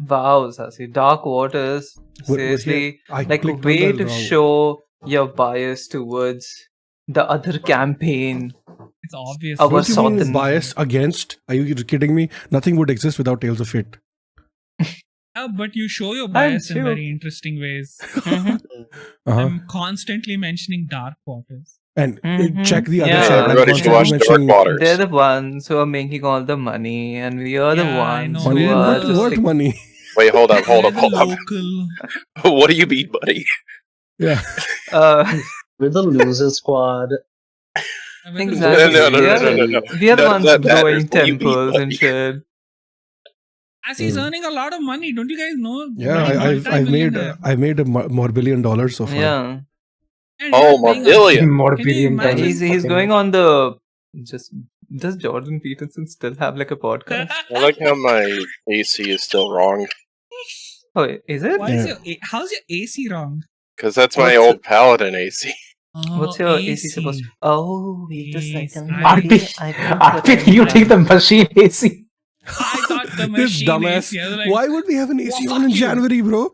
Wow, Sasi. Dark Waters. Seriously, I like clicked on way the to wrong- show your bias towards the other campaign. It's obvious. Our Don't you mean Southern- bias against? Are you kidding me? Nothing would exist without Tales of Fate. But you show your bias in too. very interesting ways. Mhm. Uh-huh. I'm constantly mentioning Dark Waters. And Mhm. check the other Yeah. side. I'm Everybody should constantly watch Dark mentioning- Waters. They're the ones who are making all the money, and we are the Yeah, I ones know. who Money, We're are what, just what like, money? Wait, hold up. We're the local. What do you mean, buddy? Yeah. We're the loser squad. we're the Exactly. local. No. we are the None of ones that matters. blowing What do you mean, temples and buddy? shit. As he's earning a lot of money, don't you guys know? Yeah, I've made more $1 billion so far. Yeah. And Oh, you're more paying billion. More Can you billion imagine? dollars. He's going on the just. Does Jordan Peterson still have like a podcast? I like how my AC is still wrong. Oh, is it? Why is your how's your AC wrong? Because that's my What's old Paladin AC. What's your AC supposed to? Oh, wait a Yes, second. RP, can you take the machine AC? I thought the This machine dumbass. AC. I was like, Why would we have an AC Well, on in fuck you. January, bro?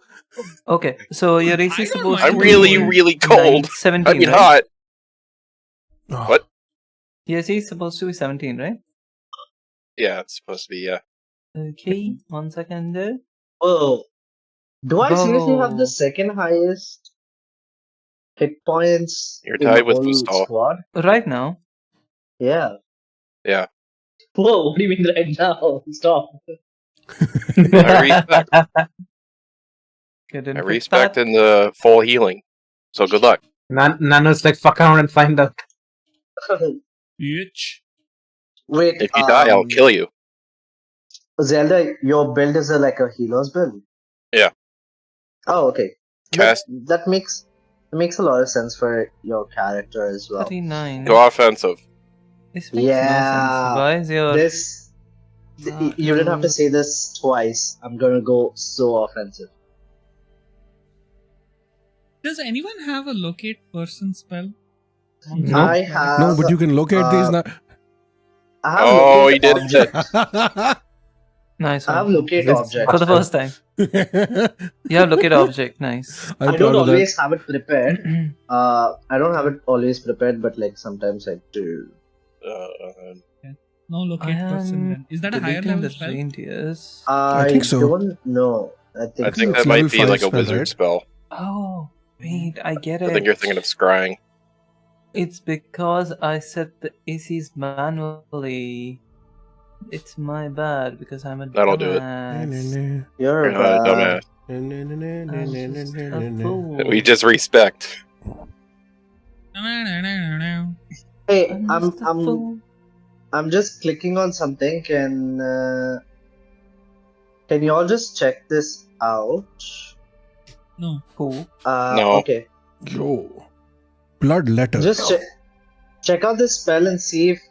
Okay, so your AC I is don't supposed mind. to I'm be really, really cold. 17, I mean, right? hot. Oh. What? Your AC is supposed to be 17, right? Yeah, it's supposed to be, yeah. Okay, 1 second there. Oh, do I seriously have Whoa. the second highest hit points? You're in tied the with whole Vustal. squad? Right now. Yeah. Yeah. Whoa, what do you mean right now? Stop. I respect. Didn't I fix respect that. in the full healing. So good luck. Nano's like, fuck around and find out. bitch. Wait, If you die, I'll kill you. Zailda, your build is like a healer's build? Yeah. Oh, okay. Cast. That makes a lot of sense for your character as well. 39. Go offensive. This makes no Yeah. sense. Why is your... This, you didn't have to say this twice. I'm gonna go so offensive. Does anyone have a locate person spell? No. I have. No, but you can locate these now. I have Oh, locate he did object. Nice I have one. locate This- object. For the first time. You have locate object. Nice. I'm I proud don't of that. always have it prepared. I don't have it always prepared, but like sometimes I do. No locate person then. Is that a higher Deleting level the spell? reindeers. I think so. don't know. I think, I think so. that It's might level be 5 like a spell, wizard right? spell. Oh, wait, I get it. I think you're thinking of scrying. It's because I set the ACs manually. It's my bad because I'm a That'll do it. dumbass. You're You're not a bad. dumbass. I'm just a fool. We just respect. Hey, I'm just a fool. I'm just clicking on something. Can you all just check this out? No. Who? No. Okay. Yo. Blood letter. Just check out this spell and see if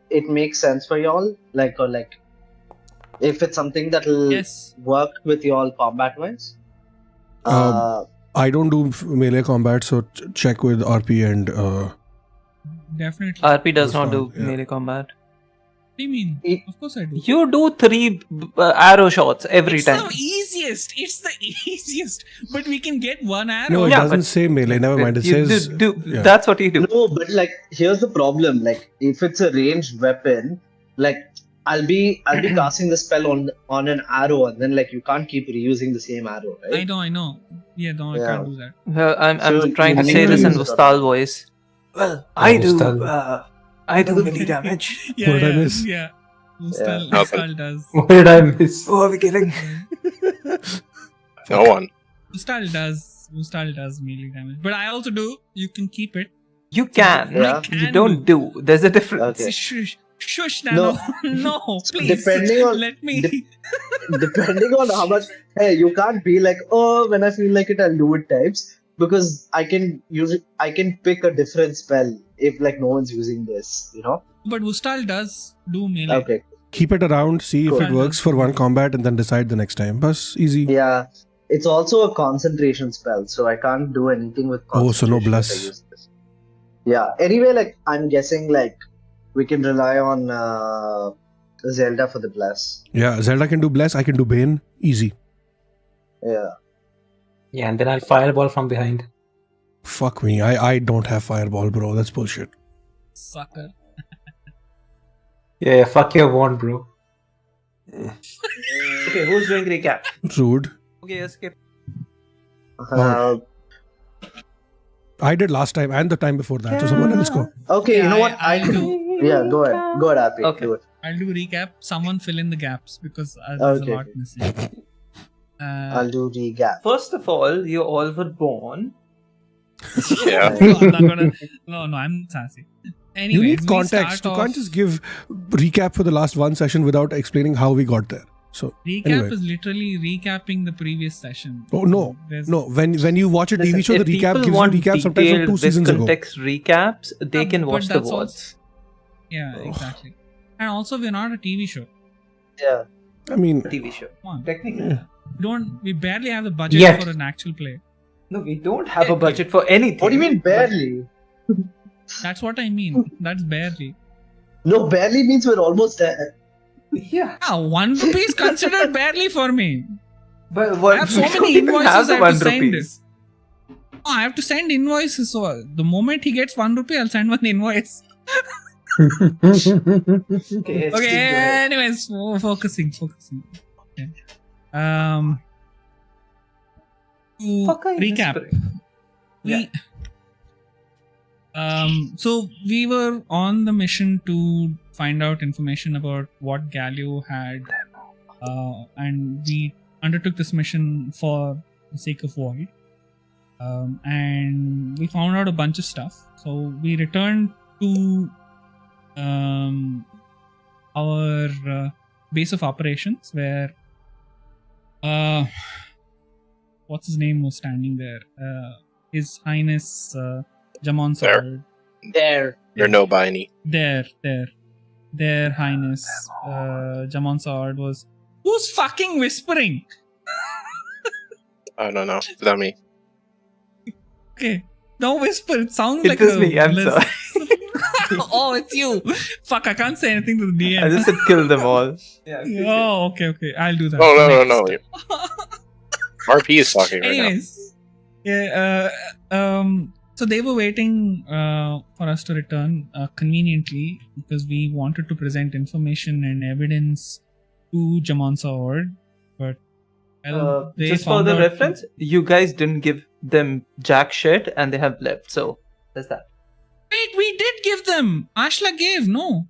it makes sense for y'all. Or if it's something that'll Yes. work with y'all combat wise. I don't do melee combat, so check with RP and Definitely. RP does not do Vustal, yeah. melee combat. What do you mean? It- Of course I do. You do 3 arrow shots every It's time. the easiest. It's the easiest. But we can get one arrow. no, it Yeah, doesn't but- say melee. Never mind. It You says yeah. That's what you do. No, but here's the problem. If it's a ranged weapon, I'll be casting the spell on an arrow, and then you can't keep reusing the same arrow, right? I know. Yeah, no, I Yeah. can't do that. Well, I'm So trying to you say need this to in use it. Vustal voice. Well, I do. Vustal. I do melee damage. Yeah, What did I yeah, miss? yeah. Vustal, Yeah. Vustal does. What did I miss? Who are we killing? No one. Vustal does melee damage. But I also do. You can keep it. You can. Yeah. You don't do. There's a difference. Okay. Shush, Nano. No, please. Depending on- Let me. Depending on how much, hey, you can't be when I feel like it, I'll do it types, because I can use it. I can pick a different spell if no one's using this, But Vustal does do melee. Okay. Keep it around, see if Cool. it works for one combat, and then decide the next time. Bus, easy. Yeah. It's also a concentration spell, so I can't do anything with Oh, so no concentration if I bless. use this. Yeah. Anyway, I'm guessing we can rely on Zailda for the bless. Yeah, Zelda can do bless. I can do bane. Easy. Yeah. Yeah, and then I'll fireball from behind. Fuck me. I don't have fireball, bro. That's bullshit. Sucker. Yeah, fuck your wand, bro. Okay, who's doing recap? Rude. Okay, escape. I did last time and the time before that. So someone else go. Okay, Yeah, you know what? I'll do. Yeah, go ahead. Go ahead, Api. Okay. Do it. I'll do recap. Someone fill in the gaps because there's Okay, a lot okay. missing. I'll do recap. First of all, you all were born. Yeah. No, I'm not gonna. No, I'm sassy. Anyways, You need we context. start You can't off- just give recap for the last one session without explaining how we got there. So Recap anyway. is literally recapping the previous session. Oh no, There's- no. When you watch a TV Listen, show, the if recap people gives you want recap sometimes from 2 detailed, seasons ago. context recaps, they can but watch the that's VODs. also- Yeah, exactly. And also, we're not a TV show. Yeah. I mean, TV show. Come on. Technically. yeah. We barely have the budget Yet. for an actual play. No, we don't have a budget for anything. What do you mean barely? That's what I mean. That's barely. No, barely means we're almost there. Yeah. Ah, 1 rupee is considered barely for me. But what, I have so we don't many even invoices have the I have to 1 send. rupees. Oh, I have to send invoices. So the moment he gets 1 rupee, I'll send one invoice. Okay, let's Okay, keep going. anyways, focusing. Okay. To Fuck are you recap. whispering? We so we were on the mission to find out information about what Galio had, and we undertook this mission for the sake of Void, and we found out a bunch of stuff. So we returned to our base of operations where what's his name was standing there. His Highness Jamon Sword. There. You're no biney. Their Highness Jamon Sword was. Who's fucking whispering? I don't know. Is that me? Okay, don't whisper. It sounds It like is a me, I'm list. sorry. Oh, it's you. Fuck, I can't say anything to the DM. I just said kill them all. Yeah. Oh, okay. I'll do that. No. Next. RP is talking right Anyways, yeah. So they were waiting for us to return conveniently because we wanted to present information and evidence to Jamon Sword, but they Just for found the out- reference, you guys didn't give them jack shit and they have left. So there's that. Wait, we did give them. Ashla gave. No.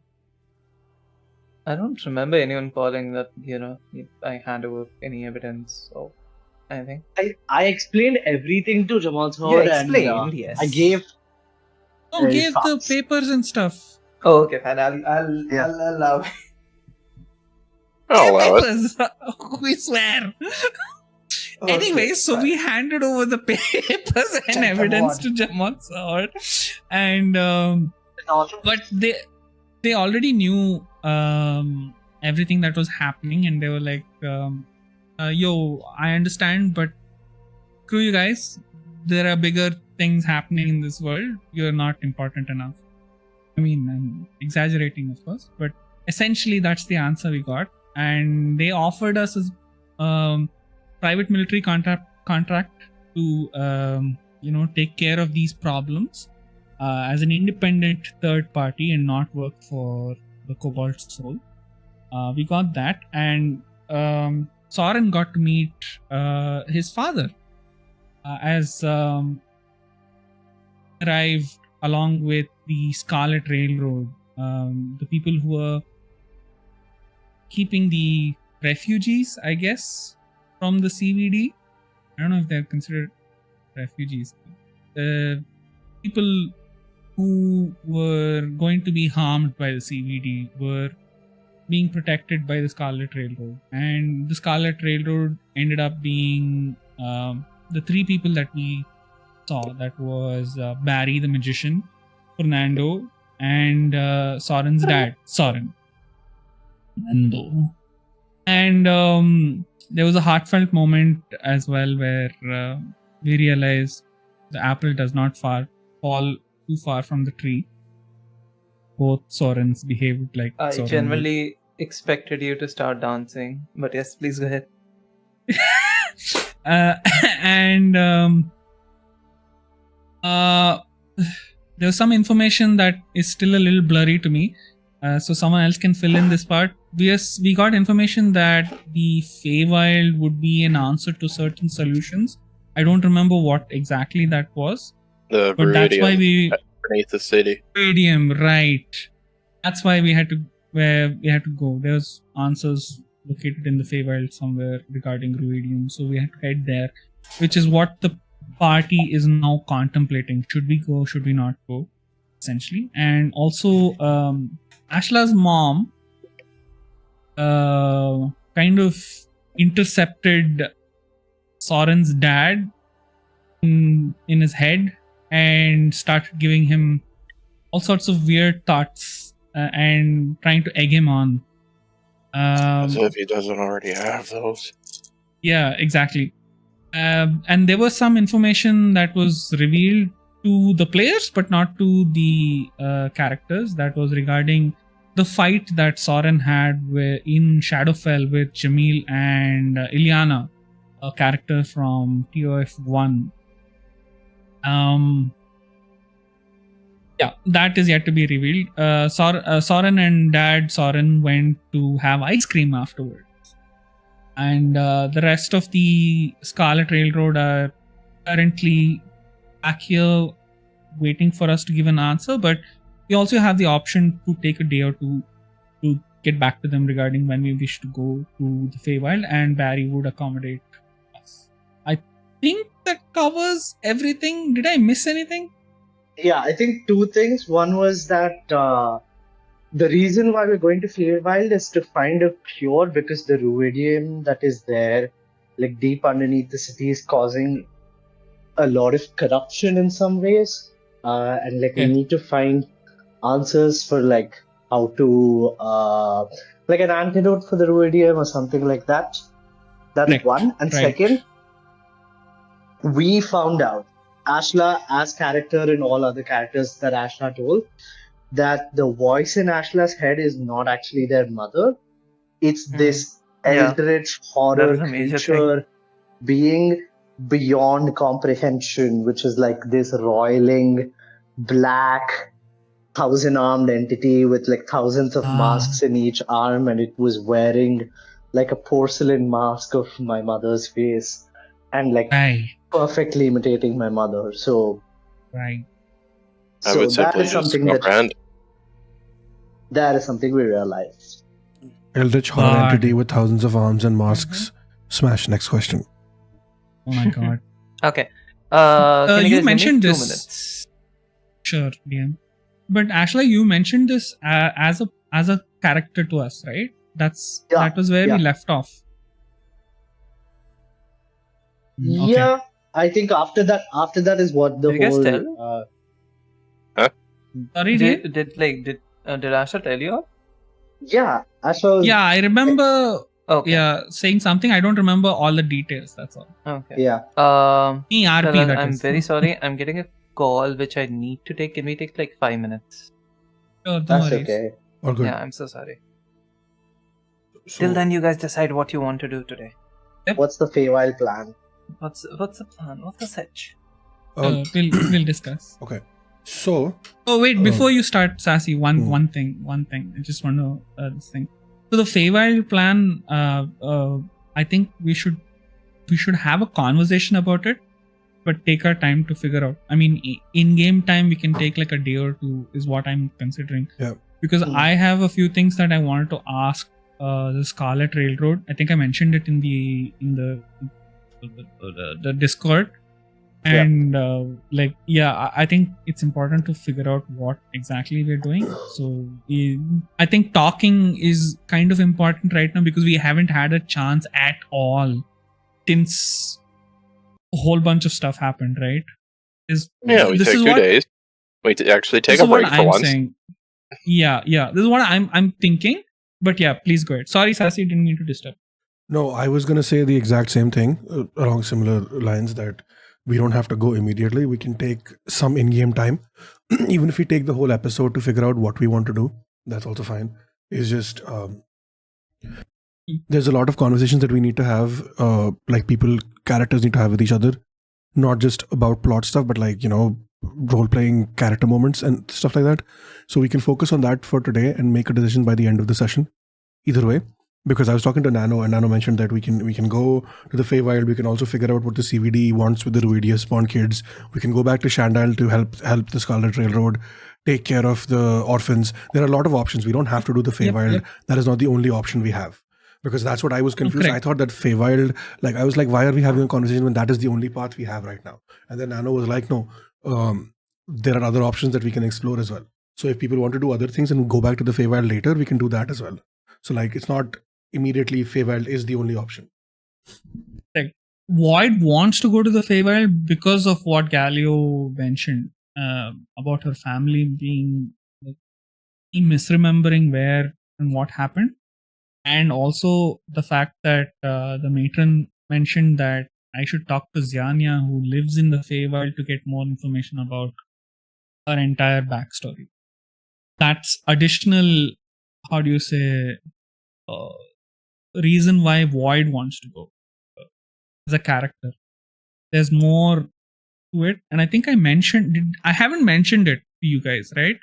I don't remember anyone calling that, I hand over any evidence or anything. I explained everything to Jamal's You Horde explained, and yes. I gave. No, Very gave the fast. papers and stuff. Oh, okay, fine. I'll Yeah. allow. I'll allow it. Papers. We swear. Okay, Anyways, so fine. we handed over the papers and Come evidence on. to Jamon Sword, and but they already knew everything that was happening, and they were like, "Yo, I understand, but screw you guys. There are bigger things happening in this world. You're not important enough." I mean, I'm exaggerating, of course, but essentially that's the answer we got, and they offered us a private military contract to take care of these problems as an independent third party and not work for the Cobalt Soul. We got that, and Sorren got to meet his father as arrived along with the Scarlet Railroad, the people who were keeping the refugees, I guess, from the CVD. I don't know if they're considered refugees. People who were going to be harmed by the CVD were being protected by the Scarlet Railroad. And the Scarlet Railroad ended up being the 3 people that we saw. That was Barry the Magician, Fernando, and Sorren's dad, Sorren. Fernando. And there was a heartfelt moment as well where we realized the apple does not fall too far from the tree. Both Sorrens behaved like I Sorren genuinely expected you to start dancing, but yes, please go ahead. And there's some information that is still a little blurry to me. So someone else can fill in this part. We got information that the Feywild would be an answer to certain solutions. I don't remember what exactly that was. The But that's why we underneath the city. Radium, right? That's why we had to go. There's answers located in the Feywild somewhere regarding Ruidium, so we had to head there, which is what the party is now contemplating. Should we go? Should we not go? Essentially, and also Ashla's mom kind of intercepted Sorren's dad in his head and started giving him all sorts of weird thoughts and trying to egg him on. As if he doesn't already have those. Yeah, exactly. And there was some information that was revealed to the players, but not to the characters. That was regarding the fight that Sorren had in Shadowfell with Jamil and Ilyana, a character from TOF 1. Yeah, that is yet to be revealed. Sorren and Dad Sorren went to have ice cream afterwards. And the rest of the Scarlet Railroad are currently back here waiting for us to give an answer, but we also have the option to take a day or two to get back to them regarding when we wish to go to the Feywild, and Barry would accommodate us. I think that covers everything. Did I miss anything? Yeah, I think two things. One was that the reason why we're going to Feywild is to find a cure, because the ruidium that is there, like deep underneath the city, is causing a lot of corruption in some ways. And like we need to find answers for like how to like an antidote for the ruidium or something like that. That's one. And second, we found out, Ashla as character and all other characters that Ashla told, that the voice in Ashla's head is not actually their mother. It's this eldritch horror creature being beyond comprehension, which is like this roiling black 1,000-armed entity with like thousands of masks in each arm, and it was wearing like a porcelain mask of my mother's face and like perfectly imitating my mother. So I would simply just comprehend. That is something we realized. Eldritch horror entity with thousands of arms and masks. Smash. Next question. Oh my god. Okay. You mentioned this. 2 minutes. Sure, DM. But Ashla, you mentioned this as a character to us, right? That was where we left off. Okay. Yeah, I think after that is what the whole. Sorry, did Ashla tell you? Yeah, Ashla. Yeah, I remember. Okay. Yeah, saying something. I don't remember all the details. That's all. Okay. Yeah. RP. I'm very sorry. I'm getting a call which I need to take. Can we take like 5 minutes? Oh, that's okay. All good. Yeah, I'm so sorry. Till then, you guys decide what you want to do today. Yep. What's the Feywild plan? What's the plan? What's the setch? We'll discuss. Okay. So. Oh wait! Before you start, Sassy, one thing. I just want to this thing. So the Feywild plan, I think we should have a conversation about it, but take our time to figure out. I mean, in-game time we can take like a day or two is what I'm considering. Yeah. Because I have a few things that I wanted to ask the Scarlet Railroad. I think I mentioned it in the Discord. And I think it's important to figure out what exactly we're doing. So I think talking is kind of important right now because we haven't had a chance at all since a whole bunch of stuff happened, right? We take 2 days. We actually take a break for once. Saying. Yeah. This is what I'm thinking. But yeah, please go ahead. Sorry, Sassy, didn't mean to disturb. No, I was going to say the exact same thing along similar lines, that we don't have to go immediately. We can take some in-game time. Even if we take the whole episode to figure out what we want to do, that's also fine. It's just... there's a lot of conversations that we need to have, characters need to have with each other, not just about plot stuff, but role-playing character moments and stuff like that. So we can focus on that for today and make a decision by the end of the session. Either way, because I was talking to Nano, and Nano mentioned that we can go to the Feywild. We can also figure out what the CVD wants with the Ruidia spawn kids. We can go back to Shandal to help the Scarlet Railroad, take care of the orphans. There are a lot of options. We don't have to do the Feywild. Yep. That is not the only option we have. Because that's what I was confused. I thought that Feywild, I was like, why are we having a conversation when that is the only path we have right now? And then Nano was like, no, there are other options that we can explore as well. So if people want to do other things and go back to the Feywild later, we can do that as well. So it's not immediately Feywild is the only option. Void wants to go to the Feywild because of what Galio mentioned about her family being misremembering where and what happened. And also the fact that the matron mentioned that I should talk to Ziania, who lives in the Feywild, to get more information about her entire backstory. That's additional, reason why Void wants to go as a character. There's more to it, and I think I haven't mentioned it to you guys, right?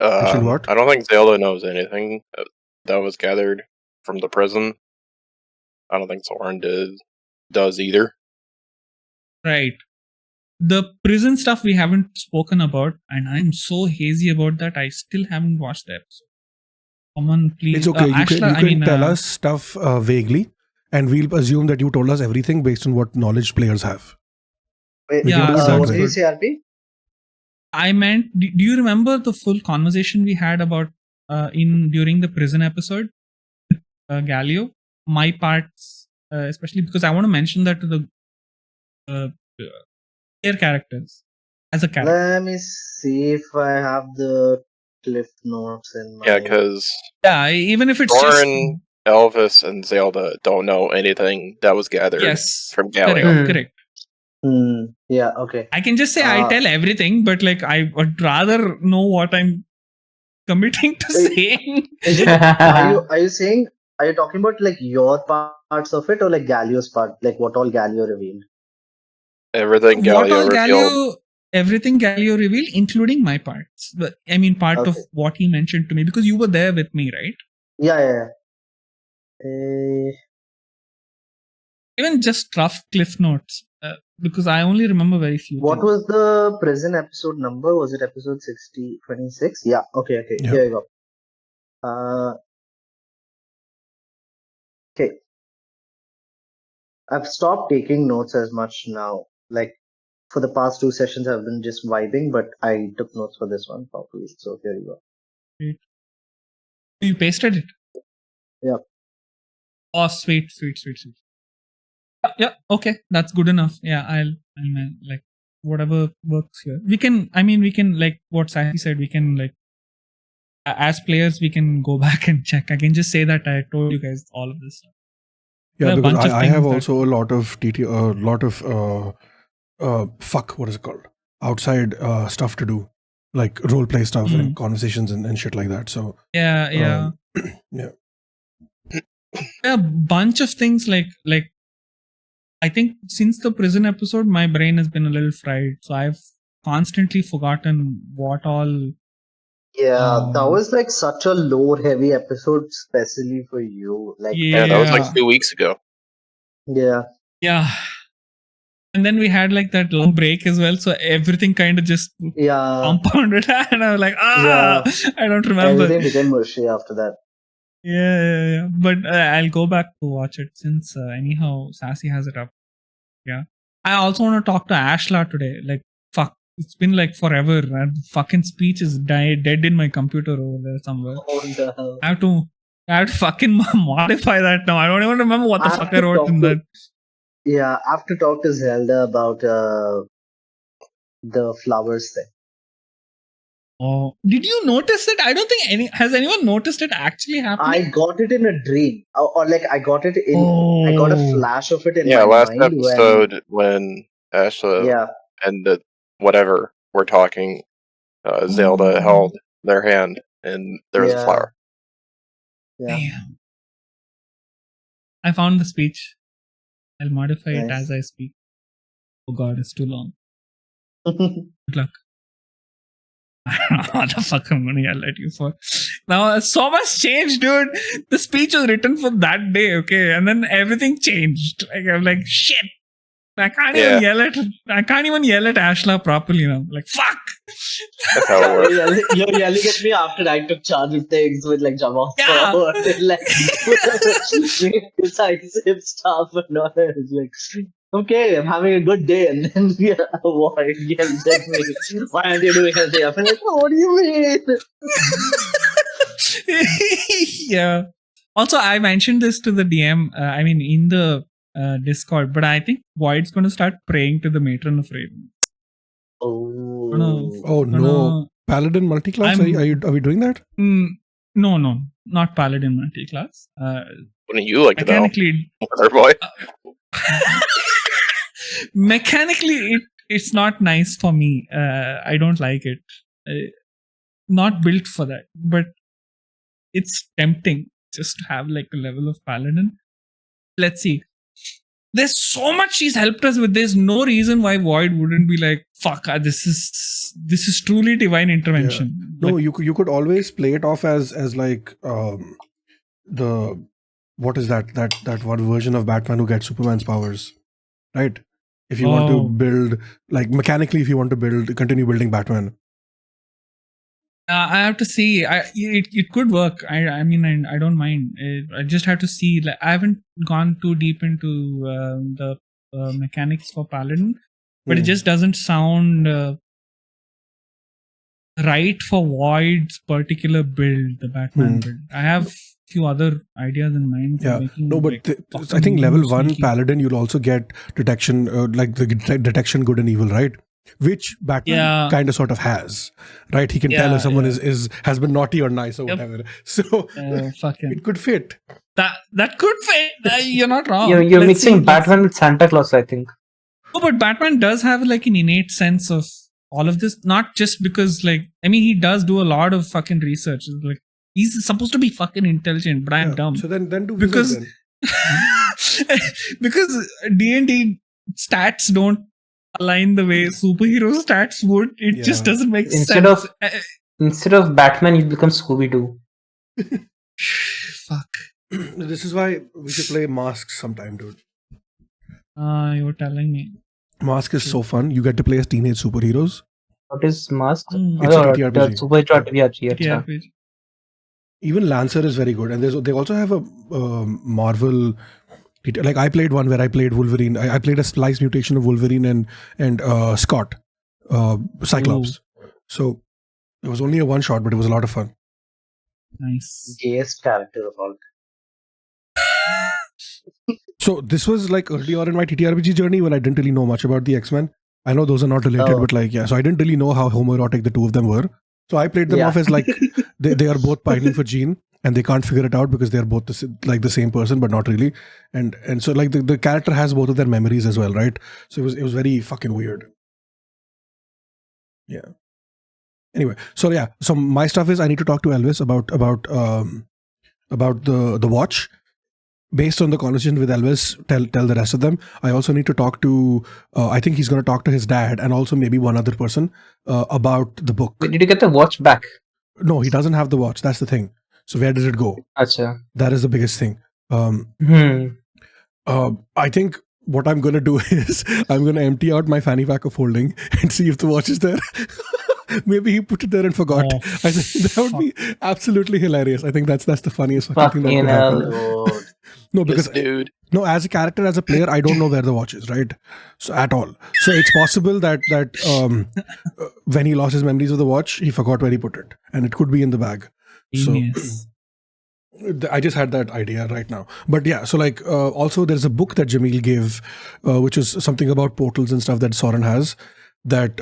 What? I don't think Zailda knows anything that was gathered from the prison. I don't think Sorren does either. Right. The prison stuff we haven't spoken about, and I'm so hazy about that. I still haven't watched the episode. Someone please. It's okay. You can tell us stuff vaguely, and we'll assume that you told us everything based on what knowledge players have. Wait, what did you say, RP? I meant, do you remember the full conversation we had about during the prison episode with Galio? My parts, especially because I want to mention that to the player characters as a character. Let me see if I have the cliff notes in my... because even if it's Sorren, Elvis, and Zailda don't know anything that was gathered from Galio. Correct. Yeah, okay. I can just say I tell everything, but I would rather know what I'm committing to saying. Are you talking about your parts of it, or Galio's part, what all Galio revealed? Everything Galio revealed. Everything Galio revealed, including my parts. But I mean, part of what he mentioned to me, because you were there with me, right? Yeah. Even just rough cliff notes. Because I only remember very few. What was the prison episode number? Was it episode 26? Yeah, okay. Yeah. Here you go. Okay. I've stopped taking notes as much now. For the past 2 sessions, I've been just vibing, but I took notes for this one properly. So here you go. Sweet. You pasted it? Yeah. Oh, sweet. Yeah, okay, that's good enough. Yeah, I'll whatever works here. We can what Sahi said, we can as players we can go back and check. I can just say that I told you guys all of this stuff. Yeah, because I have also a lot of what is it called? Outside stuff to do, role play stuff and conversations and shit like that. So yeah. A bunch of things I think since the prison episode, my brain has been a little fried. So I've constantly forgotten what all. Yeah, that was such a lore-heavy episode, especially for you. That was 2 weeks ago. Yeah. Yeah. And then we had that long break as well. So everything kind of just compounded. And I was I don't remember. Everything became mushy after that. Yeah. But I'll go back to watch it since anyhow Sassy has it up. Yeah. I also want to talk to Ashla today. Fuck. It's been forever. And fucking speech is dead in my computer over there somewhere. Oh no. I have to fucking modify that now. I don't even remember what the fuck I wrote in that. Yeah, I have to talk to Zailda about the flowers thing. Oh, did you notice it? I don't think has anyone noticed it actually happening? I got it in a dream, or I got it in. I got a flash of it in my last mind episode when Ashla and the whatever we're talking, Zailda held their hand and there was a flower. Yeah. Damn. I found the speech. I'll modify it Nice. as I speak. Oh god, it's too long. Good luck. I don't know what the fuck I'm gonna yell at you for. Now, so much changed, dude. The speech was written for that day, okay? And then everything changed. Like, I'm like, shit. I can't even yell at Ashla properly now. Like, fuck. That's how it works. You're yelling at me after I took charge of things with like Java. Yeah. Like decisive stuff and all that. It's like, okay, I'm having a good day, and then Void yells at me. Why aren't you doing anything? I'm like, oh, what do you mean? Yeah. Also, I mentioned this to the DM. In the Discord, but I think Void's going to start praying to the Matron of Raven. Oh no. Paladin multi-class? Are we doing that? No, not Paladin multi-class. Wouldn't you like to know? Mechanically, Boy? mechanically, it's not nice for me. I don't like it. Not built for that, but it's tempting just to have like a level of Paladin. Let's see. There's so much she's helped us with. There's no reason why Void wouldn't be like, fuck, this is truly divine intervention. Yeah. No, you could always play it off as like the what is that one version of Batman who gets Superman's powers, right? If you want to build like mechanically, if you want to continue building Batman. I have to see. It could work. I mean, I don't mind. I just have to see. Like, I haven't gone too deep into the mechanics for Paladin, but it just doesn't sound right for Void's particular build, the Batman build. I have few other ideas in mind. Yeah, no, but I think level 1 Paladin, you'll also get detection, like the detection good and evil, right? Which Batman kind of sort of has, right? He can tell if someone has been naughty or nice or whatever. So it could fit. That could fit. You're not wrong. You're mixing Batman with Santa Claus, I think. Oh, but Batman does have like an innate sense of all of this, not just because he does do a lot of fucking research. Like, he's supposed to be fucking intelligent, but I'm dumb. So then do because because D&D stats don't align the way superhero stats would. It just doesn't make sense. Instead of Batman, you become Scooby-Doo. Fuck. This is why we should play Masks sometime, dude. You were telling me. Mask is so fun. You get to play as teenage superheroes. What is Mask? It's a TTRPG. TTRPG. Even Lancer is very good, and they also have a Marvel. Like I played one where I played Wolverine. I played a splice mutation of Wolverine and Scott, Cyclops. Ooh. So it was only a one shot, but it was a lot of fun. Nice. Gayest character of all. So this was like early on in my TTRPG journey when I didn't really know much about the X-Men. I know those are not related, but so I didn't really know how homoerotic the two of them were. So I played them off as like they are both pining for Jean. And they can't figure it out because they're both the same person, but not really. And so like the character has both of their memories as well, right? So it was very fucking weird. Yeah. Anyway, so so my stuff is I need to talk to Elvis about the watch. Based on the conversation with Elvis, tell the rest of them. I also need to talk to. I think he's going to talk to his dad and also maybe one other person about the book. Wait, did you get the watch back? No, he doesn't have the watch. That's the thing. So where does it go? Achha. That is the biggest thing. I think what I'm going to do is I'm going to empty out my fanny pack of holding and see if the watch is there. Maybe he put it there and forgot. I think that would be absolutely hilarious. I think that's the funniest thing that could happen. No, because as a character, as a player, I don't know where the watch is, right? So at all. So it's possible that when he lost his memories of the watch, he forgot where he put it, and it could be in the bag. Genius. So I just had that idea right now. But so like also there's a book that Jamil gave, which is something about portals and stuff that Sorren has, that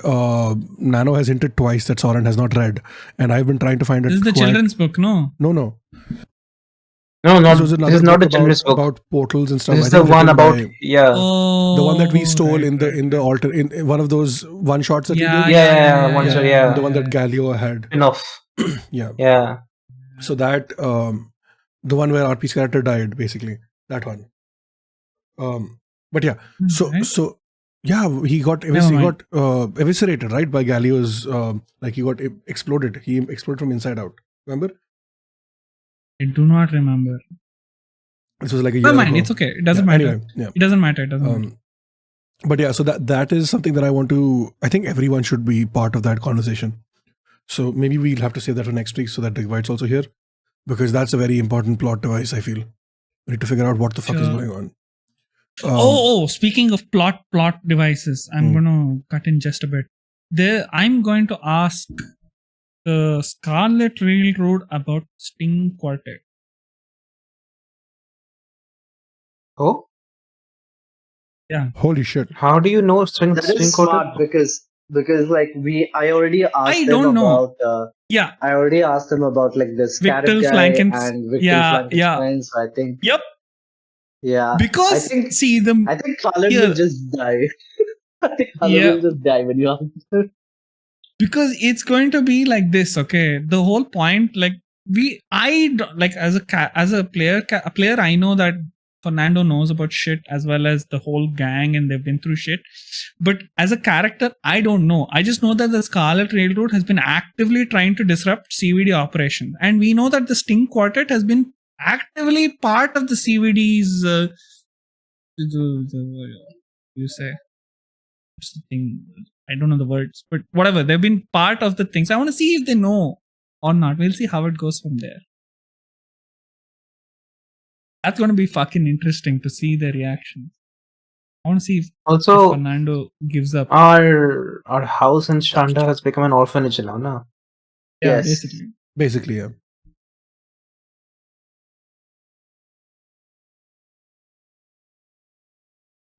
Nano has hinted twice that Sorren has not read, and I've been trying to find it. This is the children's book, no? No. No, this is not a children's book about portals and stuff. This is the one about the one that we stole in the altar in one of those one shots that we did. The one that Galio had. Enough. Yeah. So that The one where RP's character died, basically. That one. But yeah, Okay. so yeah, he got Never mind. eviscerated, right, by Galio's. Like he got exploded. He exploded from inside out. Remember? I do not remember. This was like a year Never mind. ago. It's okay. It doesn't Yeah, matter. anyway, yeah. It doesn't matter. It doesn't matter. But yeah, so that is something that I want to. I think everyone should be part of that conversation. So maybe we'll have to save that for next week so that Divite's also here, because that's a very important plot device. I feel we need to figure out what the fuck is Sure. going on. Speaking of plot devices, I'm gonna cut in just a bit. I'm going to ask the Scarlet Railroad about Sting Quartet. Oh, Holy shit! how do you know String That is Quartet? smart because like I already asked I them don't know. about. Yeah. I already asked them about like the Scarab Victor guy Flankens- and Victor yeah. Frankenstein. So I think Yep. yeah. Because I think the I think Khaled Here. will just die. I think Khaled Yeah. will just die when you answer. because it's going to be like this, okay? The whole point, like as a player, I know that Fernando knows about shit as well as the whole gang, and they've been through shit. But as a character, I don't know. I just know that the Scarlet Railroad has been actively trying to disrupt CVD operations, and we know that the Sting Quartet has been actively part of the CVD's. You say, what's the thing? I don't know the words, but whatever. They've been part of the things. I want to see if they know or not. We'll see how it goes from there. That's going to be fucking interesting to see their reaction. I want to see if Also, Fernando gives up. our house in Shanda has become an orphanage now, no? Yeah, Yes. Basically, yeah.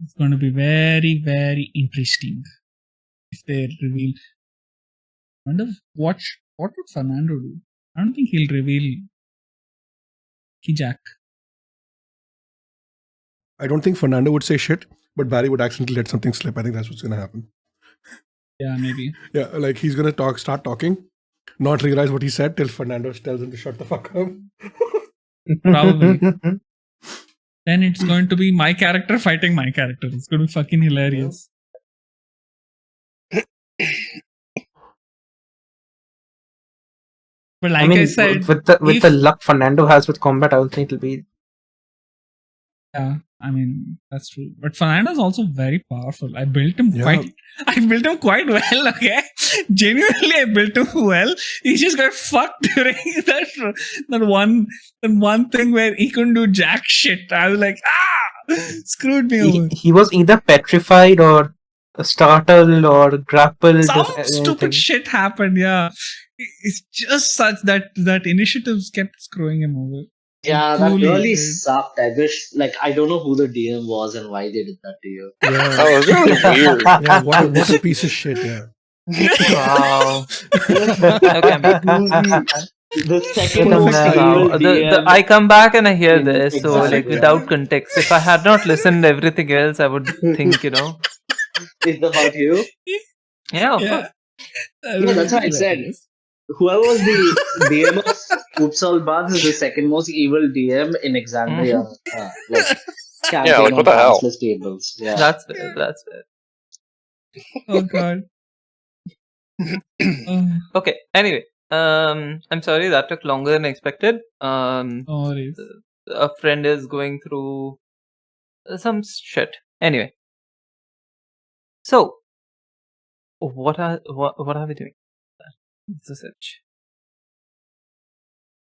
It's going to be very, very interesting if they reveal. I wonder what would Fernando do? I don't think he'll reveal Kijak. I don't think Fernando would say shit, but Barry would accidentally let something slip. I think that's what's gonna happen. Yeah, maybe. Yeah, like he's gonna start talking, not realize what he said till Fernando tells him to shut the fuck up. Probably. Then it's going to be my character fighting my character. It's going to be fucking hilarious. But like I said, with the luck Fernando has with combat, I don't think it'll be. Yeah, I mean that's true. But Fernando's also very powerful. I built him quite well. Okay, genuinely, I built him well. He just got fucked during that one thing where he couldn't do jack shit. I was like, screwed me over. He was either petrified or startled or grappled. Some or stupid anything. shit happened. Yeah, it's just such that initiatives kept screwing him over. Yeah, that Truly really did. sucked. I wish, like, I don't know who the DM was and why they did that to you. Yeah, Oh, it was really weird. yeah. What a piece of shit. Yeah. Wow. The second Wow. most evil DM. I come back and I hear in this, so like Exandria. without context, if I had not listened to everything else, I would think, Is about you? yeah, of Yeah. course. Yeah, that's what I said. Whoever was the DM of Vustal Baths is the second most evil DM in Exandria. Campaign like, what the on hell? Pantsless tables. Yeah. That's fair. That's fair. Oh god. Okay. Anyway, I'm sorry that took longer than expected. No worries. A friend is going through some shit. Anyway, so what are we doing? What's the search?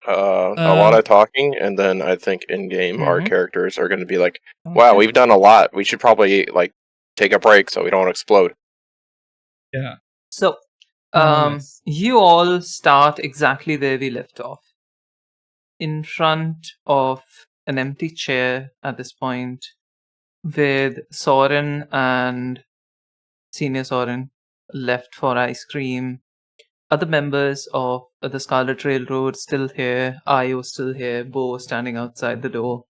A lot of talking, and then I think in game our Mhm. characters are going to be like, "Wow, Okay. we've done a lot. We should probably like take a break so we don't explode." Yeah. So, Yes. you all start exactly where we left off. In front of an empty chair at this point, with Sorren and Senior Sorren left for ice cream. Other members of the Scarlet Railroad still here. Io still here. Bo standing outside the door.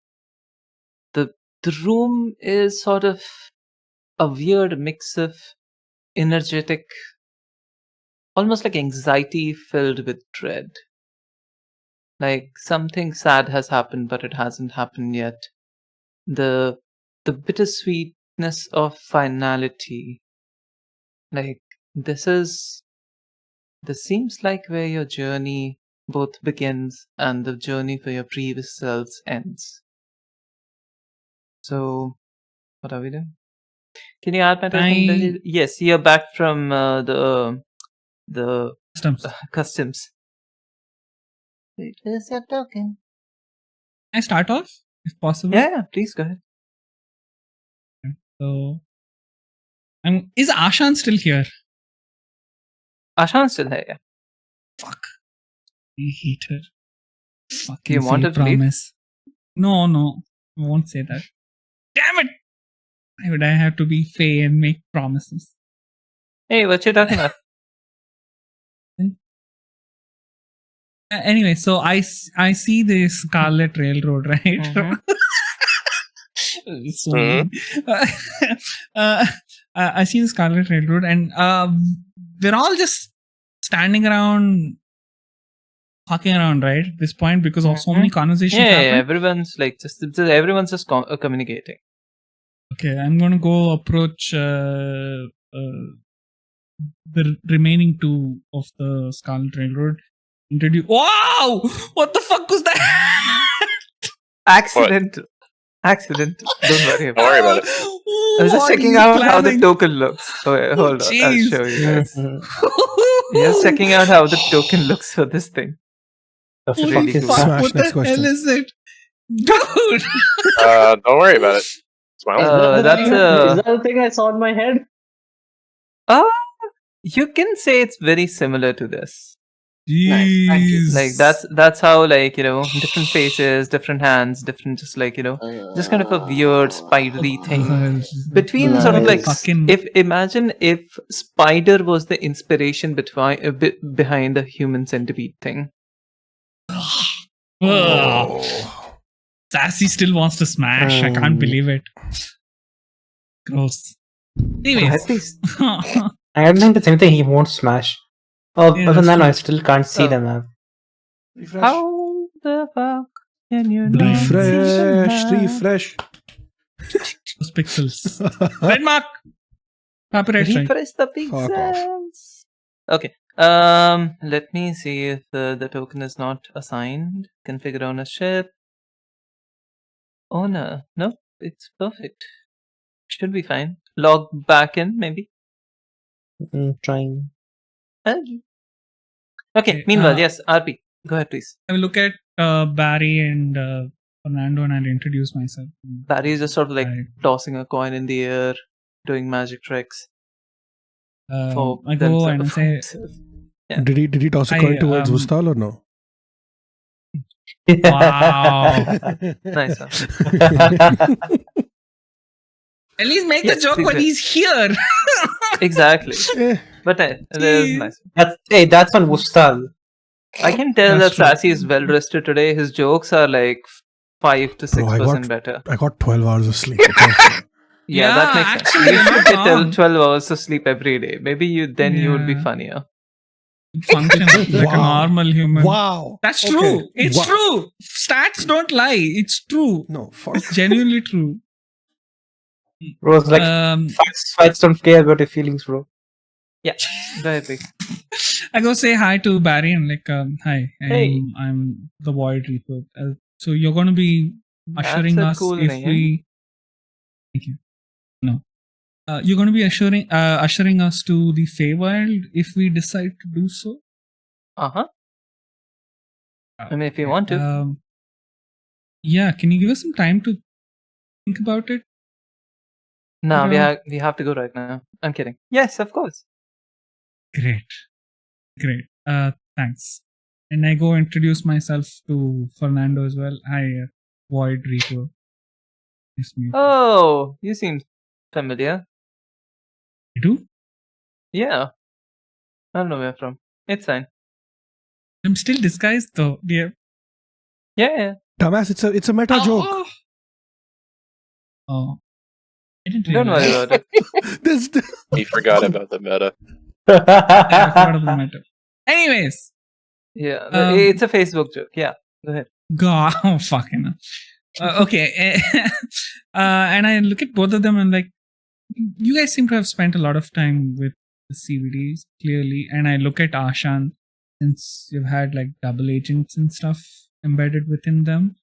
The room is sort of a weird mix of energetic, almost like anxiety filled with dread. Like something sad has happened, but it hasn't happened yet. The bittersweetness of finality. Like this seems like where your journey both begins and the journey for your previous selves ends. So, what are we doing? Can you add my Yes, you're back from the customs. Where's your token? Can I start off, if possible? Yeah, please go ahead. So, is Ashan still here? Ashan's still here, yeah. Fuck. I hate her. Fucking You wanted to leave? promise. No, I won't say that. Damn it! Why would I have to be Fae and make promises? Hey, what you talking about? Anyway, so I see the Scarlet Railroad, right? Mhm. So mean. I see the Scarlet Railroad, and we're all just standing around, talking around, right? At this point, because of so many conversations. Yeah, happen. everyone's like everyone's just communicating. Okay, I'm gonna go approach the remaining two of the Scarlet Railroad. Introduce. Wow! What the fuck was that? Accidental. Don't worry about it. Don't worry about it. I was just checking out how the token looks. Oh, wait, hold on. I'll Jeez. show you guys. Just checking out how the token looks for this thing. The Holy fuck really is cool. fuck, Smash, what next the question. hell is it? Dude! Don't worry about it. Smile. That's Is that the thing I saw in my head? You can say it's very similar to this. Nice, thank you. Jeez. Like that's how, like, different faces, different hands, different, just like, just kind of a weird spidery thing. Between sort of like, Fucking- imagine if spider was the inspiration behind the human centipede thing. Ugh. Sassy still wants to smash. I can't believe it. Gross. Anyways. At least I don't think it's anything he won't smash. Oh, Yeah, even that's then, true. I still can't see Oh. the map. how the fuck can you not see the map? Refresh. Those pixels. Red mark. Copyright strike. Refresh the Fuck off. pixels. Okay. Let me see if the token is not assigned. Configure ownership. Owner. Nope, it's perfect. Should be fine. Log back in, maybe. Trying. Okay. Meanwhile, yes, RP. Go ahead, please. I will look at Barry and Fernando and I'll introduce myself. Barry is just sort of like Right. tossing a coin in the air, doing magic tricks. For I go and themselves. say, Yeah. Did he toss a coin towards Vustal or no? wow. Nice one. At least make Yes, the joke please when do. he's here. Exactly. Eh, But Jeez. nice. That's on Vustal. I can tell That's that true. Sassy is well rested today. His jokes are like 5 to 6% better. I got 12 hours of sleep. Okay? Yeah, that makes sense. actually, You you're should not get wrong. 12 hours of sleep every day. Maybe you would be Yeah. funnier. Function like a Wow. normal human. Wow. That's Okay. true. It's Wow. true. Stats don't lie. It's true. No, fuck. It's genuinely true. Bro, it's like fights don't care about your feelings, bro. Go ahead, please. I go say hi to Barry and like, hi, Hey. I'm the Void Reaper. So you're going to be ushering That's a us cool if name. we. Thank you. No, you're going to be ushering us to the Feywild if we decide to do so. I mean, if you want to. Yeah, can you give us some time to think about it? No, no. we have to go right now. I'm kidding. Yes, of course. Great. Thanks. And I go introduce myself to Fernando as well. Hi, Void Reaper. Nice to meet you. Oh, you seem familiar. You do? Yeah. I don't know where from. It's fine. I'm still disguised though, dear. Yeah. Dumbass, it's a meta joke. Oh. I didn't Don't worry realize. about it. This, He forgot about the meta. I forgot about the matter. Anyways, Yeah. Um, It's a Facebook joke. Yeah. Go ahead. God, oh, fucking. Okay. And I look at both of them and like, you guys seem to have spent a lot of time with the CVDs, clearly. And I look at Ashan, since you've had like double agents and stuff embedded within them.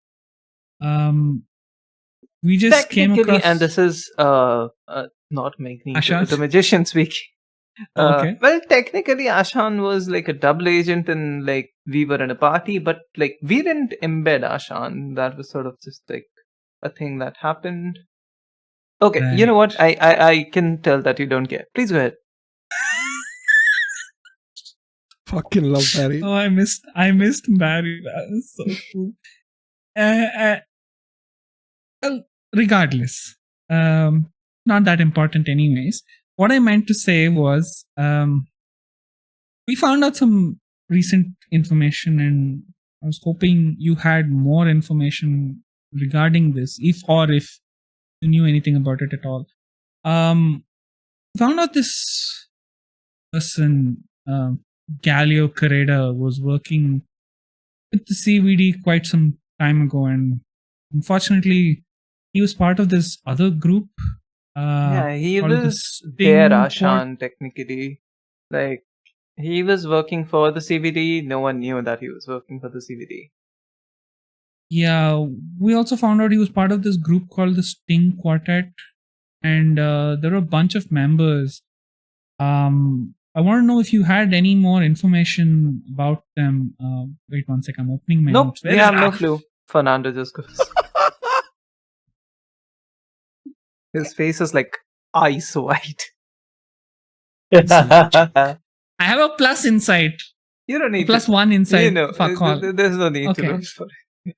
We just came Technically, across. and this is not making Ashan? the magician speak. Okay. Well, technically, Ashan was like a double agent, and like we were in a party, but like we didn't embed Ashan. That was sort of just like a thing that happened. Okay, you know what? I can tell that you don't care. Please go ahead. Fucking love Barry. Oh, I missed Barry. That was so cool. Well, regardless, not that important, anyways. What I meant to say was, we found out some recent information, and I was hoping you had more information regarding this, if you knew anything about it at all. Found out this person, Galio Creden, was working with the CVD quite some time ago, and unfortunately, he was part of this other group. Yeah, he called the was there, Sting Ashan, technically. Like, he was working for the CVD. No one knew that he was working for the CVD. Yeah, we also found out he was part of this group called the Sting Quartet, and there were a bunch of members. I want to know if you had any more information about them. Wait one sec, I'm opening my Nope, notes. we have no clue. Fernando just goes. His face is like ice white. I have a plus insight. You don't need Plus to. 1 insight. You know, Fuck all. there's no need Okay. to roll for it.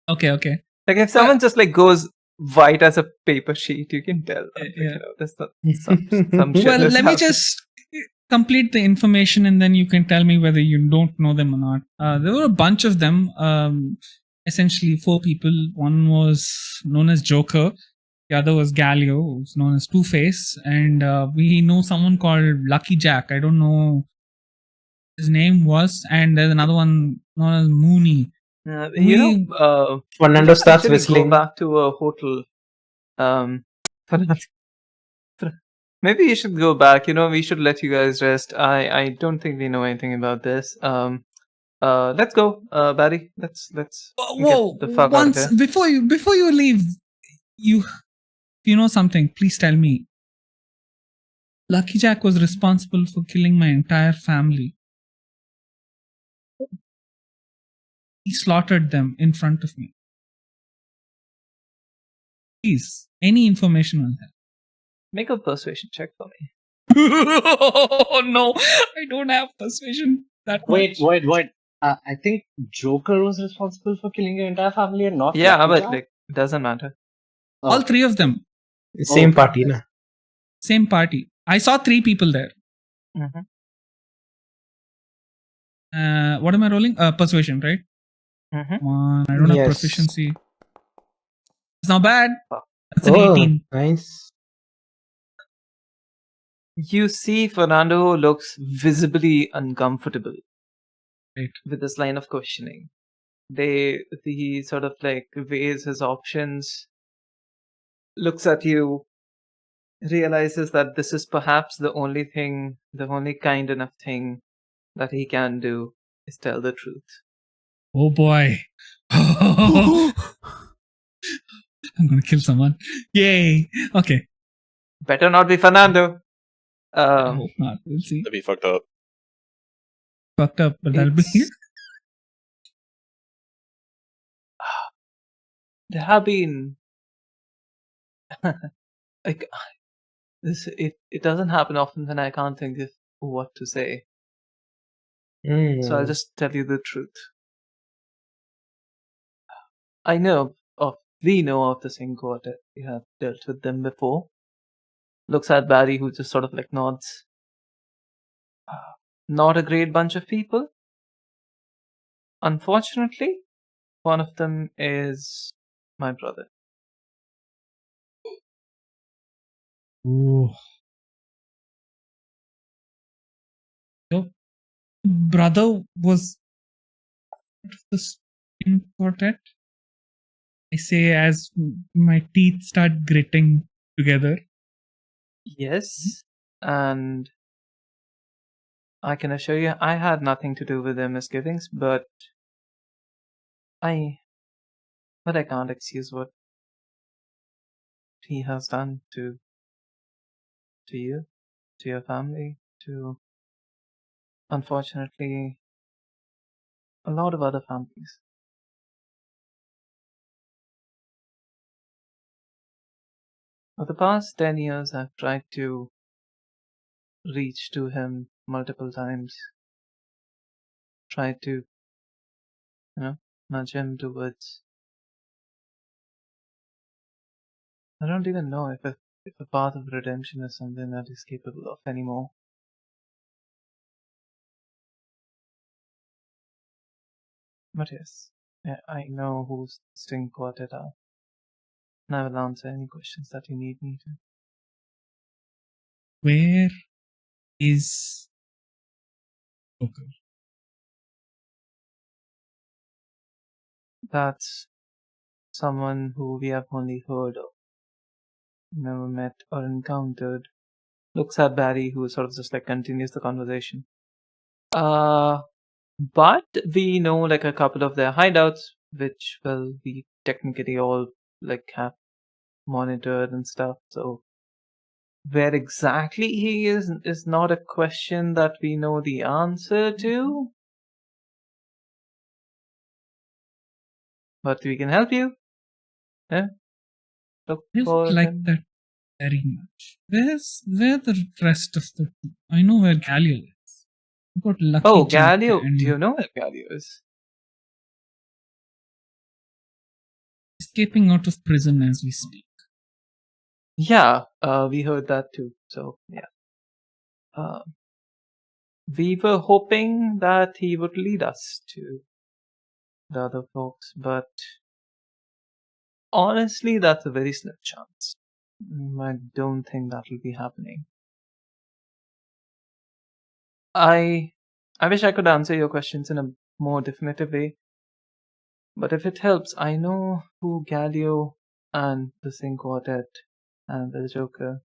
Okay. Like if someone just like goes white as a paper sheet, you can tell. That, Yeah. You know, there's some shit. Well, that's let me happening. just complete the information and then you can tell me whether you don't know them or not. There were a bunch of them, essentially 4 people. One was known as Joker, the other was Galio, who's known as Two-Face, and we know someone called Lucky Jack. I don't know his name was, and there's another one known as Mooney. Fernando starts actually whistling. Go back to a hotel. Maybe you should go back. We should let you guys rest. I don't think we know anything about this. Let's go, Barry. Let's Whoa! get the fuck out of here. Before you leave, if you know something, please tell me. Lucky Jack was responsible for killing my entire family. He slaughtered them in front of me. Please, any information on that? Make a persuasion check for me. Oh no, I don't have persuasion that much. Wait. I think Joker was responsible for killing your entire family and not Yeah, Lucky but Jack? like it doesn't matter. All 3 of them. Same Okay. party, na? Same party. I saw 3 people there. Mm-hmm. What am I rolling? Persuasion, right? Mm-hmm. Come on, I don't have Yes. proficiency. It's not bad. That's an Oh, 18. nice. You see, Fernando looks visibly uncomfortable Right. with this line of questioning. He sort of like weighs his options, looks at you, realizes that this is perhaps the only kind enough thing that he can do is tell the truth. Oh boy. I'm gonna kill someone. Yay. Okay. Better not be Fernando. I hope not. We'll see. That'd be fucked up. Fucked up, but that'll be. It's- There have been like this. It doesn't happen often when I can't think of what to say. So I'll just tell you the truth. We know of the Singh Quartet. We have dealt with them before. Looks at Barry, who just sort of like nods. Not a great bunch of people. Unfortunately, one of them is my brother. Ooh. Your brother was this in quartet. I say as my teeth start gritting together. Yes, and I can assure you I had nothing to do with their misgivings, but I can't excuse what he has done to you, to your family, to, unfortunately, a lot of other families. For the past 10 years, I've tried to reach to him multiple times, tried to, nudge him towards. I don't even know if a path of redemption is something that he's capable of anymore. But yes, I know who's Sting Quartet are, and I will answer any questions that you need me to. Where is Joker? That's someone who we have only heard of, never met or encountered. Looks at Barry, who sort of just like continues the conversation. But we know like a couple of their hideouts, which we technically all like have monitored and stuff. So where exactly he is not a question that we know the answer to. But we can help you. Yeah. Look I for don't like him. that very much. Where the rest of the team? I know where Galio is. I got lucky. Oh, Jack Galio. and Do you know where Galio is? escaping out of prison as we speak. Yeah, we heard that too. So yeah. We were hoping that he would lead us to the other folks, but honestly, that's a very slim chance. I don't think that will be happening. I wish I could answer your questions in a more definitive way, but if it helps, I know who Galio and the Sing Quartet and the Joker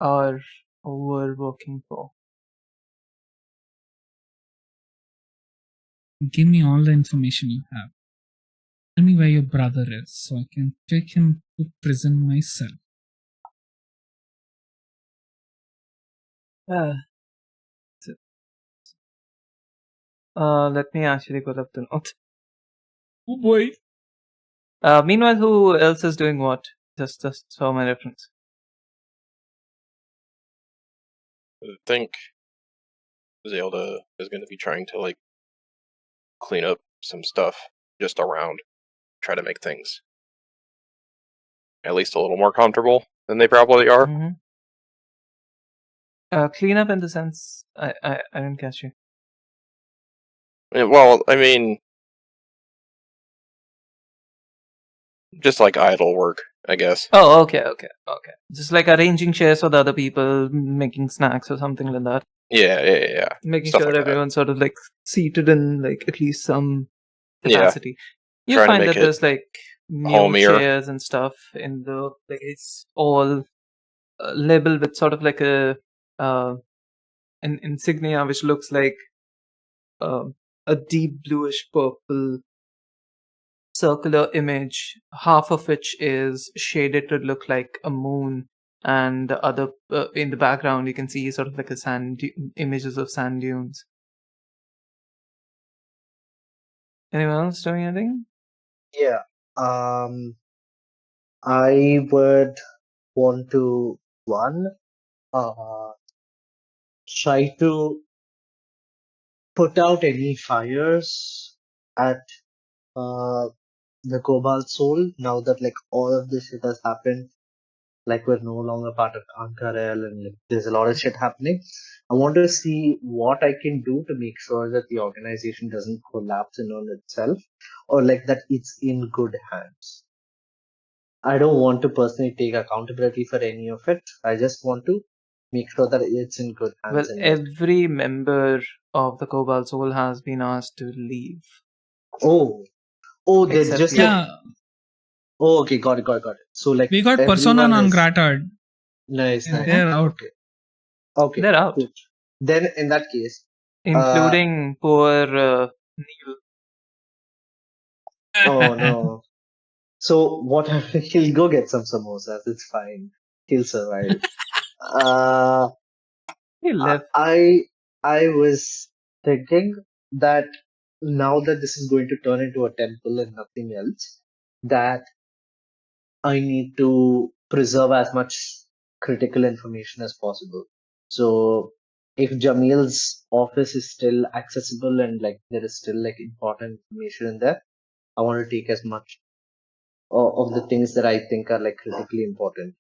are were working for. Give me all the information you have. Tell me where your brother is so I can take him to prison myself. Let me actually pull up the note. Oh boy. Meanwhile, who else is doing what? Just for my reference. I think Zailda is going to be trying to like clean up some stuff just around, try to make things at least a little more comfortable than they probably are. Mm-hmm. Clean up in the sense I didn't catch you. Well, I mean, just like idle work, I guess. Oh, okay. Just like arranging chairs for the other people, making snacks or something like that. Yeah. Making Stuff sure like that. everyone's sort of like seated in like at least some capacity. You Trying to find make that it there's like new homier. chairs and stuff in the like it's all labeled with sort of like a an insignia which looks like a deep bluish purple circular image, half of which is shaded to look like a moon, and the other in the background you can see sort of like a images of sand dunes. Anyone else doing anything? Yeah. I would want to try to put out any fires at the Cobalt Soul now that like all of this shit has happened. Like we're no longer part of Ankarel and like, there's a lot of shit happening. I want to see what I can do to make sure that the organization doesn't collapse in on itself or like that it's in good hands. I don't want to personally take accountability for any of it. I just want to make sure that it's in good hands. Well, and every member of the Cobalt Soul has been asked to leave. Oh, there's Except just you. like. Yeah, Oh, okay, got it. So like we got Persona everyone non is- grata. Nice, Yeah, nice. they're out. Okay. They're out. Cool. Then in that case, Including poor Neil. oh no. So what? He'll go get some samosas. It's fine. He'll survive. uh, He left. I was thinking that now that this is going to turn into a temple and nothing else, that I need to preserve as much critical information as possible. So if Jamil's office is still accessible and like there is still like important information in there, I want to take as much of the things that I think are like critically important.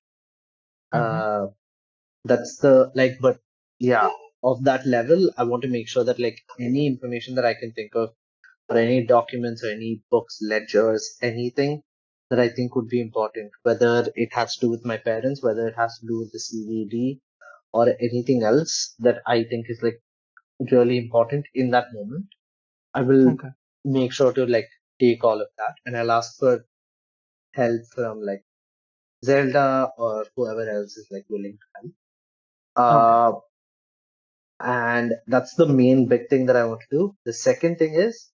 That's the like, but yeah, of that level, I want to make sure that like any information that I can think of, or any documents or any books, ledgers, anything that I think would be important, whether it has to do with my parents, whether it has to do with the CVD, or anything else that I think is like really important in that moment, I will Okay. make sure to like take all of that, and I'll ask for help from like Zelda or whoever else is like willing to help. And that's the main big thing that I want to do. The second thing is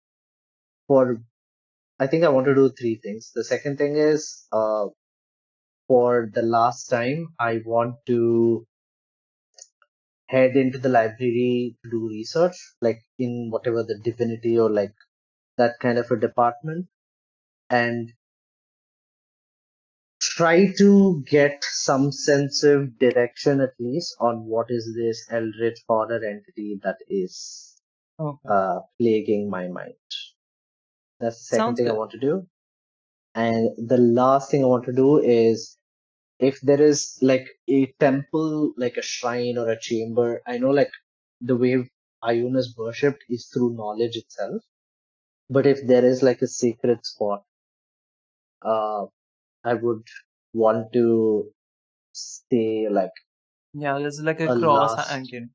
I think I want to do three things. The second thing is for the last time, I want to head into the library to do research, like in whatever the divinity or like that kind of a department, and try to get some sense of direction at least on what is this eldritch horror entity that is Okay. plaguing my mind. That's the second Sounds thing I good. want to do. And the last thing I want to do is if there is like a temple, like a shrine or a chamber, I know like the way Ayun is worshipped is through knowledge itself. But if there is like a secret spot, I would want to stay like Yeah, there's like a a cross last. hanging.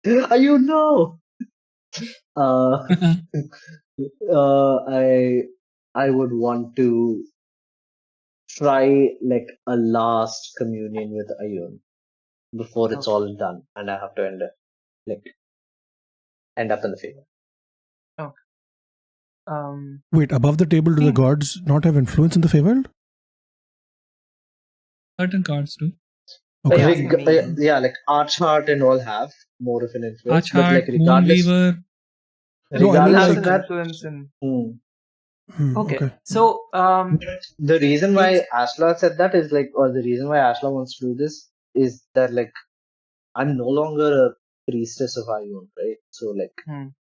Ayun, no! I would want to try like a last communion with Ayun before it's Okay. all done, and I have to end up in the favor. Wait, above the table, do the Hmm. gods not have influence in the Feywild? Certain cards do. Okay. Yeah. Like Archheart and all have more of an influence, but Archheart, like regardless, Moonweaver. No, I mean, Has of an like- that, influence in. Okay. So the reason why It's- Ashla said that is like, or the reason why Ashla wants to do this is that like I'm no longer a priestess of Ayun, right? So like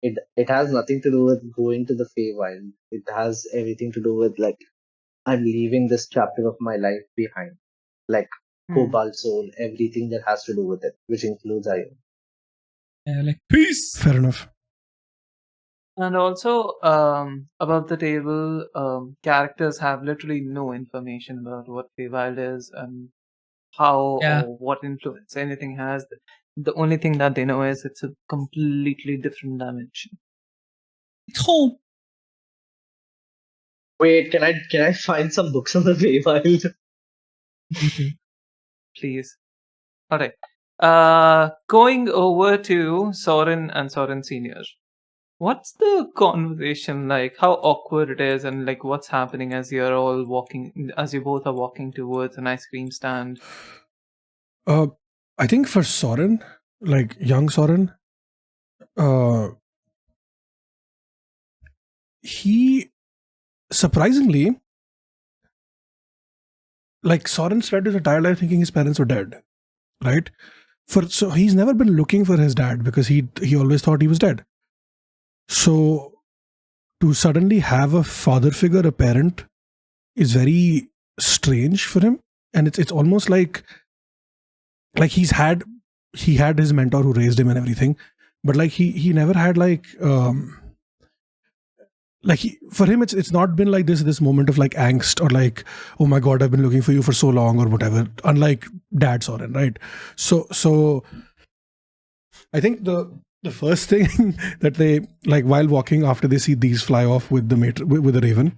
it has nothing to do with going to the Feywild. It has everything to do with like I'm leaving this chapter of my life behind, like Cobalt Soul, everything that has to do with it, which includes Ayun. Like peace. Fair enough. And also, above the table, characters have literally no information about what Feywild is and how Yeah. or what influence anything has. The only thing that they know is it's a completely different dimension. It's home. Wait, can I find some books on the Feywild? Please. Alright. Going over to Sorren and Sorren Senior. What's the conversation like? How awkward it is, and like what's happening as you're all walking, as you both are walking towards an ice cream stand? I think for Sorren, like young Sorren, he surprisingly, like Sorren spent his entire life thinking his parents were dead, right? So he's never been looking for his dad because he always thought he was dead. So to suddenly have a father figure, a parent, is very strange for him, and it's almost like he had his mentor who raised him and everything, but like he never had for him it's not been like this moment of like angst or like, oh my god, I've been looking for you for so long or whatever, unlike Dad Sorren, right? So I think the The first thing that they like while walking after they see these fly off with the with the raven,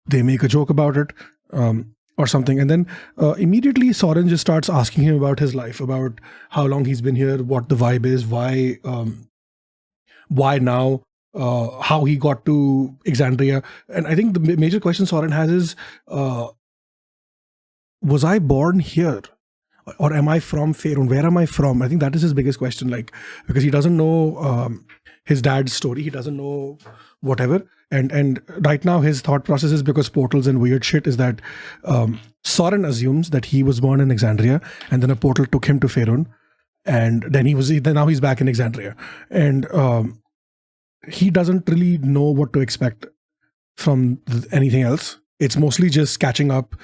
they make a joke about it or something, and then immediately Sorren just starts asking him about his life, about how long he's been here, what the vibe is, why now, how he got to Exandria, and I think the major question Sorren has is, was I born here? Or am I from Faerun? Where am I from? I think that is his biggest question, like, because he doesn't know his dad's story. He doesn't know whatever. And right now his thought process is, because portals and weird shit, is that Sorren assumes that he was born in Exandria and then a portal took him to Faerun. And then now he's back in Exandria. And he doesn't really know what to expect from anything else. It's mostly just catching up,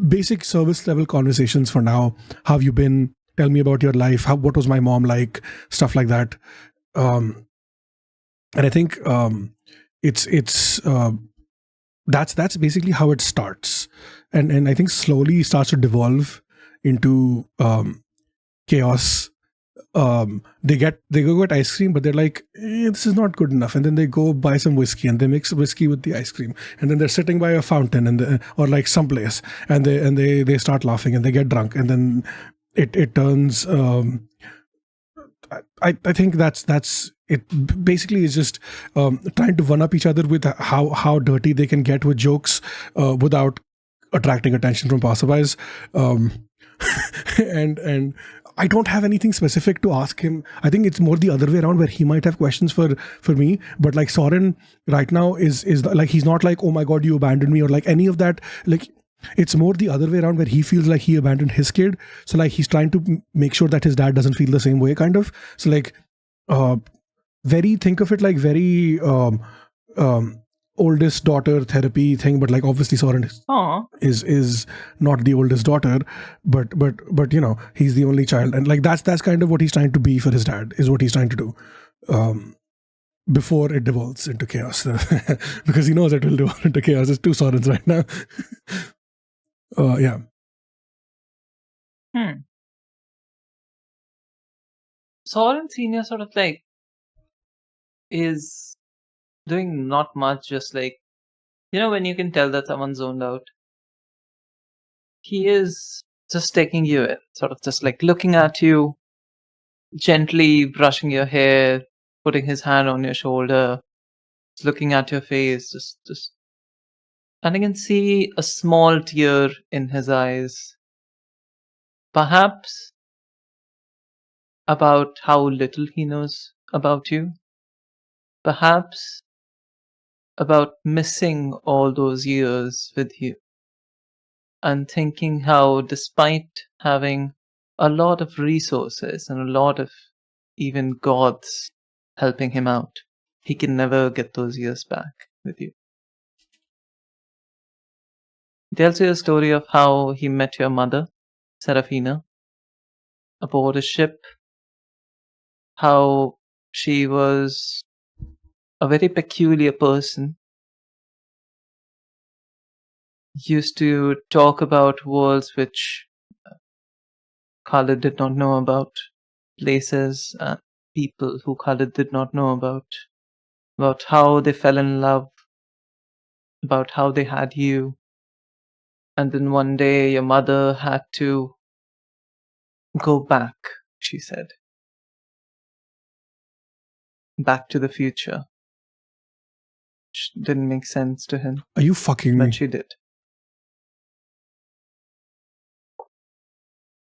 basic service level conversations for now. How have you been? Tell me about your life. What was my mom like? Stuff like that. And I think that's basically how it starts. And I think slowly starts to devolve into chaos. They go get ice cream, but they're like, this is not good enough, and then they go buy some whiskey and they mix whiskey with the ice cream, and then they're sitting by a fountain or like someplace, and they start laughing and they get drunk, and then it turns. I think that's it. Basically, is just trying to one up each other with how dirty they can get with jokes without attracting attention from passerbys. And I don't have anything specific to ask him. I think it's more the other way around, where he might have questions for me, but like Sorren right now is like, he's not like, oh my god, you abandoned me, or like any of that. Like, it's more the other way around, where he feels like he abandoned his kid. So like, he's trying to make sure that his dad doesn't feel the same way, kind of. So like, think of it like very oldest daughter therapy thing, but like obviously Sorren is not the oldest daughter, but you know, he's the only child, and like that's kind of what he's trying to be for his dad, is what he's trying to do before it devolves into chaos. Because he knows it will devolve into chaos. There's two Sorrens right now. Yeah. Sorren Senior sort of like is doing not much, just like, you know, when you can tell that someone's zoned out. He is just taking you in, sort of just like looking at you, gently brushing your hair, putting his hand on your shoulder, looking at your face, just. And I can see a small tear in his eyes. Perhaps about how little he knows about you. Perhaps about missing all those years with you. And thinking how, despite having a lot of resources and a lot of even gods helping him out, he can never get those years back with you. He tells you a story of how he met your mother, Serafina, aboard a ship. How she was a very peculiar person. Used to talk about worlds which Khalid did not know about, places and people who Khalid did not know about how they fell in love, about how they had you. And then one day your mother had to go back, she said. Back to the future. Which didn't make sense to him. Are you fucking me? But she did.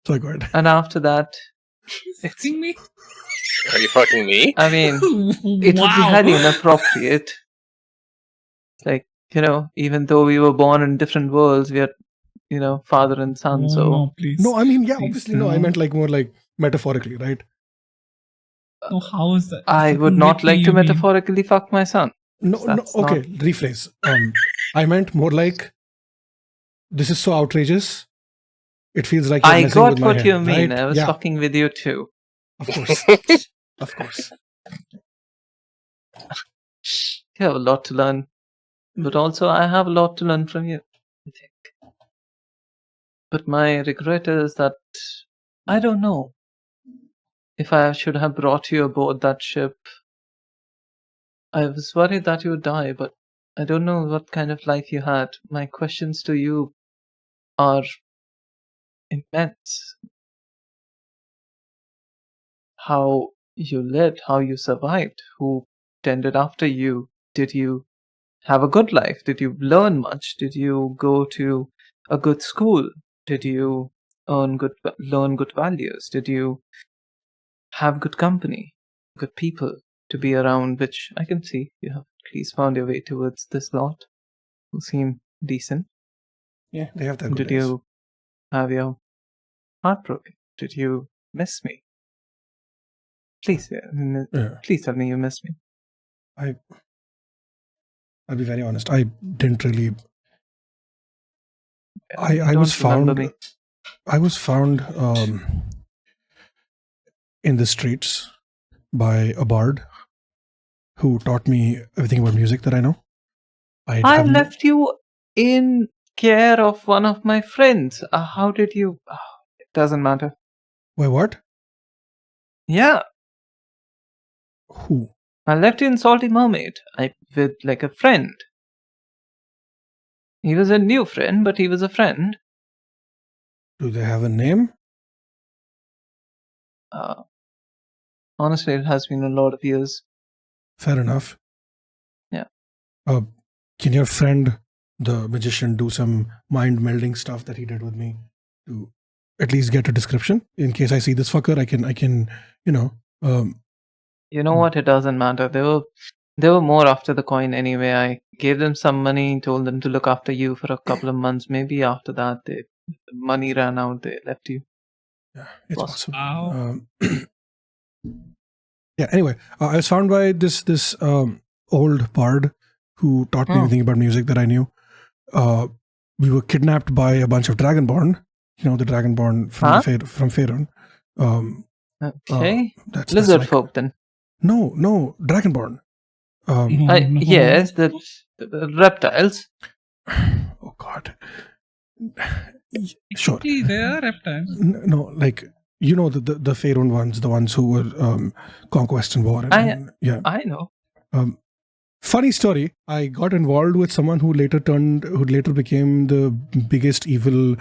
So go ahead. And after that, Fucking me? Are you fucking me? I mean, it would be highly inappropriate. Like, you know, even though we were born in different worlds, we are, you know, father and son. So No, please. No, I mean, yeah, Please, obviously, no. I meant like more like metaphorically, right? No, how is that? I would not like to metaphorically fuck my son. No, That's okay, not- rephrase. I meant more like, this is so outrageous. It feels like you're I messing got with my what head, you mean. right? I was Yeah, fucking with you too. of course, of course. You have a lot to learn. But also I have a lot to learn from you, I think. But my regret is that I don't know if I should have brought you aboard that ship. I was worried that you would die, but I don't know what kind of life you had. My questions to you are immense. How you lived, how you survived, who tended after you. Did you have a good life? Did you learn much? Did you go to a good school? Did you learn good values? Did you have good company, good people to be around, which I can see you have at least found your way towards this lot who seem decent. Yeah, they have their good Did days. you have your heart broken? Did you miss me? Please, please tell me you miss me. I'll be very honest. I didn't really. You I was don't remember found. me. I was found in the streets by a bard who taught me everything about music that I know. I left you in care of one of my friends. How did you? It doesn't matter. Wait, what? Yeah, Who? I left you in Salty Mermaid. With like a friend. He was a new friend, but he was a friend. Do they have a name? Honestly, it has been a lot of years. Fair enough. Yeah. Can your friend, the magician, do some mind melding stuff that he did with me to at least get a description in case I see this fucker? I can, you know. You know what? It doesn't matter. They were more after the coin anyway. I gave them some money, told them to look after you for a couple of months. Maybe after that, the money ran out. They left you. Yeah, it's possible. Wow. Yeah. Anyway, I was found by this old bard who taught me everything about music that I knew. We were kidnapped by a bunch of Dragonborn. You know, the Dragonborn from from Faerun. Okay. That's Lizard like, folk then. No, Dragonborn. Yes, the reptiles. Oh God. Sure. They are reptiles. No, like you know the Faerun ones, the ones who were conquest and war. I know. Funny story. I got involved with someone who later became the biggest evil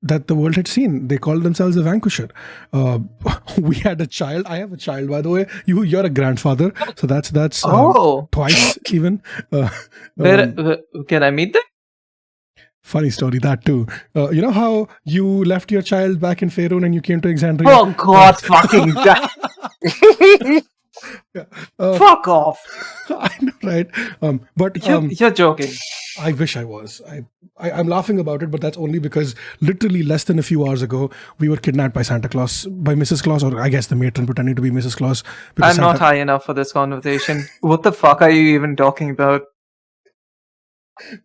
that the world had seen. They called themselves the Vanquisher. We had a child. I have a child, by the way. You're a grandfather, so that's twice even. Where can I meet them? Funny story, that too. You know how you left your child back in Faerun and you came to Exandria? Oh God, fucking damn. Fuck off. I know, right? But you're joking. I wish I was. I'm laughing about it, but that's only because literally less than a few hours ago, we were kidnapped by Santa Claus, by Mrs. Claus, or I guess the matron pretending to be Mrs. Claus. I'm not high enough for this conversation. What the fuck are you even talking about?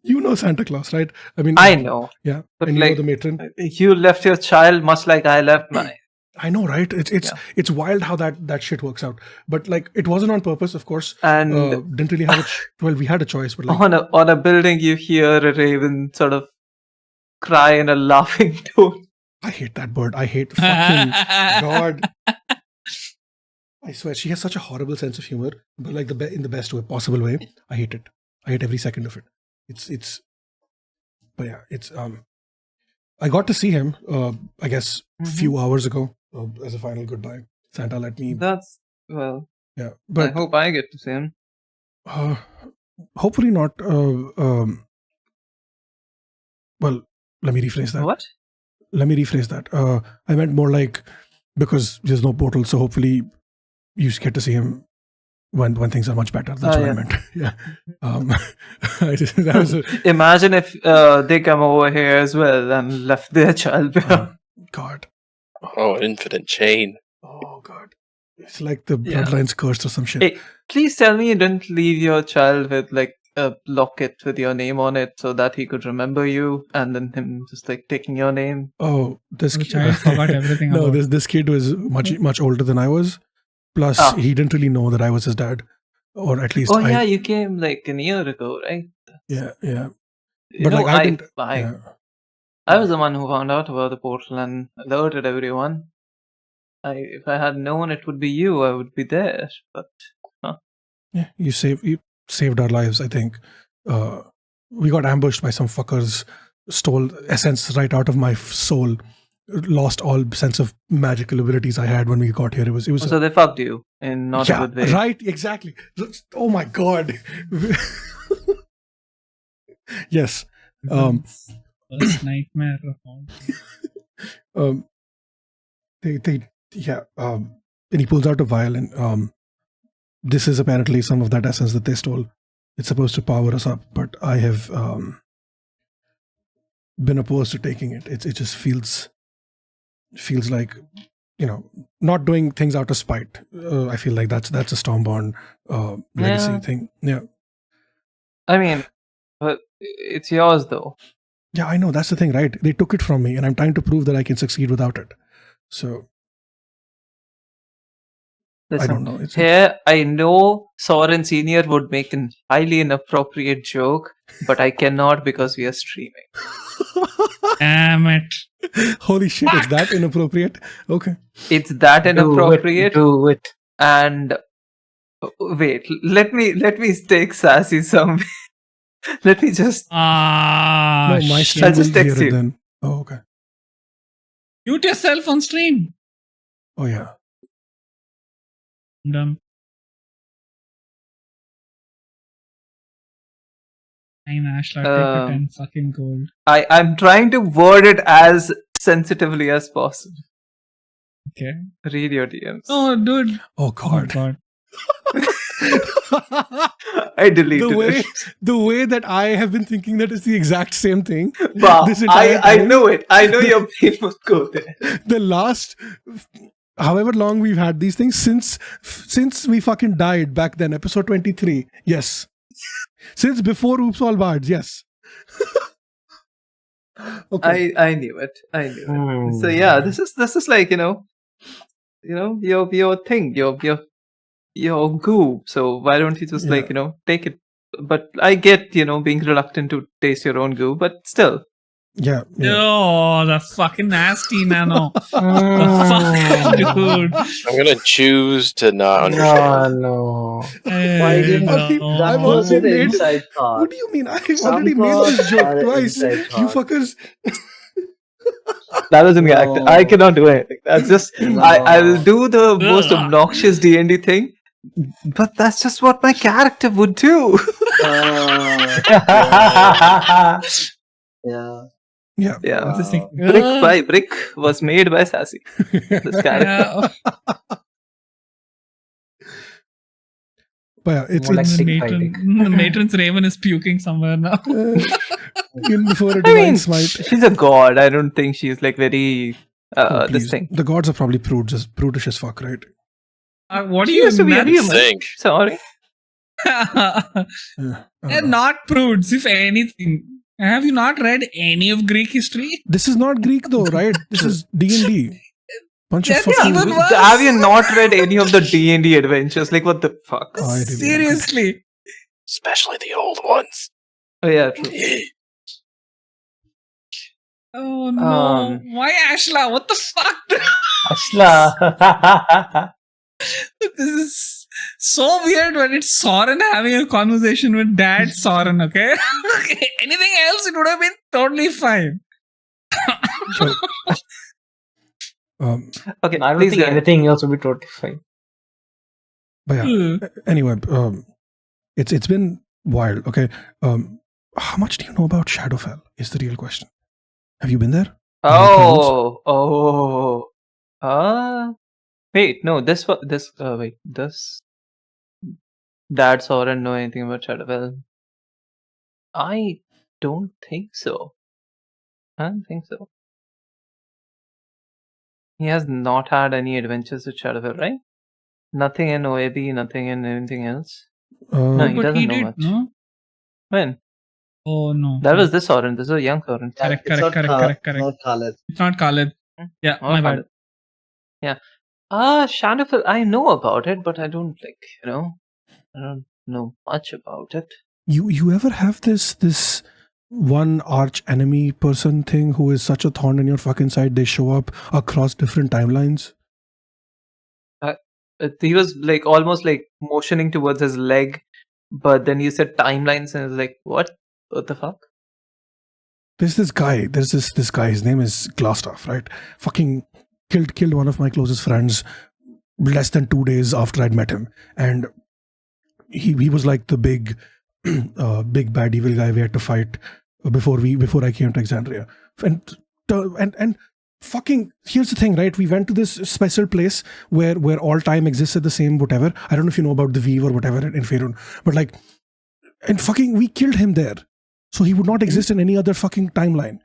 You know Santa Claus, right? I mean, I know. Yeah, but and you know the matron. You left your child much like I left mine. I know, right? It's wild how that shit works out. But like, it wasn't on purpose, of course. And didn't really have well, we had a choice, but like, on a building, you hear a raven sort of cry in a laughing tone. I hate that bird. I hate fucking God. I swear, she has such a horrible sense of humor, but like in the best way possible way. I hate it. I hate every second of it. But yeah, it's I got to see him. I guess a few hours ago as a final goodbye. Santa let me. That's well. Yeah, but I hope I get to see him. Hopefully not. Well, let me rephrase that. What? Let me rephrase that. I meant more like because there's no portal, so hopefully you get to see him when things are much better. That's what I meant. Yeah. Imagine if they come over here as well and left their child behind. God. Oh, infinite chain. Oh God. It's like the bloodline's cursed or some shit. Hey, please tell me you didn't leave your child with like a locket with your name on it so that he could remember you, and then him just like taking your name. Oh, this child forgot everything. No, this kid was much older than I was. Plus, he didn't really know that I was his dad, or at least. Oh yeah, you came like a year ago, right? Yeah. But like I didn't. I was the one who found out about the portal and alerted everyone. if I had known it would be you, I would be there. But Yeah, you saved our lives. I think we got ambushed by some fuckers, stole essence right out of my soul, lost all sense of magical abilities I had when we got here. It was so they fucked you in not a good way. Right, exactly. Oh my god. Yes. First nightmare of all. And he pulls out a vial, and this is apparently some of that essence that they stole. It's supposed to power us up, but I have been opposed to taking it. It just feels like, not doing things out of spite. I feel like that's a Stormborn legacy thing. Yeah. I mean, but it's yours though. Yeah, I know. That's the thing, right? They took it from me, and I'm trying to prove that I can succeed without it. So, Listen, I don't know. Here, I know Sorren Senior would make an highly inappropriate joke, but I cannot because we are streaming. Damn it. Holy shit, it's that inappropriate? Okay. It's that inappropriate. Do it. And wait, let me take Sassy somewhere. Let me just. No, my stream I'll just will hear text it you. then. Oh, okay. Mute yourself on stream. Oh, yeah. Dumb. Fine, Ashla, take a 10 fucking gold. I'm trying to word it as sensitively as possible. Okay. Read your DMs. Oh, dude. Oh, Oh, God. God. I deleted it. The way that I have been thinking that is the exact same thing. Wow, This entire I time. know it. I know your brain would go there. The last, however long we've had these things, since we fucking died back then, episode 23, yes. Since before Oops All Bards, yes. Okay. I knew it. I knew it. So yeah, this is like your thing, your goo. So why don't you just take it? But I get being reluctant to taste your own goo, but still. Yeah. Oh, that's fucking nasty, Nano. The fuck, dude. I'm gonna choose to not understand. No. Why didn't I've that was already the made- inside part. What do you mean? I've Some already made this thoughts joke are twice. inside You thought. fuckers. That was in character. No. I cannot do anything. That's just I'll do the most Ugh. obnoxious D&D thing, but that's just what my character would do. Yeah. Yeah. Yeah. Just like, Brick ugh. by Brick was made by Sassy. This character. Yeah. But yeah, it's More like it's sick Matron, fighting. the matron's raven is puking somewhere now. even before a I divine mean, smite. she's a god. I don't think she's like very Oh, this please. thing. The gods are probably prudish as fuck, right? What do She you used to be a nuts? human. Think. Sorry. Yeah, I They're don't know. not prudes, if anything. Have you not read any of Greek history? This is not Greek though, right? This is D&D. Bunch of That's fucking. even worse. Have you not read any of the D&D adventures? Like what the fuck? Oh, I didn't. Seriously. Especially the old ones. Oh yeah, true. Oh no. Why Ashla? What the fuck? Ashla. This is so weird when it's Sorren having a conversation with Dad Sorren, okay? Okay, anything else, it would have been totally fine. So, Okay, I don't please think go ahead. anything else would be totally fine. but yeah. Hmm. Anyway, it's been wild. Okay. How much do you know about Shadowfell? Is the real question. Have you been there? Wait, no, does Dad Sorren know anything about Shadowfell? I don't think so. I don't think so. He has not had any adventures with Shadowfell, right? Nothing in OAB, nothing in anything else. No, he But doesn't he know did, much. no? When? Oh no. That was this Sorren. This is a young Sorren. Correct, It's correct, not correct. Not Khaled. It's not Khaled. Yeah, Oh, my bad. Yeah. Shadowfell, I know about it, but I don't I don't know much about it. You ever have this one arch enemy person thing who is such a thorn in your fucking side? They show up across different timelines. He was like almost like motioning towards his leg, but then you said timelines, and I was like, what? What the fuck? There's this guy. There's this guy. His name is Glassstaff, right? Fucking killed one of my closest friends less than 2 days after I'd met him, and he was like the big bad evil guy we had to fight before I came to Exandria. And fucking, here's the thing, right? We went to this special place where all time exists at the same whatever. I don't know if you know about the Weave or whatever in Faerun, but like, and fucking we killed him there, so he would not exist in any other fucking timeline.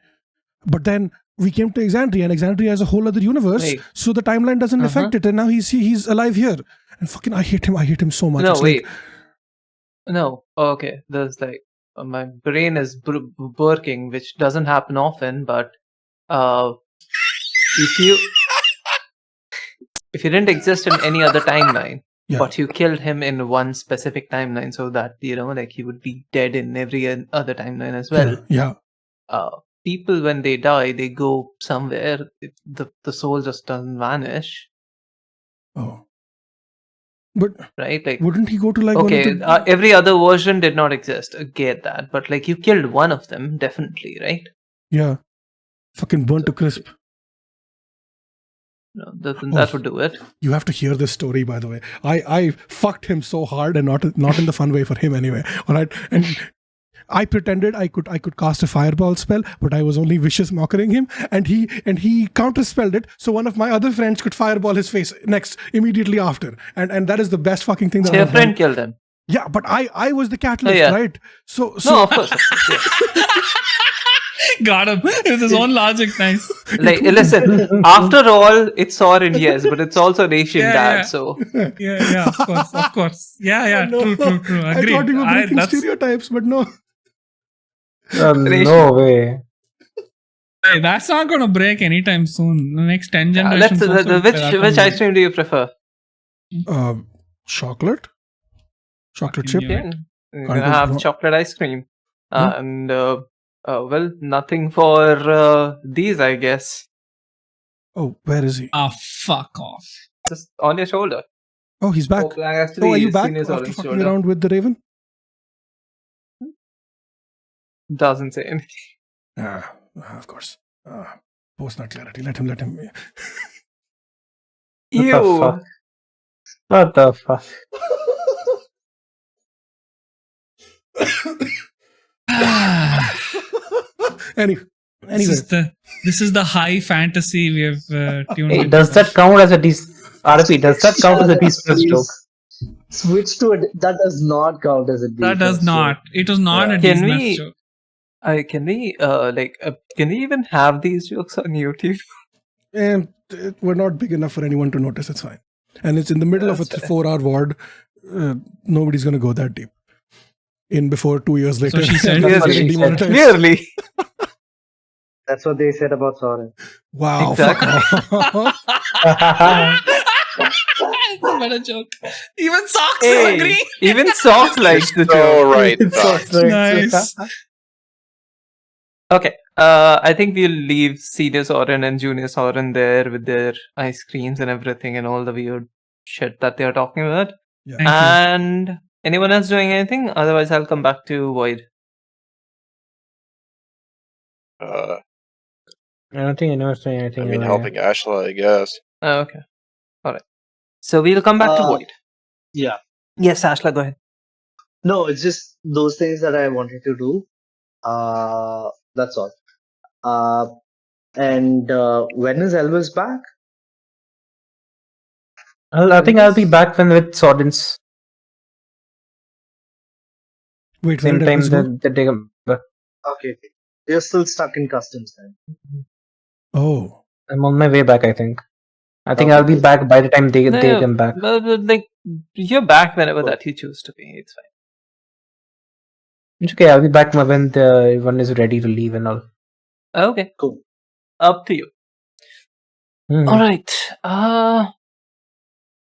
But then we came to Exandria, and Exandria has a whole other universe, Wait. so the timeline doesn't affect it, and now he's alive here. And fucking, I hate him so much. No, It's wait. like, No. Okay. There's like my brain is working, which doesn't happen often, but if you didn't exist in any other timeline, Yeah. but you killed him in one specific timeline, so that like he would be dead in every other timeline as well. yeah. People when they die, they go somewhere. The soul just doesn't vanish, Oh. But right? Like, wouldn't he go to like okay, one of the, every other version did not exist. I get that, but like you killed one of them, definitely, right? yeah, fucking burnt to crisp. No, that would do it. You have to hear this story, by the way. I fucked him so hard, and not in the fun way for him anyway. All right, and I pretended I could cast a fireball spell, but I was only vicious mockering him, and he counterspelled it, so one of my other friends could fireball his face next immediately after, and that is the best fucking thing that So your I've friend done. killed him. Yeah, but I was the catalyst, yeah. right? So No, of course. Yes. Got him. It's his own logic. Nice. Like, listen. After all, it's Sorren, yes, but it's also Nation Dad. Yeah. So Yeah. Of course. Yeah. No, True. I Agreed. thought you were breaking That's- stereotypes, but no. No way. Hey, that's not going to break anytime soon. The next 10 let's. generations. Which ice cream do you prefer? Chocolate Fucking chip. yeah. Yeah, you're Can't gonna go have wrong. chocolate ice cream, Hmm? and well, nothing for these, I guess. Oh, where is he? Fuck off. Just on your shoulder. Oh, he's back. Oh, actually, Oh, are you back seen his after orange fucking shoulder. around with the Raven? Doesn't say anything. Of course. Post not clarity. Let him. What the Ew. fuck? What the fuck? Anyway, This is the high fantasy we have tuned Hey, into. does that count as a RP? Does that count as a D-plus joke? Switch to it. That does not count as a D. That does not. It was not a Can Disney we- joke. Can we even have these jokes on YouTube? and we're not big enough for anyone to notice. It's fine. And it's in the middle of a That's 4-hour ward. Nobody's going to go that deep. In before 2 years later. she said- everyone's That's what getting she said. demonetized. Clearly. That's what they said about Sorren. Wow. Exactly. Fuck off. It's a better joke. Even Socks Hey, agree. even Socks likes the So joke. right. Nice. Okay. I think we'll leave Senior Sorren and Junior Sorren there with their ice creams and everything and all the weird shit that they're talking about. Yeah. Thank you. And anyone else doing anything? Otherwise, I'll come back to Void. I don't think anyone's doing anything. I mean, over helping Ashla, I guess. Oh, okay. All right. So we'll come back to Void. Yeah. Yes, Ashla, go ahead. No, it's just those things that I wanted to do. That's all. And when is Elvis back? I think I'll be back when with Sordens. Wait, where Same did time Elvis go? that they come back. Okay. You're still stuck in customs then. Oh. I'm on my way back, I think. I think Okay. I'll be back by the time they come back. But, like, you're back whenever that you choose to be. It's fine. It's okay, I'll be back when everyone is ready to leave and all. Okay. Cool. Up to you. Hmm. All right.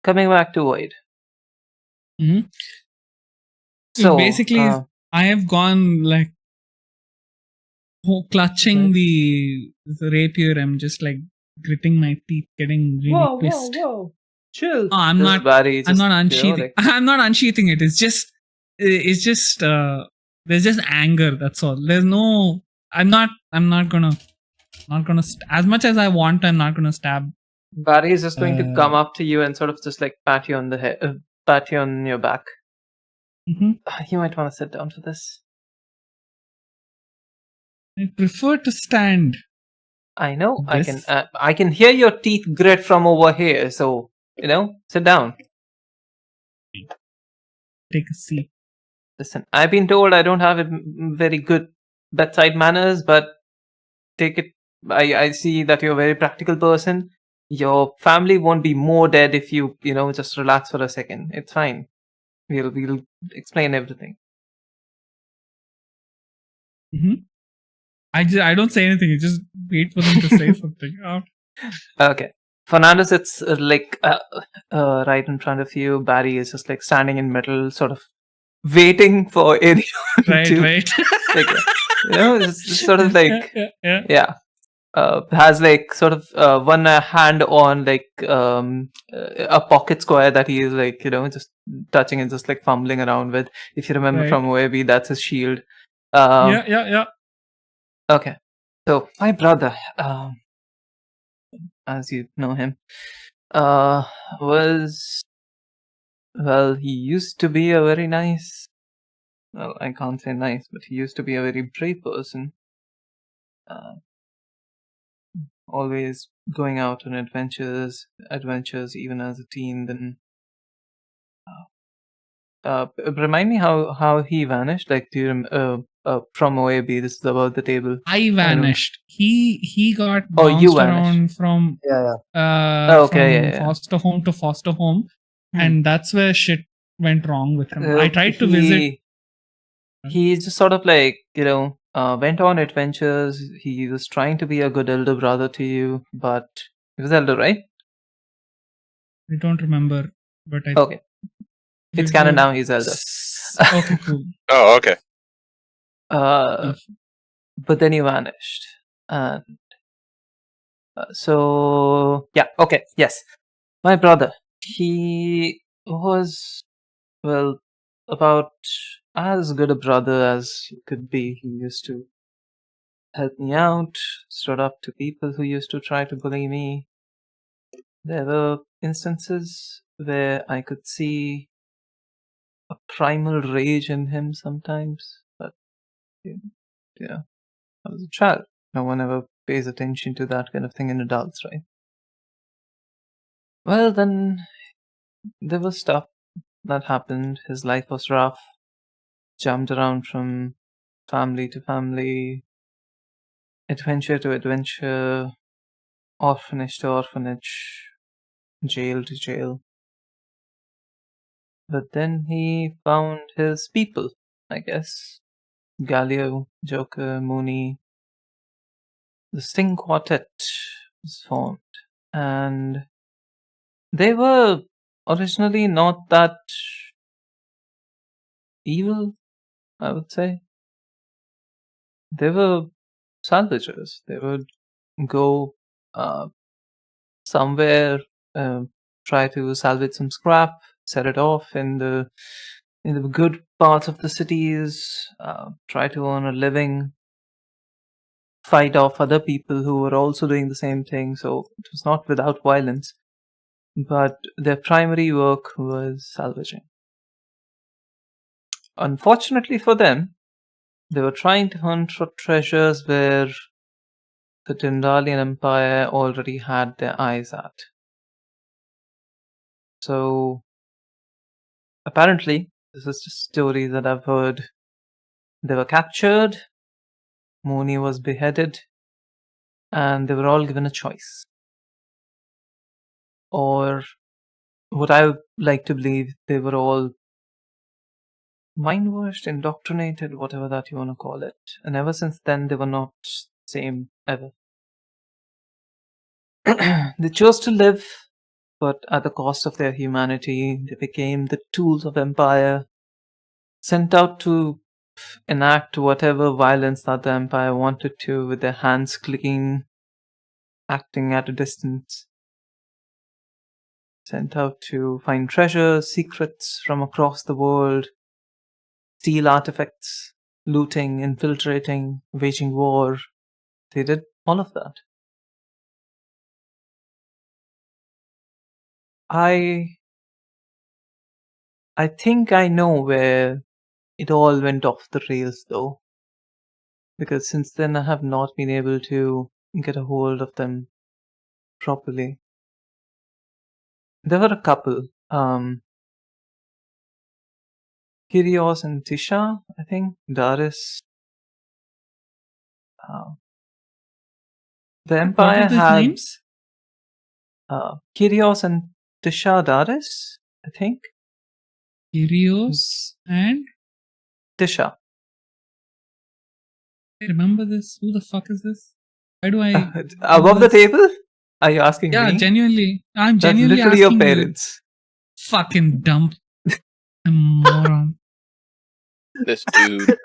Coming back to Void. Mhm. So basically, I have gone like clutching the rapier. I'm just like gritting my teeth, getting really pissed. whoa. chill. No, I'm Just not. Barry, I'm just, not you know, unsheathing. like, I'm not unsheathing it. It's just there's just anger. That's all. There's no. I'm not gonna as much as I want. I'm not gonna stab. Barry is just going to come Uh, up to you and sort of just like pat you on the head, pat you on your back. Mhm. You might want to sit down for this. I prefer to stand. I know. This? I can hear your teeth grit from over here. So sit down. Take a seat. Listen, I've been told I don't have very good bedside manners, but take it. I see that you're a very practical person. Your family won't be more dead if you just relax for a second. It's fine. We'll explain everything. I don't say anything. I just wait for them to say something. Okay. Fernandez, it's right in front of you. Barry is just like standing in middle, sort of waiting for anyone Right. like, it's sort of like yeah. has like sort of one hand on like a pocket square that he is like just touching and just like fumbling around with. If you remember Right. from OAB, that's his shield. Yeah. Okay, so my brother, as you know him, was, well, he used to be a very nice, well, I can't say nice, but he used to be a very brave person. Always going out on adventures even as a teen. Then remind me how he vanished. Like, do you from OAB? This is about the table. I vanished. He got Oh, you bounced around from okay, from foster home to foster home, and that's where shit went wrong with him. I tried to visit. He just sort of like went on adventures. He was trying to be a good elder brother to you, but he was elder, right? I don't remember, but okay. It's canon now. He's elder. Okay, cool. Oh, okay. But then he vanished, and so yeah. Okay, yes, my brother. He was, well, about as good a brother as he could be. He used to help me out, stood up to people who used to try to bully me. There were instances where I could see a primal rage in him sometimes, but I was a child. No one ever pays attention to that kind of thing in adults, right? Well, then there was stuff that happened. His life was rough. Jumped around from family to family, adventure to adventure, orphanage to orphanage, jail to jail. But then he found his people, I guess. Galio, Joker, Mooney. The Sting Quartet was formed. And they were originally not that evil, I would say. They were salvagers. They would go somewhere, try to salvage some scrap, set it off in the good parts of the cities, try to earn a living, fight off other people who were also doing the same thing. So it was not without violence, but their primary work was salvaging. Unfortunately for them, they were trying to hunt for treasures where the Tindalian Empire already had their eyes at. So apparently, this is just stories that I've heard. They were captured, Mooney was beheaded, and they were all given a choice. Or what I would like to believe, they were all mind-washed, indoctrinated, whatever that you want to call it. And ever since then, they were not same ever. They chose to live, but at the cost of their humanity. They became the tools of empire, sent out to enact whatever violence that the empire wanted to, with their hands clicking, acting at a distance. sent out to find treasures, secrets from across the world, steal artifacts, looting, infiltrating, waging war. They did all of that. I think I know where it all went off the rails, though, because since then I have not been able to get a hold of them properly. There were a couple, Kyrios and Tisha, I think, Darius. The Empire What are these had names? Kyrios and Tisha Darius, I think. Kyrios and Tisha. I remember this. Who the fuck is this? Why do I Above the table? Are you asking Yeah, me? genuinely. I'm That's genuinely literally asking your you. parents. Fucking dumb. Moron. This dude.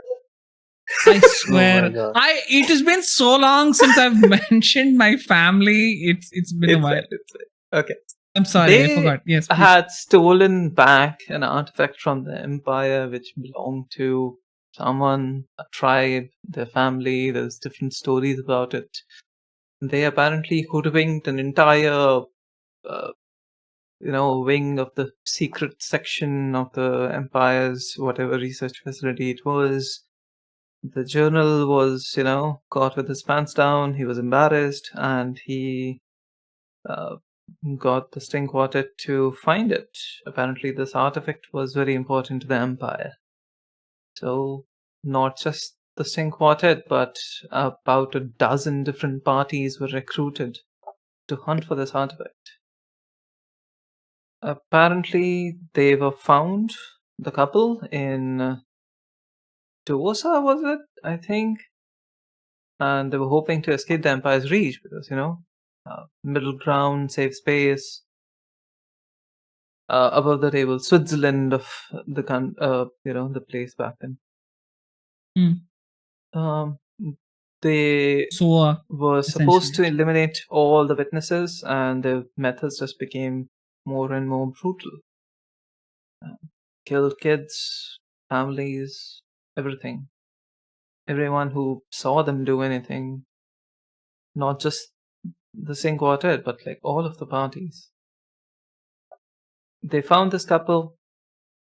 I swear. God. It has been so long since I've mentioned my family. It's been a while. It's fine. Okay. I'm sorry, They I forgot. Yes, please. had stolen back an artifact from the Empire which belonged to someone, a tribe, their family. There's different stories about it. They apparently hoodwinked an entire wing of the secret section of the Empire's whatever research facility it was. The journal was, caught with his pants down. He was embarrassed, and he got the Sting Quartet to find it. Apparently, this artifact was very important to the Empire. So, not just the Sting Quartet, but about a dozen different parties were recruited to hunt for this artifact. Apparently, they were found, the couple, in Tuosa, was it? I think. And they were hoping to escape the Empire's reach because, middle ground, safe space. Above the table, Switzerland of the the place back then. They were supposed to eliminate all the witnesses, and their methods just became more and more brutal. Killed kids, families, everything. Everyone who saw them do anything. Not just the Singh Quartet, but like all of the parties. They found this couple.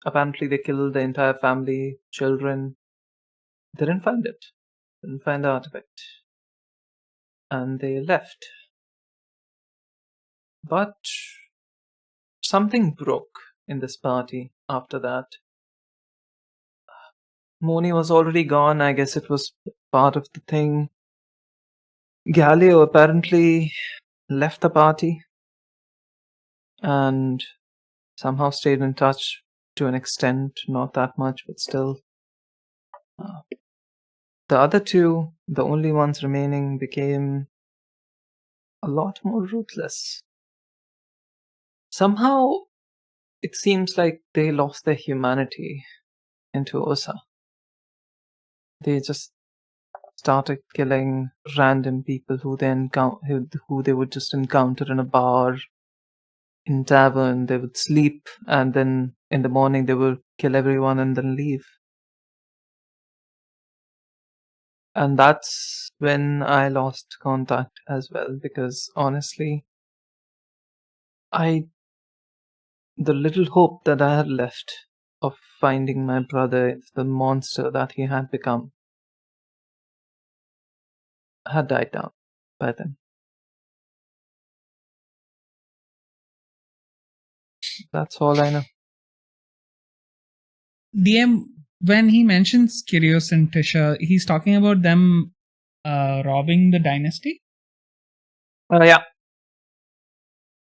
Apparently they killed the entire family, children. They didn't find it. Didn't find the artifact. And they left. But something broke in this party after that. Moni was already gone. I guess it was part of the thing. Galileo apparently left the party and somehow stayed in touch to an extent, not that much, but still. The other two, the only ones remaining, became a lot more ruthless. Somehow, it seems like they lost their humanity into Osa. They just started killing random people who they would just encounter in a bar, in tavern. They would sleep, and then in the morning they would kill everyone and then leave. And that's when I lost contact as well, because honestly, the little hope that I had left of finding my brother, the monster that he had become, had died down by then. That's all I know. DM, when he mentions Kyrios and Tisha, he's talking about them robbing the dynasty? Yeah.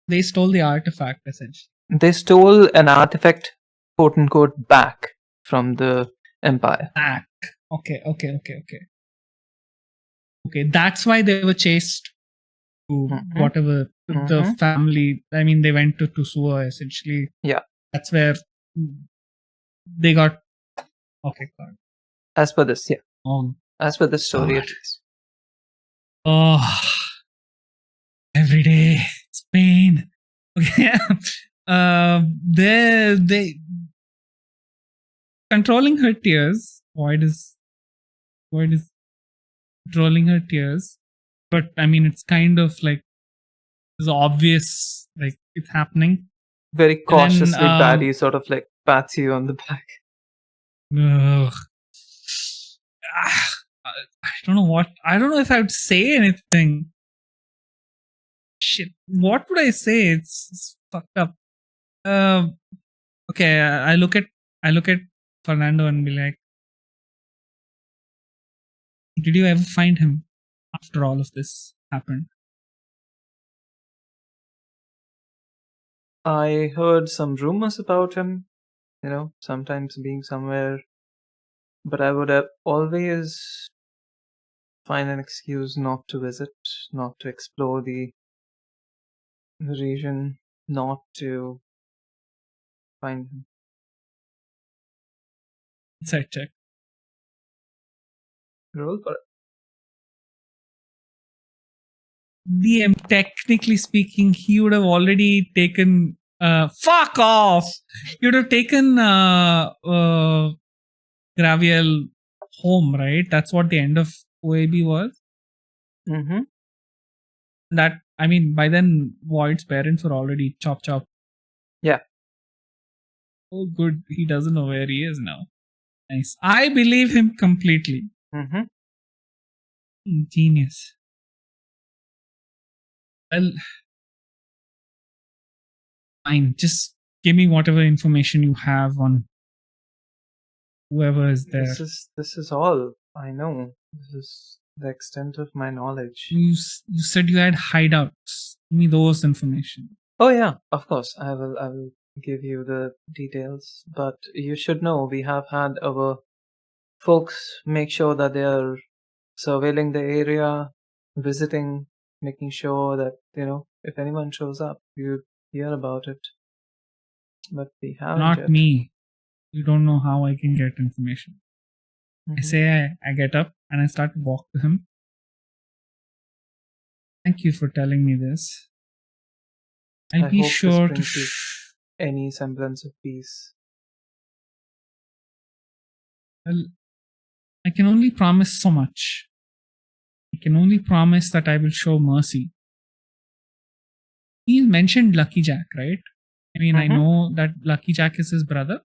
They stole the artifact, essentially. They stole an artifact, quote unquote, back from the Empire. Back. Okay. Okay, that's why they were chased to whatever the family. I mean, they went to Tusua, essentially. Yeah. That's where they got. Okay, got it. As per this, yeah. As per the story, at least. Oh, every day it's pain. Okay. they controlling her tears. Void is controlling her tears, but I mean it's kind of like it's obvious, like it's happening. Very And then, cautiously, Batty sort of like pats you on the back. ugh. I don't know if I would say anything. Shit, what would I say? It's fucked up. Okay, I look at Fernando and be like, did you ever find him after all of this happened? I heard some rumors about him, sometimes being somewhere, but I would always find an excuse not to visit, not to explore the region, not to find him. Insight check. Roll for it. DM, technically speaking, he would have already taken. Fuck off! He would have taken Graviel home, right? That's what the end of OAB was. Mm-hmm. That, I mean, by then Void's parents were already chop. Yeah. Oh, good. He doesn't know where he is now. Nice. I believe him completely. Mm-hmm. Genius. Well, fine. Just give me whatever information you have on whoever is there. This is all I know. This is the extent of my knowledge. You said you had hideouts. Give me those information. Oh yeah, of course. I will give you the details. But you should know we have had our folks make sure that they are surveilling the area, visiting, making sure that if anyone shows up, you hear about it. But we haven't Not yet. me. You don't know how I can get information. I say I get up and I start to walk to him. Thank you for telling me this. I'll be hope sure this to. brings you any semblance of peace. Well, I can only promise so much. I can only promise that I will show mercy. He mentioned Lucky Jack, right? I mean, I know that Lucky Jack is his brother.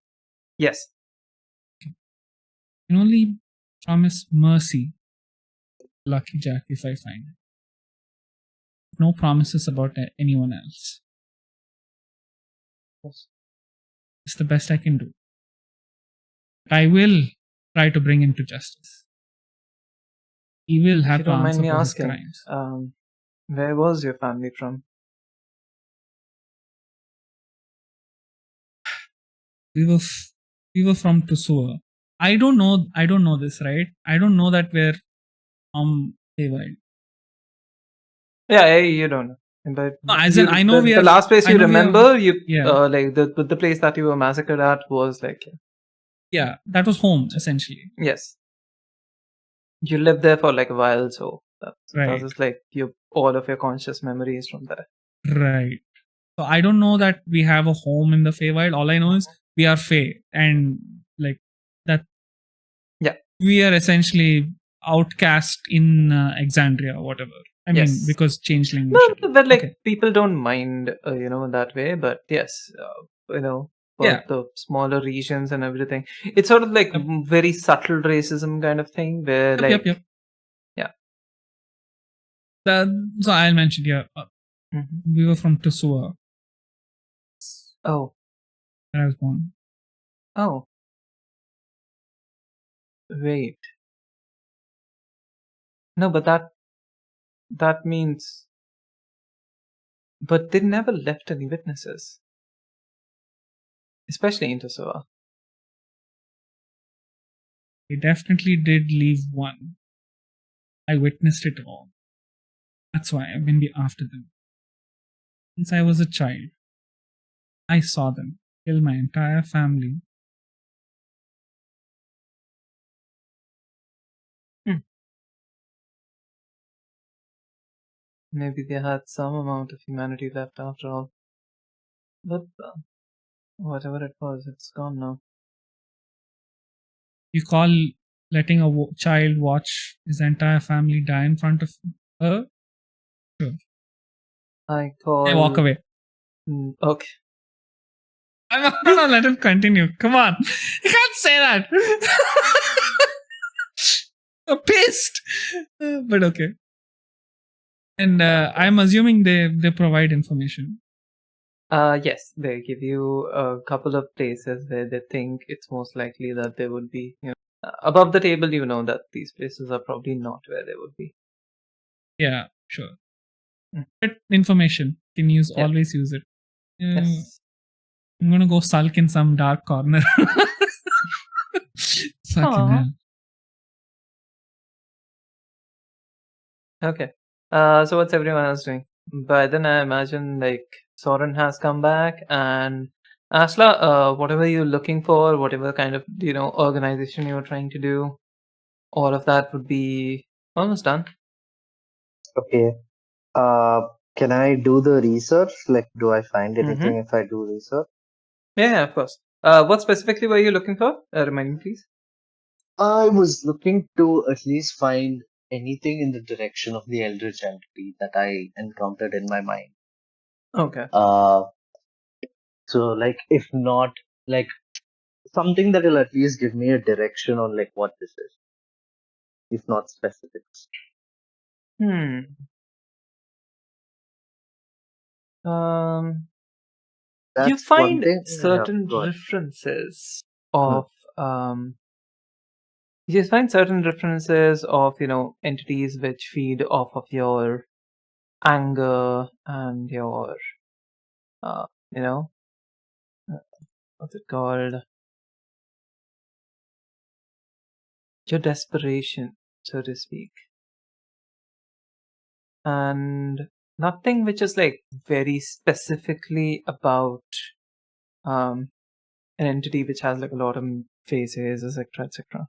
Yes. Okay. I can only promise mercy to Lucky Jack if I find him. No promises about anyone else. Yes. It's the best I can do. But I will try to bring him to justice. He will have If you to don't mind answer me for his asking, crimes. where was your family from? We were from Tusua. I don't know this, right? I don't know that we're from Hayward. Yeah, you don't know. But No, as in, I know we the are. last place you remember, yeah. Like the place that you were massacred at was like. Yeah, that was home essentially. Yes. You lived there for like a while, so that was like all of your conscious memories from there. Right. So I don't know that we have a home in the Feywild. All I know is we are Fey, and like that. Yeah. We are essentially outcast in Exandria, or whatever. I mean, because changeling. No, but like people don't mind, that way. But yes, for the smaller regions and everything, it's sort of like very subtle racism kind of thing where Yep. Yeah. So I'll mention here. We were from Tusua. Oh. Where I was born. Oh. Wait. No, but that means. But they never left any witnesses. Especially in Tusua. They definitely did leave one. I witnessed it all. That's why I've been after them. Since I was a child, I saw them kill my entire family. Maybe they had some amount of humanity left after all. But whatever it was, it's gone now. You call letting a child watch his entire family die in front of her? Sure. I call. Hey, walk away. Okay. I'm not gonna let him continue. Come on. You can't say that. I'm pissed. But okay. And I'm assuming they provide information. Yes, they give you a couple of places where they think it's most likely that they would be. Above the table, you know that these places are probably not where they would be. Yeah, sure. Mm. But information. Can use Yeah. always use it. Yes. I'm gonna go sulk in some dark corner. Fucking hell. Okay. So what's everyone else doing? By then, I imagine like Sorren has come back, and Asla, whatever you're looking for, whatever kind of organization you're trying to do, all of that would be almost done. Okay. Can I do the research? Like, do I find anything if I do research? Yeah, of course. What specifically were you looking for? Remind me, please. I was looking to at least find anything in the direction of the Eldritch entity that I encountered in my mind. Okay. So like, if not, like something that will at least give me a direction on like what this is, if not specifics. You That's find one thing. certain Yeah, go ahead. references of you find certain references of entities which feed off of your anger and your what's it called, your desperation, so to speak, and nothing which is like very specifically about an entity which has like a lot of faces, etc., etc.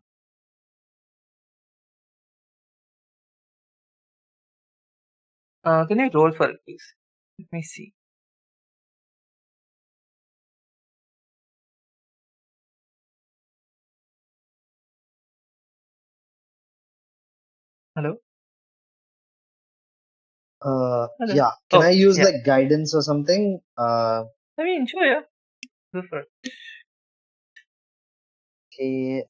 Can you roll for it, please? Let me see. Hello? Hello. Yeah. Can I use yeah. like guidance or something? I mean, sure, yeah. Go for it. Okay.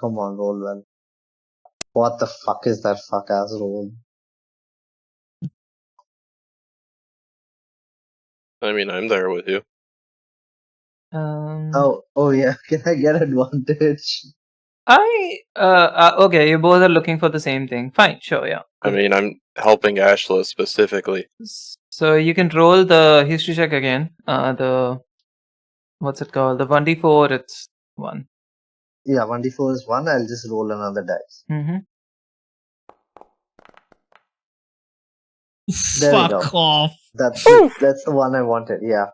Come on, roll well. What the fuck is that fuck ass roll? I mean, I'm there with you. Oh yeah. Can I get advantage? Okay, you both are looking for the same thing. Fine, sure, yeah. I mean, I'm helping Ashla specifically. So you can roll the history check again. What's it called? The 1d4, it's 1. Yeah, 1d4 is 1. I'll just roll another dice. There we go. Fuck off. That's the one I wanted. Yeah.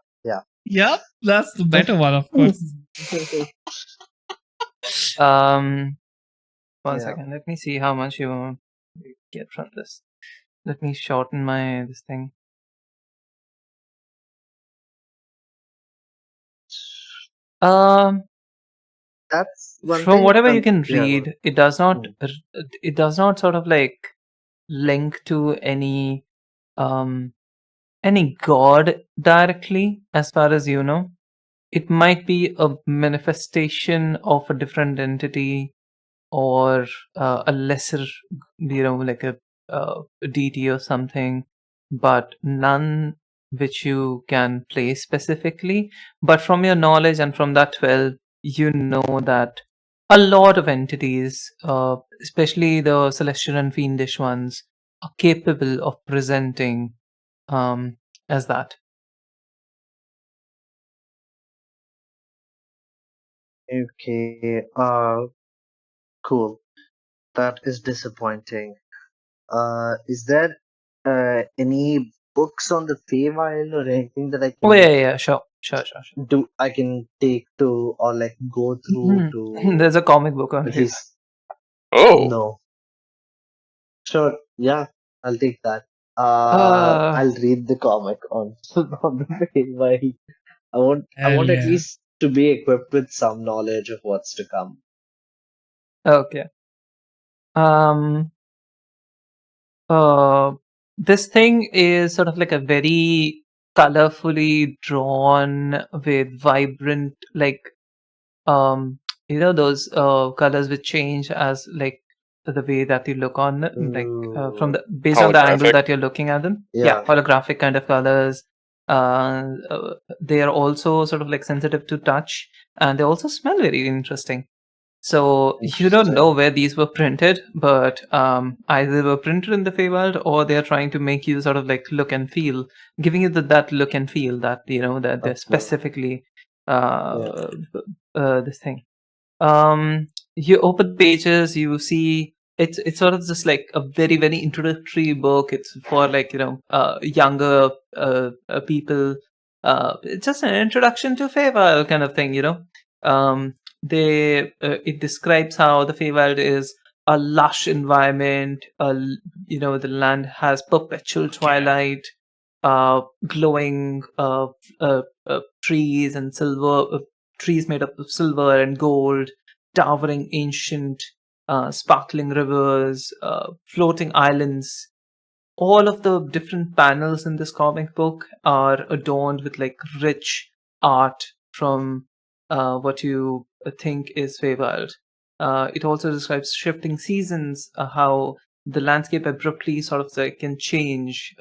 Yep, that's the better one, of course. One Yeah. second. Let me see how much you get from this. Let me shorten this thing. That's one From thing. whatever you can Yeah, read, it does not sort of like link to any god directly, as far as you know. It might be a manifestation of a different entity or a lesser, like a deity or something, but none which you can place specifically. But from your knowledge and from that 12, you know that a lot of entities, especially the celestial and fiendish ones, are capable of presenting as that. Okay. Cool. That is disappointing. Is there any books on the Feywild or anything that I Oh, can yeah, sure. do? I can take to or like go through to There's a comic book on at it. least. Oh, No. Sure. Yeah, I'll take that. Uh, I'll read the comic on on the Feywild. I want Hell at yeah. least to be equipped with some knowledge of what's to come. okay. Um. This thing is sort of like a very colorfully drawn with vibrant, like those colors which change as like the way that you look on it, like from the based on the angle Holographic. that you're looking at them. Yeah. Holographic kind of colors. They are also sort of like sensitive to touch, and they also smell very interesting. So you don't know where these were printed, but either they were printed in the Feywild or they are trying to make you sort of like look and feel, giving you that look and feel that that they're Okay. specifically this thing. You open pages, you see it's sort of just like a very very introductory book. It's for like younger people. It's just an introduction to Feywild kind of thing. It describes how the Feywild is a lush environment. The land has perpetual twilight, glowing trees and silver. Trees made up of silver and gold, towering ancient, sparkling rivers, floating islands. All of the different panels in this comic book are adorned with like rich art from what you think is Feywild. It also describes shifting seasons, how the landscape abruptly sort of like can change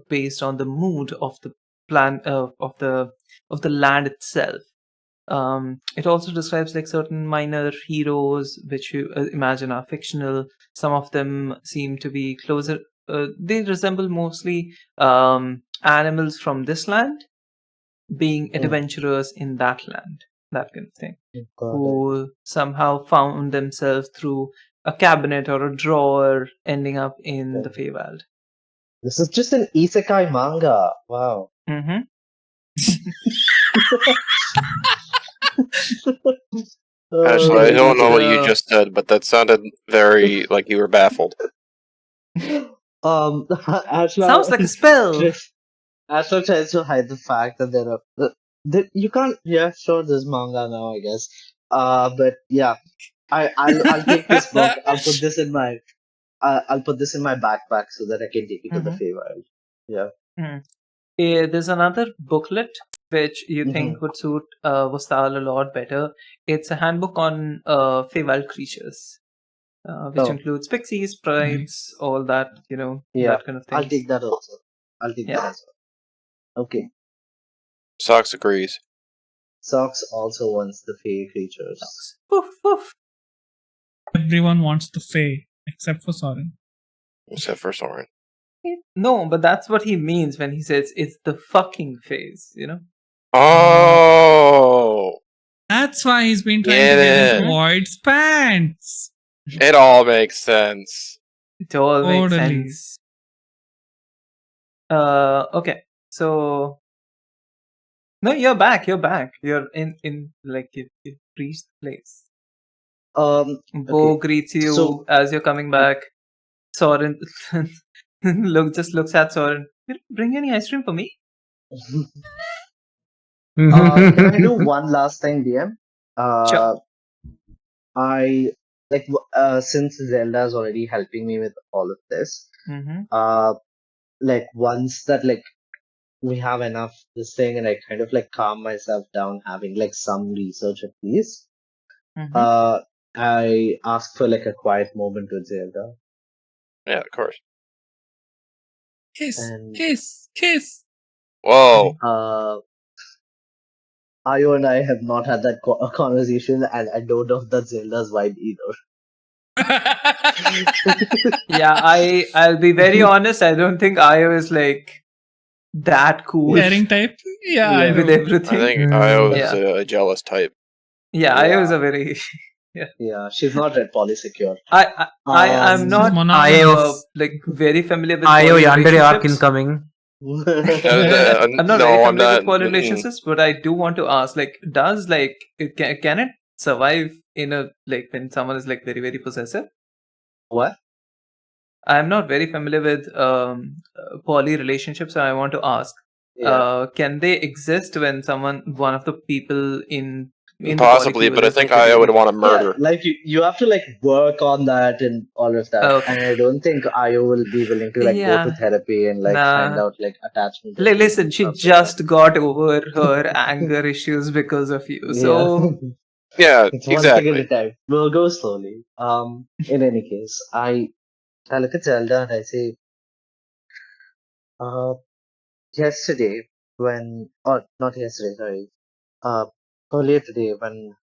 based on the mood of the plan of the land itself. It also describes like certain minor heroes which you imagine are fictional. Some of them seem to be closer. They resemble mostly animals from this land being adventurers in that land, that kind of thing, who somehow found themselves through a cabinet or a drawer ending up in the Feywild. This is just an isekai manga. Wow. Mm-hmm. Actually, I don't know what you Uh, just said, but that sounded very like you were baffled. Ashla, Sounds like a spell. Ashla tries to hide the fact that there are you can't. Yeah, sure, there's manga now, I guess. But yeah, I'll take this book. I'll put this in my backpack so that I can take it to the Feywild. Yeah. There's another booklet which you think would suit Vustal a lot better. It's a handbook on Feywild creatures, which includes pixies, sprites, all that, that kind of thing. I'll take that also. I'll take that as well. Okay. Sox agrees. Sox also wants the Fey creatures. Woof, woof. Everyone wants the Fae except for Sorren. Except for Sorren. No, but that's what he means when he says it's the fucking phase, Oh! That's why he's been trying to get into Void's pants. It all makes sense. It all makes Totally. sense. Okay, so no, you're back. You're in like you reached the place. Bo greets you as you're coming back. Sorren looks at Sorren. You didn't bring any ice cream for me? Can I do one last thing, DM? Sure. I like since Zailda is already helping me with all of this. Like once that like we have enough this thing and I kind of like calm myself down having like some research at least. I ask for like a quiet moment with Zailda. Yeah, of course. Kiss. Whoa. Ayo and I have not had that conversation, and I don't know if that Zailda's vibe either. Yeah, I'll be very honest. I don't think Ayo is like that cool. Sharing type? Yeah. With everything. I think Io is a jealous type. Yeah, Ayo is a very. Yeah, she's not red polysecure. I'm not like very familiar with Io Yandere arc relationships. incoming. I'm not No, very I'm familiar not. with poly relationships, but I do want to ask, like, does like can it survive in a like when someone is like very very possessive? What? I'm not very familiar with poly relationships, and I want to ask: Yeah. can they exist when one of the people in the Possibly, polycule but I is think like I would really- want to murder. Yeah, like you have to like work on that and all of that. Okay. And I don't think Io will be willing to like go to Yeah. therapy and like find Nah. out like attachment. Listen, she stuff like just got over her anger issues because of you. that. So Yeah, It's one thing at a exactly. time. We'll go slowly. In any case, I look at Zelda and I say, yesterday not yesterday, sorry, earlier today when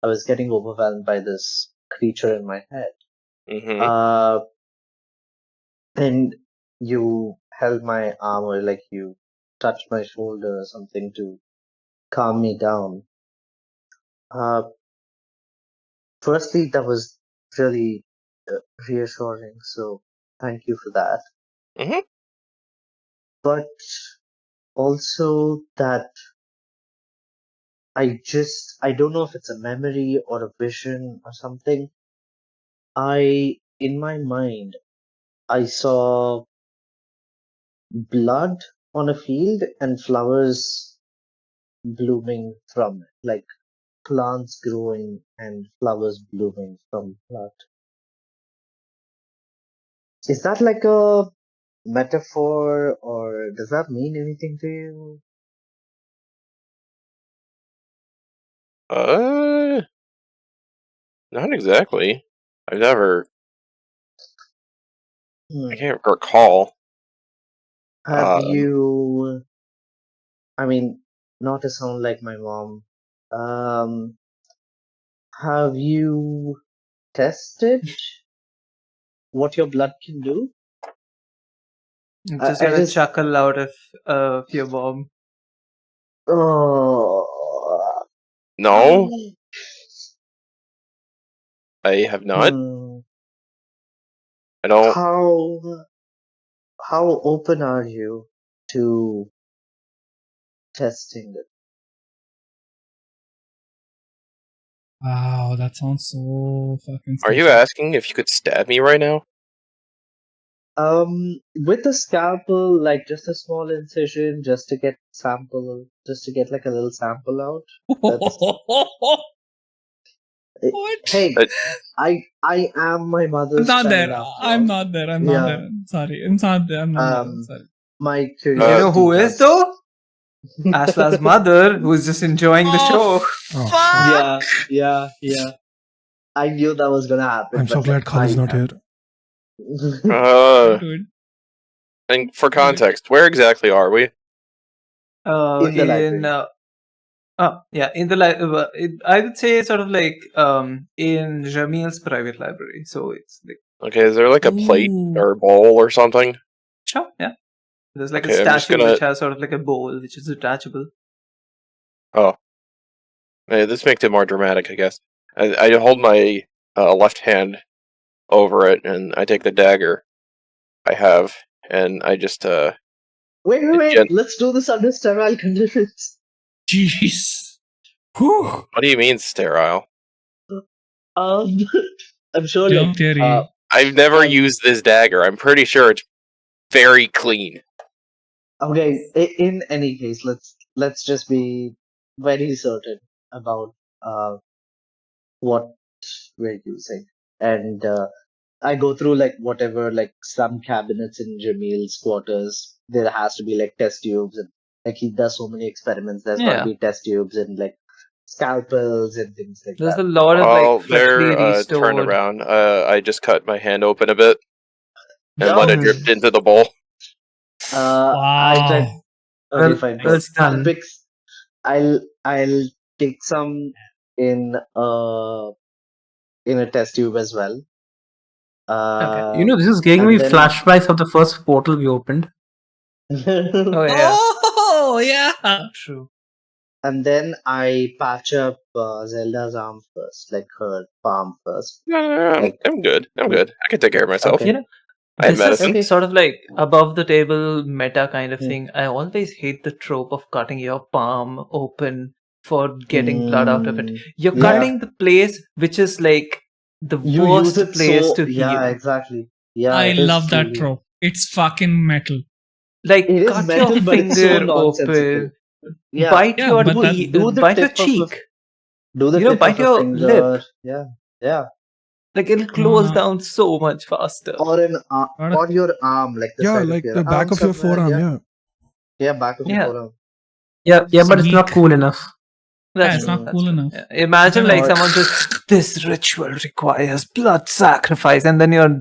I was getting overwhelmed by this creature in my head, Hmm. and you held my arm or like you touched my shoulder or something to calm me down. Firstly, that was really reassuring, so thank you for that. Mhm. But also that I don't know if it's a memory or a vision or something. In my mind, I saw blood on a field and flowers blooming from it, like plants growing and flowers blooming from blood. Is that like a metaphor or does that mean anything to you? Not exactly. I've never. Hmm. I can't recall. Have Um, you, I mean, not to sound like my mom, have you tested what your blood can do? I'm just I gonna just, chuckle out of your bomb. oh, no, I have not. Hmm. I don't. How open are you to testing it? Wow, that sounds so fucking Are you sketchy. asking if you could stab me right now? With a scalpel, like just a small incision, just to get like a little sample out. What? Hey, But I am my I'm mother's not child there. after I'm all. not there. I'm not Yeah. there. I'm sorry. I'm not there. I'm not there. Um, Sorry. my You curiosity. know who is has- though? Asla's mother, who's just enjoying the show. Oh, Fuck! Yeah. I knew that was gonna happen. I'm so but, glad like, Khalid's not here. Dude. And for context, where exactly are we? In the library. In the I would say sort of like in Jamil's private library. So it's like Okay, is there like a plate Ooh. or a bowl or something? sure, yeah. There's like Okay, a I'm just statue gonna- which has sort of like a bowl which is detachable. Oh, this makes it more dramatic, I guess. I hold my left hand over it, and I take the dagger I have, and I just Wait. Gen- Let's do this under sterile conditions. Jeez. Whew. What do you mean sterile? I'm sure Germ like theory. I've never Um, used this dagger. I'm pretty sure it's very clean. okay, in any case, let's just be very certain about what we're using. And I go through like whatever like some cabinets in Jamil's quarters. There has to be like test tubes and like he does so many experiments. There's got Yeah. to be test tubes and like scalpels and things like There's that. a lot of Well, like freshly they're restored. turned around. I just cut my hand open a bit and let it No. drip into the bowl. I tried. Wow. Okay, Well- fine. well I'll done. pick. I'll take some in a test tube as well. You know, this is giving and me then- flashbacks of the first portal we opened. Oh yeah, Oh, yeah. true. And then I patch up Zelda's arm first, like her palm first. No, I'm good. I'm good. I can take care of myself. Okay. You know, I have this is medicine. sort of like above the table meta kind of Hmm. thing. I always hate the trope of cutting your palm open for getting blood out of it. You're Yeah. cutting the place which is like the You use worst it place to heal. Yeah, exactly. Yeah, I it is love that truly- trope. It's fucking metal. Like It is cut metal, your but it's so finger nonsensical. open, Yeah, bite Yeah, your but that's- do the bite your tip of a- cheek. do the You know, tip bite of a your finger. lip. Yeah. Like it'll close No. down so much faster. Or or your arm, like the Yeah, side like of your the back arm of your somewhere, forearm. Yeah, Yeah. back of your Yeah. forearm. Yeah, but it's not Sweet. cool enough. That's it's true, not that's cool true. enough. Yeah. Imagine like Or- someone says, "This ritual requires blood sacrifice," and then you're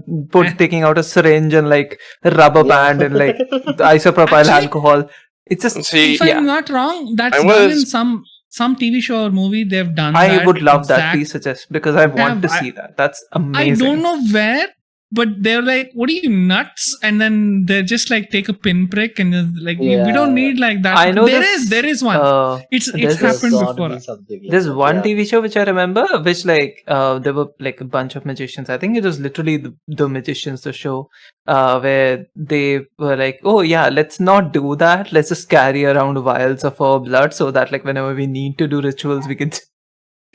taking out a syringe and like a rubber band and like the isopropyl Actually- alcohol. It's just See, If I'm yeah. not wrong, that's I done in was- some TV show or movie. They've done I that. would love that. exact- Please suggest because I want to I- see that. That's I amazing. don't know where, but they're like, "What are you nuts?" And then they just like take a pinprick and just, like we Yeah. don't need like that. I know there is one. It's there's happened There's gotta before. be something like There's that, one yeah. TV show which I remember, which like there were like a bunch of magicians. I think it was literally the magicians, the show, where they were like, "Oh yeah, let's not do that. Let's just carry around vials of our blood so that like whenever we need to do rituals, we can just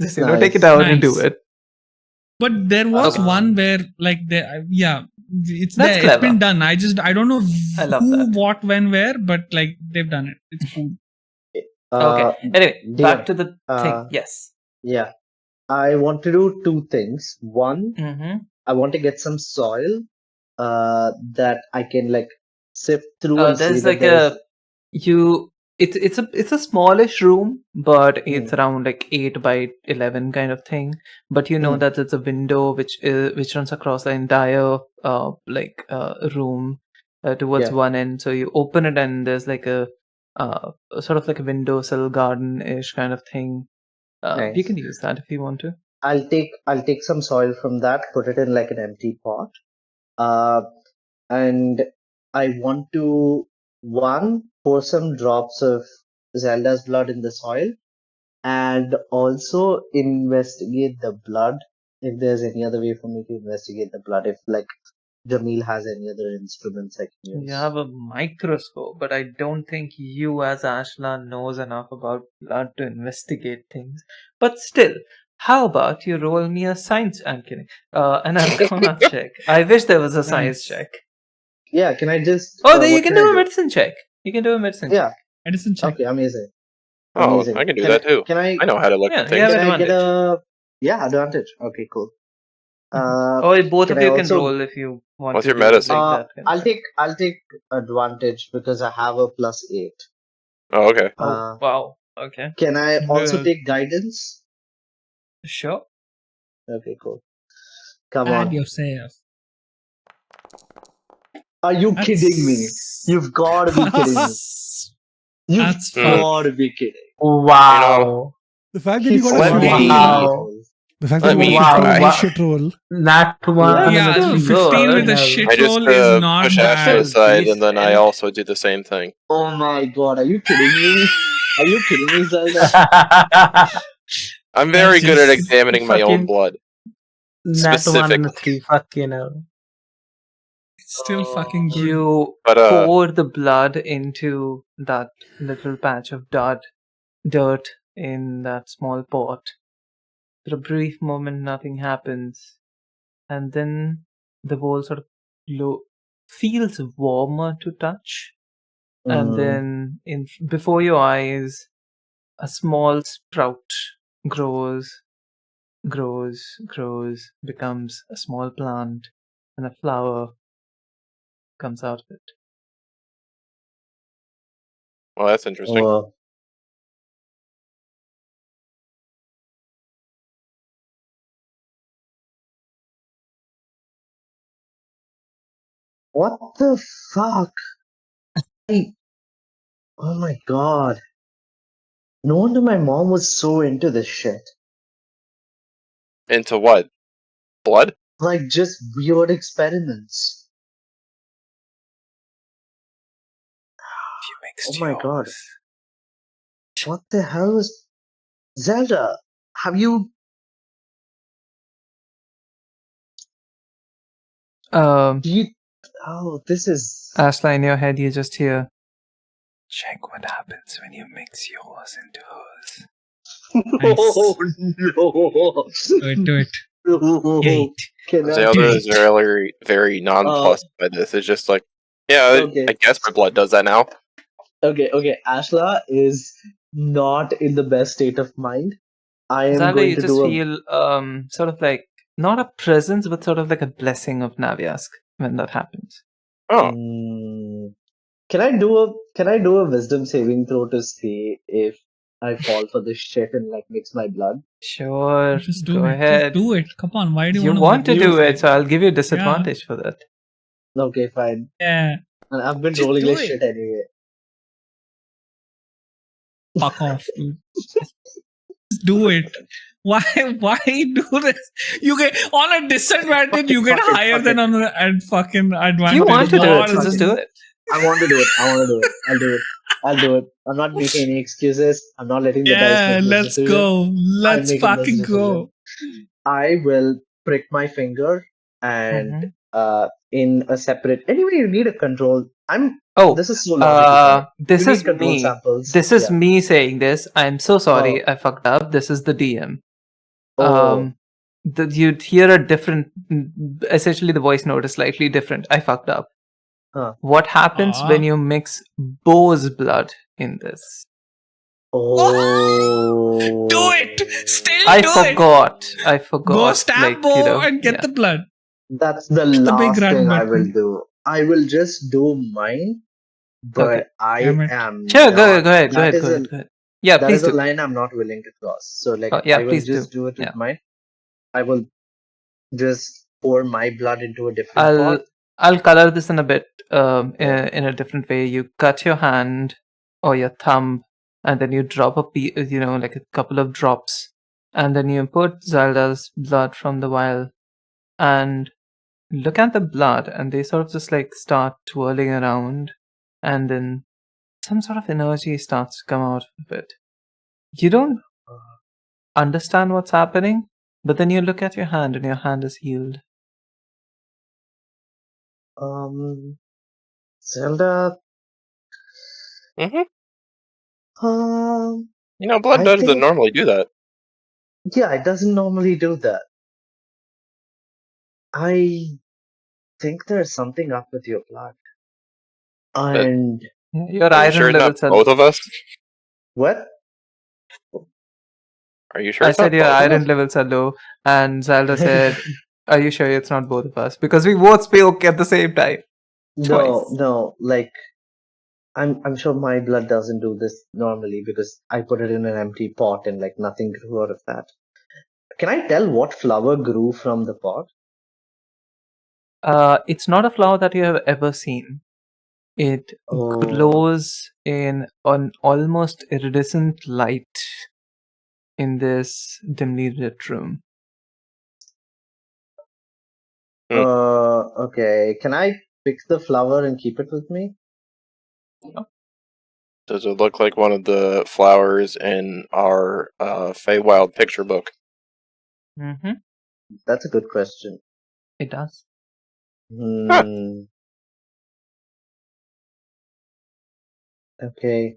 take it Nice. out and do Nice. it." But there was Okay. one where like it's That's there. clever. It's been done. I don't know I love who, that. what, when, where, but like they've done it. It's cool. Okay. Anyway, back DM, to the thing. uh, Yes. Yeah. I want to do two things. One, Mm-hmm. I want to get some soil that I can like sift through and see There's that like there's it's a smallish room, but it's Hmm. around like 8 by 11 kind of thing. But you know Hmm. that it's a window which runs across the entire room towards Yeah. one end. So you open it and there's like a sort of like a windowsill garden-ish kind of thing. You Nice. can use that if you want to. I'll take some soil from that, put it in like an empty pot. And I want to pour some drops of Zelda's blood in the soil and also investigate the blood if there's any other way for me to investigate the blood, if like Jamil has any other instruments I can use. You have a microscope, but I don't think you as Ashla knows enough about blood to investigate things. But still, how about you roll me a science? I'm kidding. An Arcana check. I wish there was a science check. Yeah, can I just Oh, then you what can I do a medicine check. You can do a medicine check. Yeah, Medicine check. okay, amazing. Oh, Amazing. I can do that too. Can I I know how to look Yeah, at you things. have can I get advantage. advantage? Okay, cool. Or both can of I you can also- roll if you want. What's to your do it medicine? like that. I'll take advantage because I have a +8. Oh, okay. Oh, wow. Okay. Can I also Yeah. take guidance? Sure. Okay, cool. Come Add on. yourself. Are you That's- kidding me? You've got to be kidding me. You've That's got to be kidding. Wow. The fact that you got Let a me- 15, Wow. the fact Let that you me got a try. 15 shit roll. Nat one. Yeah, Yeah, still 15 with a good. shit I just roll is not push Ash to bad. the side, and then I Decent. also do the same thing. Oh my god, are you kidding me? Are you kidding me, Zelda? I'm very That's good at just examining my own fucking- blood. Nat 1 and a Specifically. 3. Fuck you know. It's still fucking good. You But pour the blood into that little patch of dirt in that small pot. For a brief moment, nothing happens, and then the bowl sort of feels warmer to touch, and then before your eyes, a small sprout grows, becomes a small plant, and a flower comes out of it. well, that's interesting. Oh, what the fuck? Oh my god. No wonder my mom was so into this shit. Into what? Blood? Like just weird experiments. Oh my god. What the hell is Zelda? Have you do you oh this is Ashla, in your head, you just hear, check what happens when you mix yours into hers. oh no. Do it. Gate. Cannot Zailda do is very nonplussed by this. It's just like, yeah, Okay. I guess my blood does that now. Okay. Ashla is not in the best state of mind. I am Zailda, going you to just do a feel sort of like not a presence, but sort of like a blessing of Naviask when that happens. Oh, Can I do a wisdom saving throw to see if I fall for this shit and like mix my blood? Sure, Just do go it. ahead. Just do it. Come on. Why do you, You want to make do me it, so I'll give you disadvantage for that. Okay, fine. Yeah. And I've been Just rolling do like it. shit anyway. Fuck off, dude. Just do it. Why do this? You get on a disadvantage, you get Fuck it, higher fuck than it. on a fucking advantage. If you want to do it, What? so just do it. I want to do it. I'll do it. I'm not making any excuses. I'm not letting the dice Yeah, make this let's decision. go. Let's making this fucking decision. go. I will prick my finger and in a separate. Anyway, you need a control. This is so logical. This You need is control me. samples. This is Yeah. me saying this. I'm so sorry. I fucked up. This is the DM. Oh. You'd hear a different. Essentially, the voice note is slightly different. I fucked up. Huh. What happens when you mix Bo's blood in this? Oh. Do it. Still I do forgot. I it. forgot. Go stab Bo and get yeah. the blood. That's the Push the big last red thing I button. will do. I will just do mine, but Okay. I Damn it. am Sure, not. go ahead. That is a Yeah, that please is a do. line I'm not willing to cross. So like Yeah, I will please just do it with mine. I will just pour my blood into a different pot. I'll color this in a bit in a different way. You cut your hand or your thumb, and then you drop like a couple of drops, and then you put Zailda's blood from the vial, and look at the blood, and they sort of just like start twirling around, and then some sort of energy starts to come out of it. You don't understand what's happening, but then you look at your hand, and your hand is healed. Zelda. Blood doesn't normally do that. Yeah, it doesn't normally do that. I think there's something up with your blood. And your are you iron sure it's levels not are both of us? what? Are you sure I it's not said your both of iron us? levels are low, and Zailda said, "Are you sure it's not both of us?" Because we both spoke at the same time. No. Like, I'm sure my blood doesn't do this normally because I put it in an empty pot and like nothing grew out of that. Can I tell what flower grew from the pot? It's not a flower that you have ever seen. It glows in an almost iridescent light in this dimly lit room. Okay. Can I pick the flower and keep it with me? Does it look like one of the flowers in our Feywild picture book? Mm-hmm. That's a good question. It does. Okay.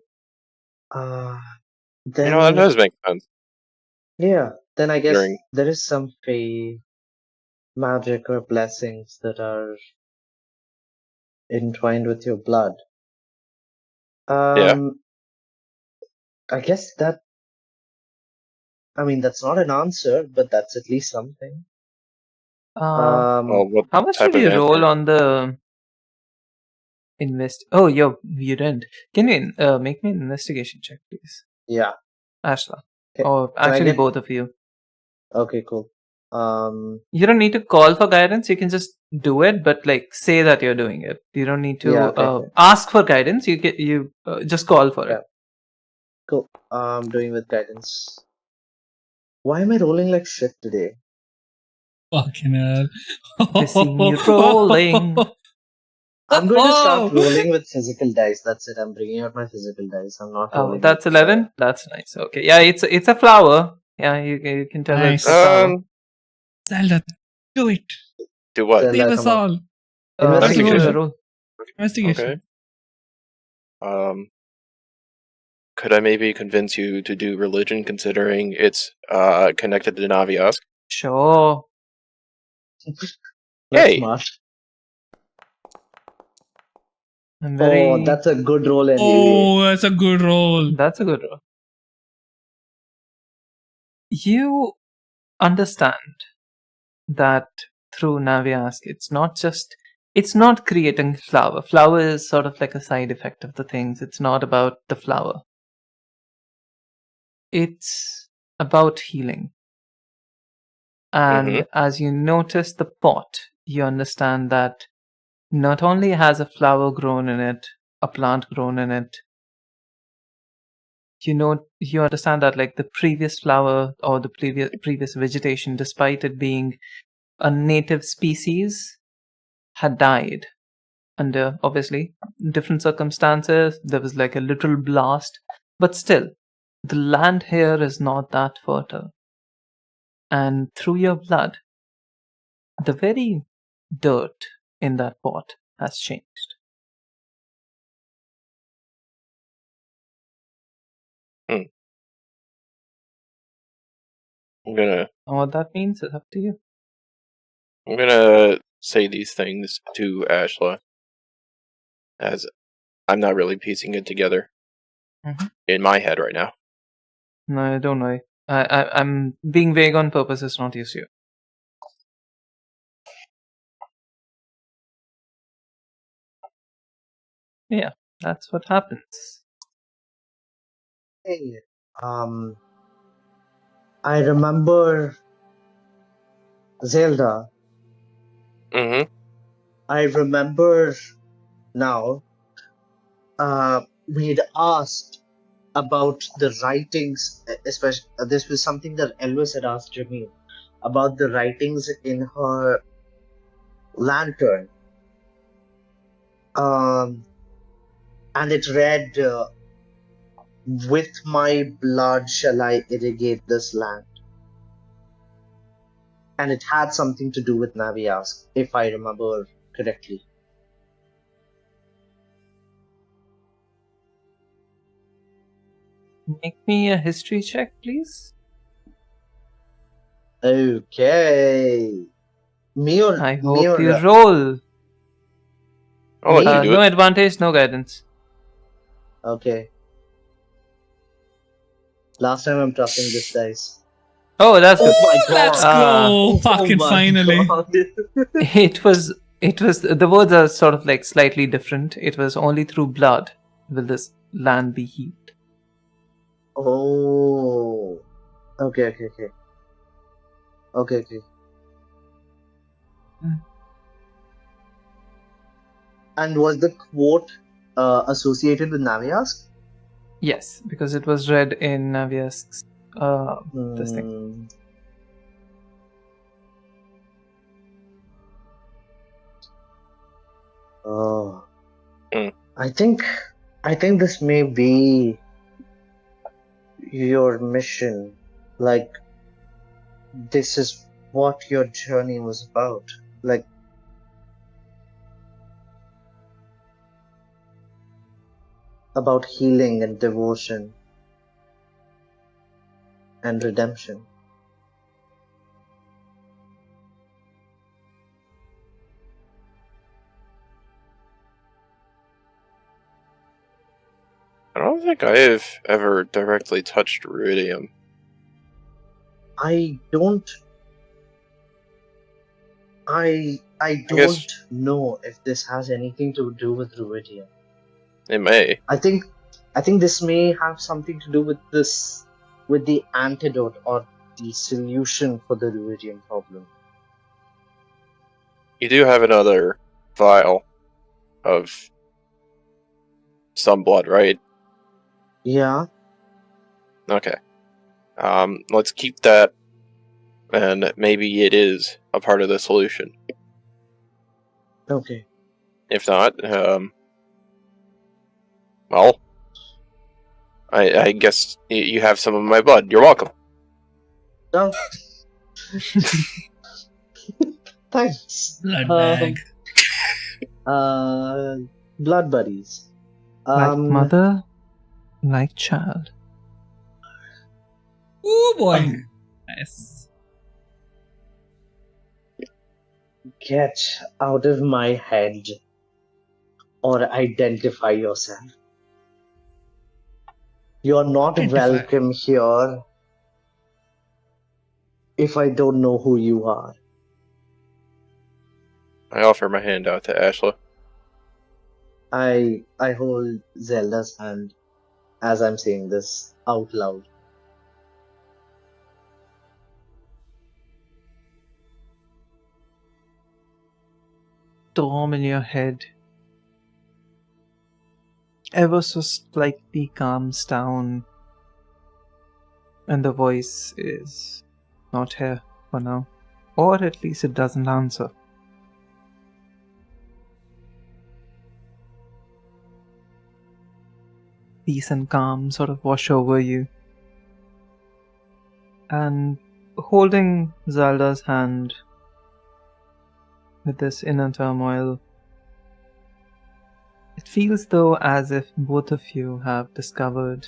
Then That does make sense. Yeah. Then I guess Considering- there is some fey magic or blessings that are entwined with your blood. Yeah. I guess that. I mean, that's not an answer, but that's at least something. What How much type did you of roll answer? on the invest? Oh, you didn't. Can you make me an investigation check, please? Yeah. Ashla. Can Or I actually, get- both of you. Okay, cool. You don't need to call for guidance. You can just do it, but like say that you're doing it. You don't need to okay. ask for guidance. You just call for it. Cool. I'm doing with guidance. Why am I rolling like shit today? Fucking hell. They see me rolling. I'm going to start rolling with physical dice. That's it. I'm bringing out my physical dice. I'm not rolling. That's with, 11. That's nice. Okay, yeah, it's a flower. Yeah, you can tell it's a flower. Zelda, do it. Do what? Zelda, Save us come on. all. Investigation. Roll. Investigation. Okay. Could I maybe convince you to do religion, considering it's connected to Naviask? Sure. That's Hey! smart. I'm very. Oh, that's a good roll anyway. Oh, that's a good roll. That's a good roll. You understand that through Naviask, it's not creating flower. Flower is sort of like a side effect of the things. It's not about the flower. It's about healing. And as you notice the pot, you understand that not only has a flower grown in it, a plant grown in it, you understand that like the previous flower or the previous vegetation, despite it being a native species, had died under obviously different circumstances. There was like a literal blast, but still, the land here is not that fertile. And through your blood, the very dirt in that pot has changed. I'm gonna And what that means is up to you. say these things to Ashla, as I'm not really piecing it together in my head right now. No, don't worry. I'm being vague on purpose. It's not use you. Yeah, that's what happens. Hey, I remember Zailda. Mm-hmm. I remember now. We had asked about the writings, especially this was something that Elvis had asked Jimmy about the writings in her lantern. And it read, "With my blood shall I irrigate this land." And it had something to do with Naviask, if I remember correctly. Make me a history check, please. Okay. I hope you roll. I'll let you do No it. advantage, no guidance. Okay. Last time I'm trusting this dice. Oh, that's good. Oh my god! Let's go! Fucking my finally. God. It was the words are sort of like slightly different. It was only through blood will this land be healed. Oh. Okay. And was the quote associated with Naviask? Yes, because it was read in Naviask's this thing. Oh. Mm. I think this may be your mission. Like, this is what your journey was about. Like, about healing and devotion and redemption. I don't think I have ever directly touched Ruidium. I don't guess- know if this has anything to do with Ruidium. It may. I think this may have something to do with the antidote or the solution for the Ruidium problem. You do have another vial of some blood, right? Yeah. Okay. Let's keep that, and maybe it is a part of the solution. Okay. If not, well, I guess you have some of my blood. You're welcome. No. Thanks. Blood bag. Blood buddies. Like mother, like child. Oh boy. Nice. Get out of my head or identify yourself. You're not Identify. welcome here if I don't know who you are. I offer my hand out to Ashla. I hold Zelda's hand as I'm saying this out loud. Storm in your head ever so slightly calms down, and the voice is not here for now, or at least it doesn't answer. Peace and calm sort of wash over you, and holding Zailda's hand with this inner turmoil, it feels though as if both of you have discovered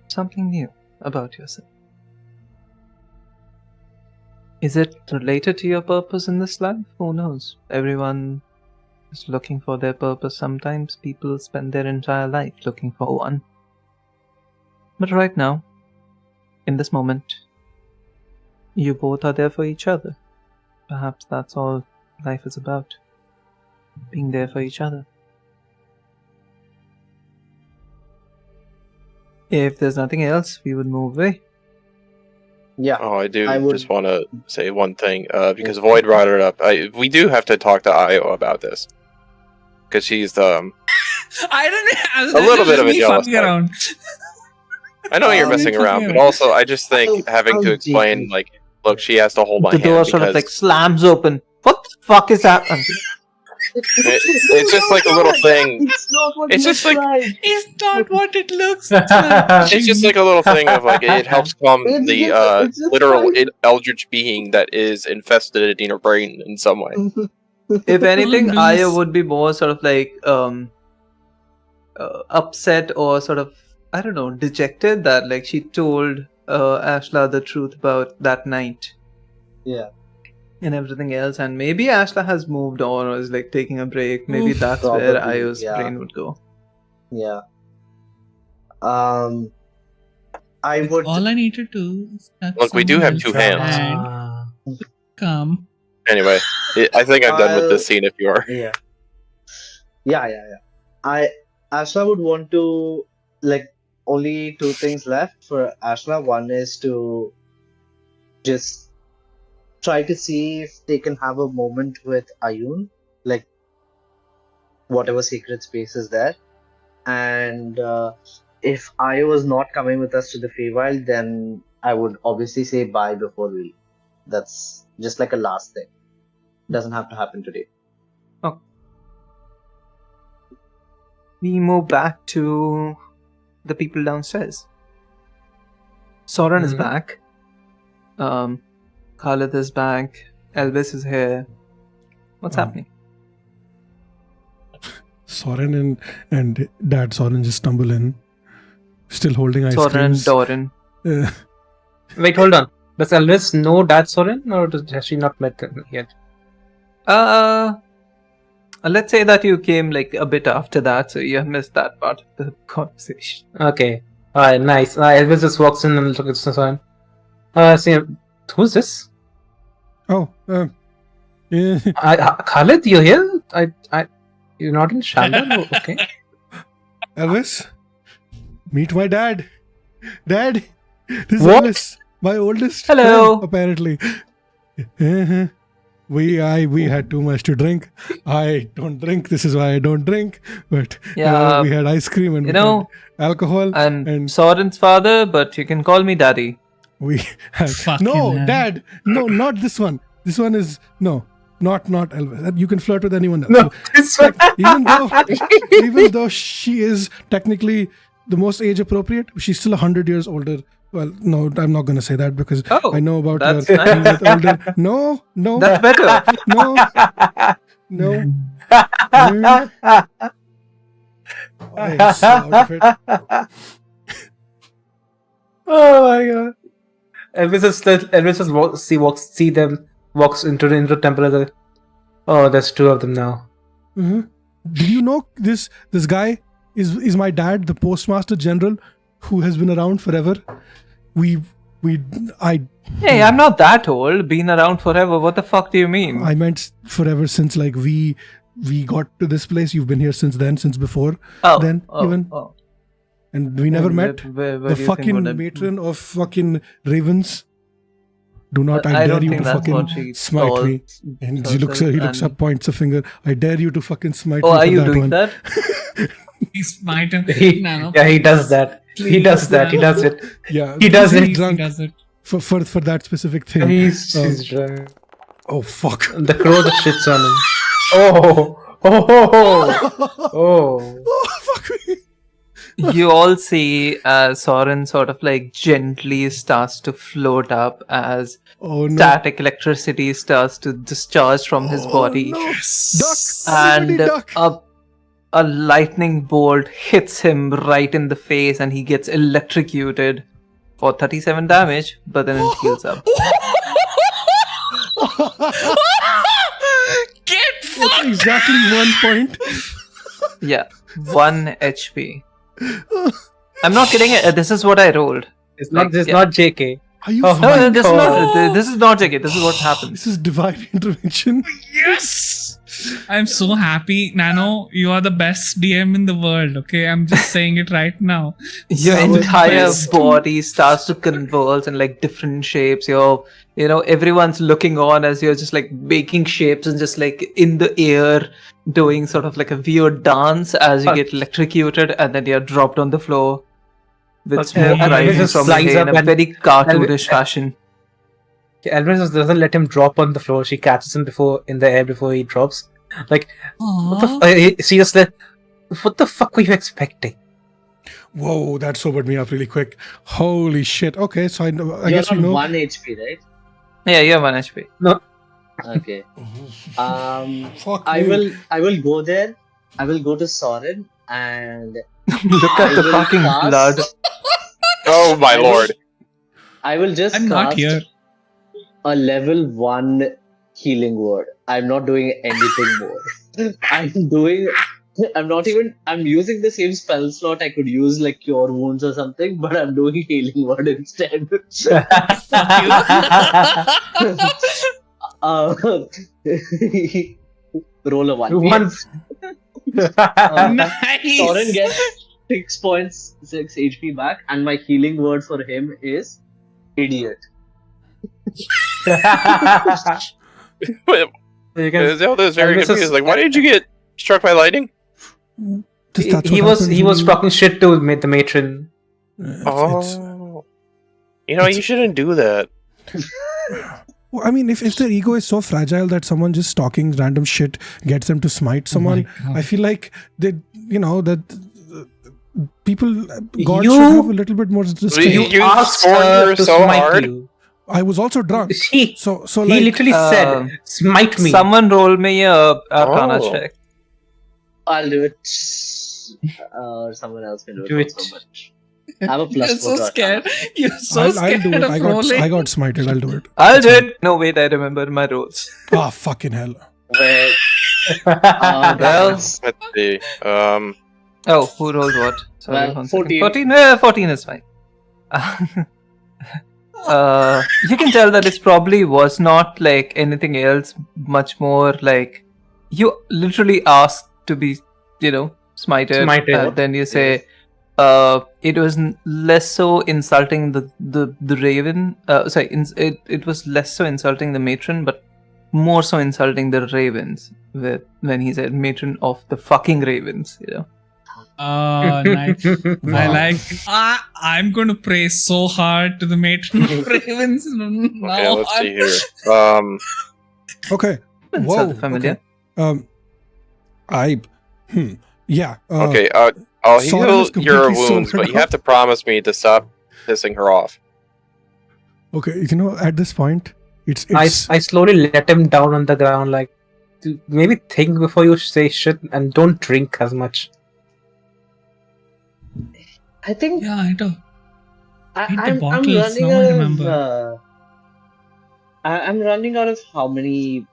something new about yourself. Is it related to your purpose in this life? Who knows? Everyone is looking for their purpose. Sometimes people spend their entire life looking for one. But right now, in this moment, you both are there for each other. Perhaps that's all life is about. Being there for each other. If there's nothing else, we would move away. Yeah. Oh, I do I would- just want to say one thing, because Void brought it up. We do have to talk to Io about this. Because she's the... I don't know. A little bit of a me jealous fucking type. around. I know you're Um, messing around, but also I just think having to explain, like, look, she has to hold my The hand door sort of because like slams open. What the fuck is that? it's just like a little thing. It's not what It's it just looks like- It's not what it looks like. It's just like a little thing of like it helps calm It's the just- it's just literal fine. eldritch being that is infested in her brain in some way. If anything, Goodness. Aya would be more sort of like upset or sort of, I don't know, dejected that like she told Ashla the truth about that night Yeah. and everything else, and maybe Ashla has moved on or is like taking a break. Maybe Oof. that's where Probably, Aya's yeah. brain would go. Yeah. I would. All I need to do is touch Look, we do someone have two else's hands. hand. Come. Anyway, I think I'm done with this scene if you are. Yeah. Yeah. Ashla would want to, like, only two things left for Ashla. One is to just try to see if they can have a moment with Ayun, like whatever secret space is there. And if I was not coming with us to the Feywild, then I would obviously say bye before we leave. That's just like a last thing. Doesn't have to happen today. We move back to the people downstairs. Sorren is Mhm. back. Khalid is back. Elvis is here. What's Oh. happening? Sorren and Dad Sorren just stumble in, still holding ice Sorren and creams. Doran. Uh, Wait, hold on. Does Elvis know Dad Sorren, or has she not met him yet? Let's say that you came like a bit after that, so you have missed that part of the conversation. Okay. Alright, nice. Elvis just walks in and looks at Sorren. See, who's this? oh, yeah. Khalid, you here? You're not in Shandor? Okay. Elvis, meet my dad. Dad, this is What? Elvis, my oldest Hello. friend, apparently. Uh-huh. We had too much to drink. I don't drink. This is why I don't drink. But Yeah, we had ice cream and you we know, had alcohol. I'm and- Soren's father, but you can call me Daddy. We have Fucking no, hell. Dad. No, not this one. This one is no, not Elvis. You can flirt with anyone else. No, this one. Even though she is technically the most age appropriate, she's still 100 years older. Well, no, I'm not going to say that because Oh, I know about that's her. nice. being with older. No, That's better. no. I am so out of it. Oh my god. Elvis just see them walks into the temple. And oh, there's two of them now. Mm-hmm. Do you know this guy is my dad, the Postmaster General, who has been around forever? Hey, I'm not that old. Been around forever. What the fuck do you mean? I meant forever since like we got to this place. You've been here since then, since before then even. Oh. And we never met. Where The do you fucking think matron of fucking ravens. Do not, I I dare don't you think to that's what fucking she smite calls me. And he looks herself up, points a finger. I dare you to fucking smite Oh, me are for you that doing one. that? He smite him. Nano, Yeah, he does that. He does that. He does it. Yeah, He does he's it. He drunk does it. for that specific thing. He's drunk. Oh fuck. The crow that shits on him. Oh. Oh fuck me. You all see Sorren sort of like gently starts to float up as Oh no. static electricity starts to discharge from his body. No. Duck. And Everybody duck. a lightning bolt hits him right in the face and he gets electrocuted for 37 damage, but then it heals up. Get That's fucked! exactly 1 point. Yeah, 1 HP. I'm not kidding. This is what I rolled. It's not. This is Yeah. not JK. Are you Oh, fucking- No, this is God. not. This is not JK. This is what happens. This is divine intervention. Yes! I'm so happy. Nano, you are the best DM in the world, okay? I'm just saying it right now. Your So entire best. body starts to convulse in like different shapes. Everyone's looking on as you're just like making shapes and just like in the air doing sort of like a weird dance as you get electrocuted, and then you're dropped on the floor with Okay, smoke and rising just from your slides head in up a and- very cartoonish fashion. Elvin just doesn't let him drop on the floor. She catches him in the air before he drops. Like, what the seriously, what the fuck were you expecting? Whoa, that sobered me up really quick. Holy shit. Okay, so I You're guess we on know. 1 HP, right? Yeah, you have 1 HP. Okay. Fuck I me. will go there. I will go to Sorren and Look at I the will fucking cast- blood. Oh my I will- lord! I will just I'm not cast here. a level 1 healing word. I'm not doing anything more. I'm using the same spell slot I could use like cure wounds or something, but I'm doing healing word instead. Roll a 1. One. Nice! Sorren gets 6.6 HP back, and my healing word for him is idiot. Wait, You can- Zelda is very Elvis is- confused. Like, why did you get struck by lightning? That's he what was happens when talking shit to the matron. it's- You shouldn't do that. Well, I mean, if their ego is so fragile that someone just talking random shit gets them to smite someone, I feel like that people, God You- should have a little bit more restraint. You asked scorned her her to so smite hard. you. I was also drunk. He So he like, literally said, "Smite me." Someone roll me a Arcana Oh. check. I'll do it. Or someone else can do it. Do it. Also, but I have a plus You're 4 so to scared. You're so I'll scared do it. of rolling. I got smited. I'll do it. I'll do it. No, wait, I remember my rolls. Ah, fucking hell. Where, Well, that's- Let's see. Oh, who rolled what? Sorry, Well, 1 second. 14. 14 is fine. You can tell that it probably was not like anything else, much more like you literally asked to be, smited. Smited. Then you say, it was less so insulting the raven. It was less so insulting the matron, but more so insulting the ravens. When he said matron of the fucking ravens, Oh, nice. I like. I'm going to pray so hard to the matron of ravens. Okay, let's see here. Okay. Whoa, Whoa. familiar. Okay. Yeah. Okay, I'll Sorren heal is your completely wounds, sobered but you have to promise me to stop pissing her off. Okay. At this point, it's I slowly let him down on the ground, like, maybe think before you say shit and don't drink as much. I think Yeah, I know. Hit the I'm bottles, running now I out of. remember. I'm running out of how many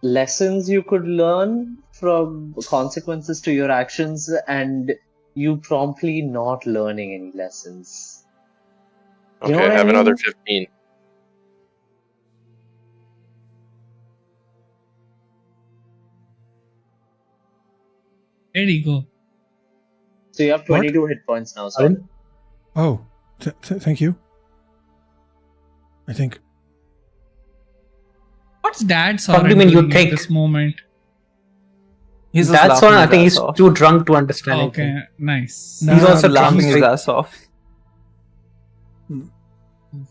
lessons you could learn from consequences to your actions, and you promptly not learning any lessons. You know Okay, what I have I another mean? 15. Ready, go. So you have What? 22 hit points now, Sorren. Oh, thank you. I think. What's Dad Probably Sorren when you doing at think- this moment? He's just That's laughing one. I his think ass he's off. too drunk to understand Okay, anything. nice. Nah, He's also laughing he's his like- ass off.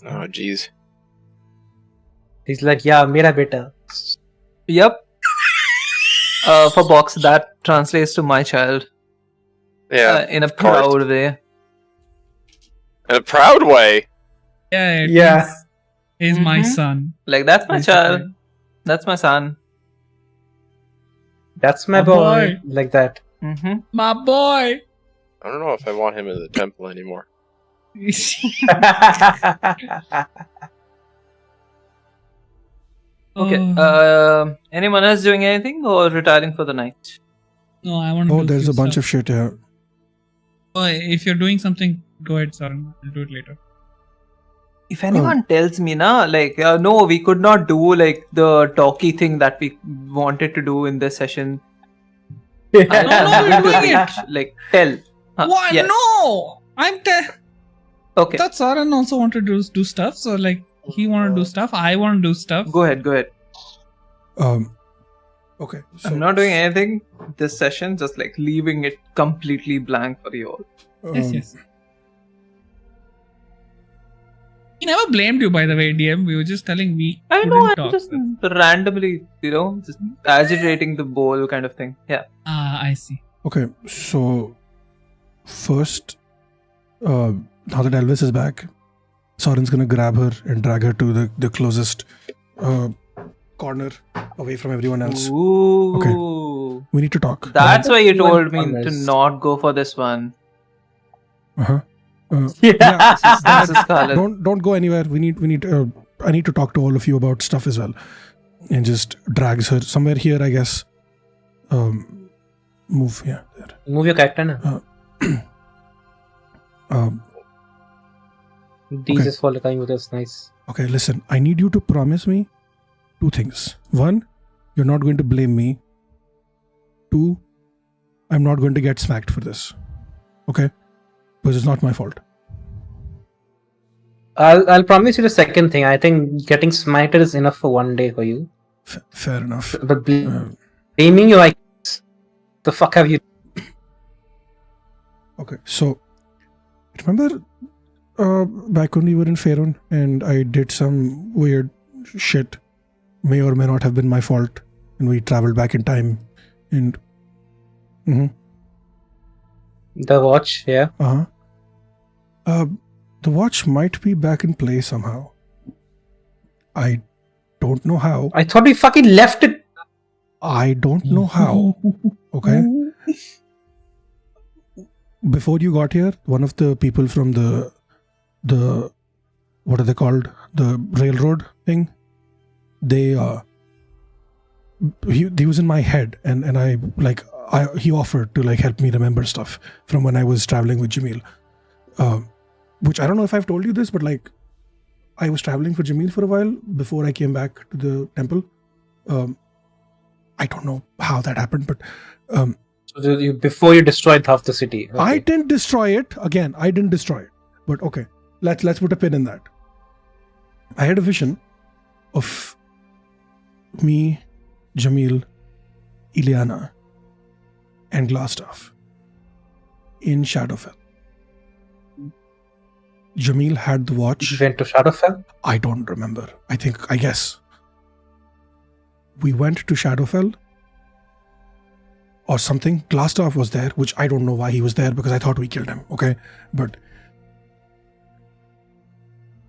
Oh, jeez. He's like, yeah, mera beta. Yep. For Box, that translates to my child Yeah, in a of course. proud way. In a proud way. Yeah, Yeah. He's my Mhm. son. Like, that's my Basically. child. That's my son. That's my My boy. boy. Like that. Mm-hmm. My boy. I don't know if I want him in the temple anymore. Okay. Oh, Anyone else doing anything or retiring for the night? no, I want to Oh, do there's few a bunch stuff. of shit here. Oh, if you're doing something, go ahead, Sorren. I'll do it later. If anyone tells me, no, we could not do like the talky thing that we wanted to do in this session. No, we're doing it. Like, tell. Why? Yes. No! Okay. Thought Sorren also wanted to do stuff. So, like, he wanted to do stuff. I want to do stuff. Go ahead. Okay. So, I'm not doing anything this session, just like leaving it completely blank for you all. Yes. He never blamed you, by the way, DM. We were just telling we I couldn't know, I'm talk. just randomly, just agitating the bowl kind of thing. Yeah. I see. Okay. So, first, now that Elvis is back, Sorren's gonna grab her and drag her to the closest corner away from everyone else. Ooh. We need to talk. That's why you told me to Corners. not go for this one. Uh-huh. Yeah. This is Khaled. Don't go anywhere. We need. I need to talk to all of you about stuff as well. And just drags her somewhere here, I guess. Move here. There. Move your character now. These Okay. is for coming with us. Nice. Okay, listen. I need you to promise me two things. One, you're not going to blame me. Two, I'm not going to get smacked for this. Okay? Because it's not my fault. I'll promise you the second thing. I think getting smited is enough for one day for you. Fair enough. But Uh, blaming you, like, the fuck have you? Okay, so remember back when we were in Faerun and I did some weird shit, may or may not have been my fault, and we traveled back in time and The watch, yeah. the watch might be back in play somehow. I don't know how. I thought we fucking left it. I don't know how. Okay. Before you got here, one of the people from the what are they called? The railroad thing. They he was in my head, and he offered to like help me remember stuff from when I was traveling with Jamil. Which I don't know if I've told you this, but like I was traveling for Jamil for a while before I came back to the temple. I don't know how that happened, but So before you destroyed half the city. Okay. I didn't destroy it. Again, I didn't destroy it. But okay, let's put a pin in that. I had a vision of me, Jamil, Ileana, and Glassstaff in Shadowfell. Jamil had the watch. You went to Shadowfell? I don't remember. I guess. We went to Shadowfell or something. Glassstaff was there, which I don't know why he was there because I thought we killed him. Okay. But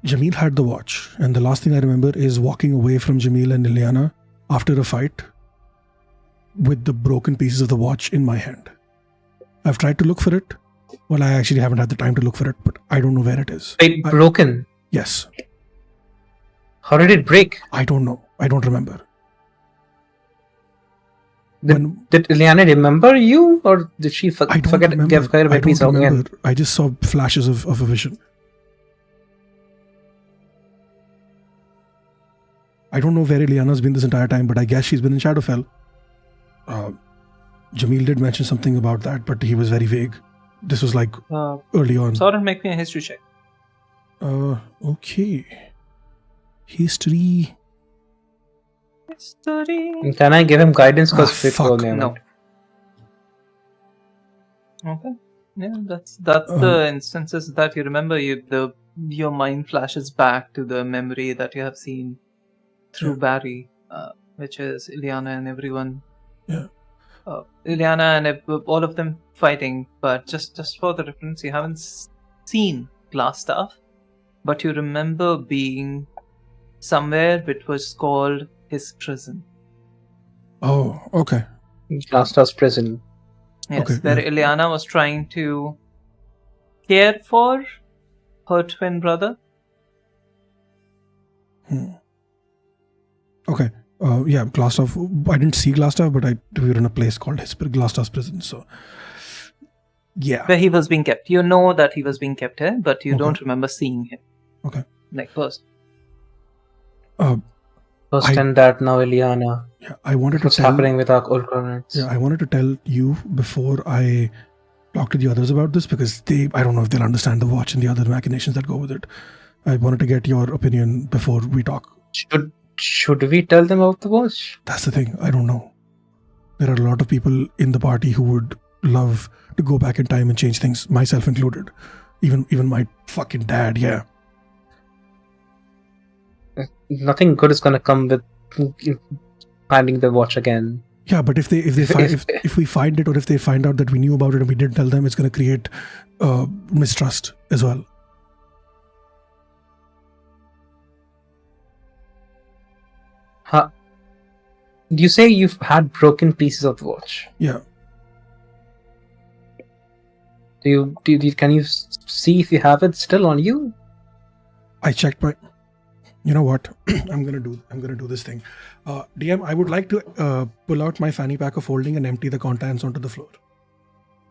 Jamil had the watch. And the last thing I remember is walking away from Jamil and Ileana after a fight with the broken pieces of the watch in my hand. I've tried to look for it. Well, I actually haven't had the time to look for it, but I don't know where it is. Wait, broken? Yes. How did it break? I don't know. I don't remember. Did Ileana remember you, or did she I don't forget remember. give her a I piece don't out again? remember. I just saw flashes of a vision. I don't know where Ileana's been this entire time, but I guess she's been in Shadowfell. Jamil did mention something about that, but he was very vague. This was like early on. Sorren, make me a history check. Okay. History. Can I give him guidance? Because Fuck. No. Okay. Yeah, that's the instances that you remember. Your mind flashes back to the memory that you have seen through Barry, which is Ileana and everyone. Yeah. Ileana and all of them fighting, but just for the reference, you haven't seen Glassstaff, but you remember being somewhere which was called his prison. Oh, okay. Glassstaff's prison. Yes, Okay, where yeah. Ileana was trying to care for her twin brother. Okay. Yeah, Glassstaff. I didn't see Glassstaff, but we were in a place called Glassstaff's prison. So, yeah. Where he was being kept. You know that he was being kept here, but you Okay. don't remember seeing him. Okay. Like first. First and that now, Ileana. Yeah, I wanted to What's tell. happening with our old comrades? Yeah, I wanted to tell you before I talk to the others about this, because I don't know if they'll understand the watch and the other machinations that go with it. I wanted to get your opinion before we talk. Should we tell them about the watch? That's the thing. I don't know. There are a lot of people in the party who would love to go back in time and change things, myself included. Even my fucking dad. Yeah. Nothing good is gonna come with finding the watch again. Yeah, but if we find it, or if they find out that we knew about it and we didn't tell them, it's going to create mistrust as well. You say you've had broken pieces of the watch. Yeah. Can you see if you have it still on you? I checked my. You know what? I'm gonna do this thing. DM, I would like to pull out my fanny pack of holding and empty the contents onto the floor.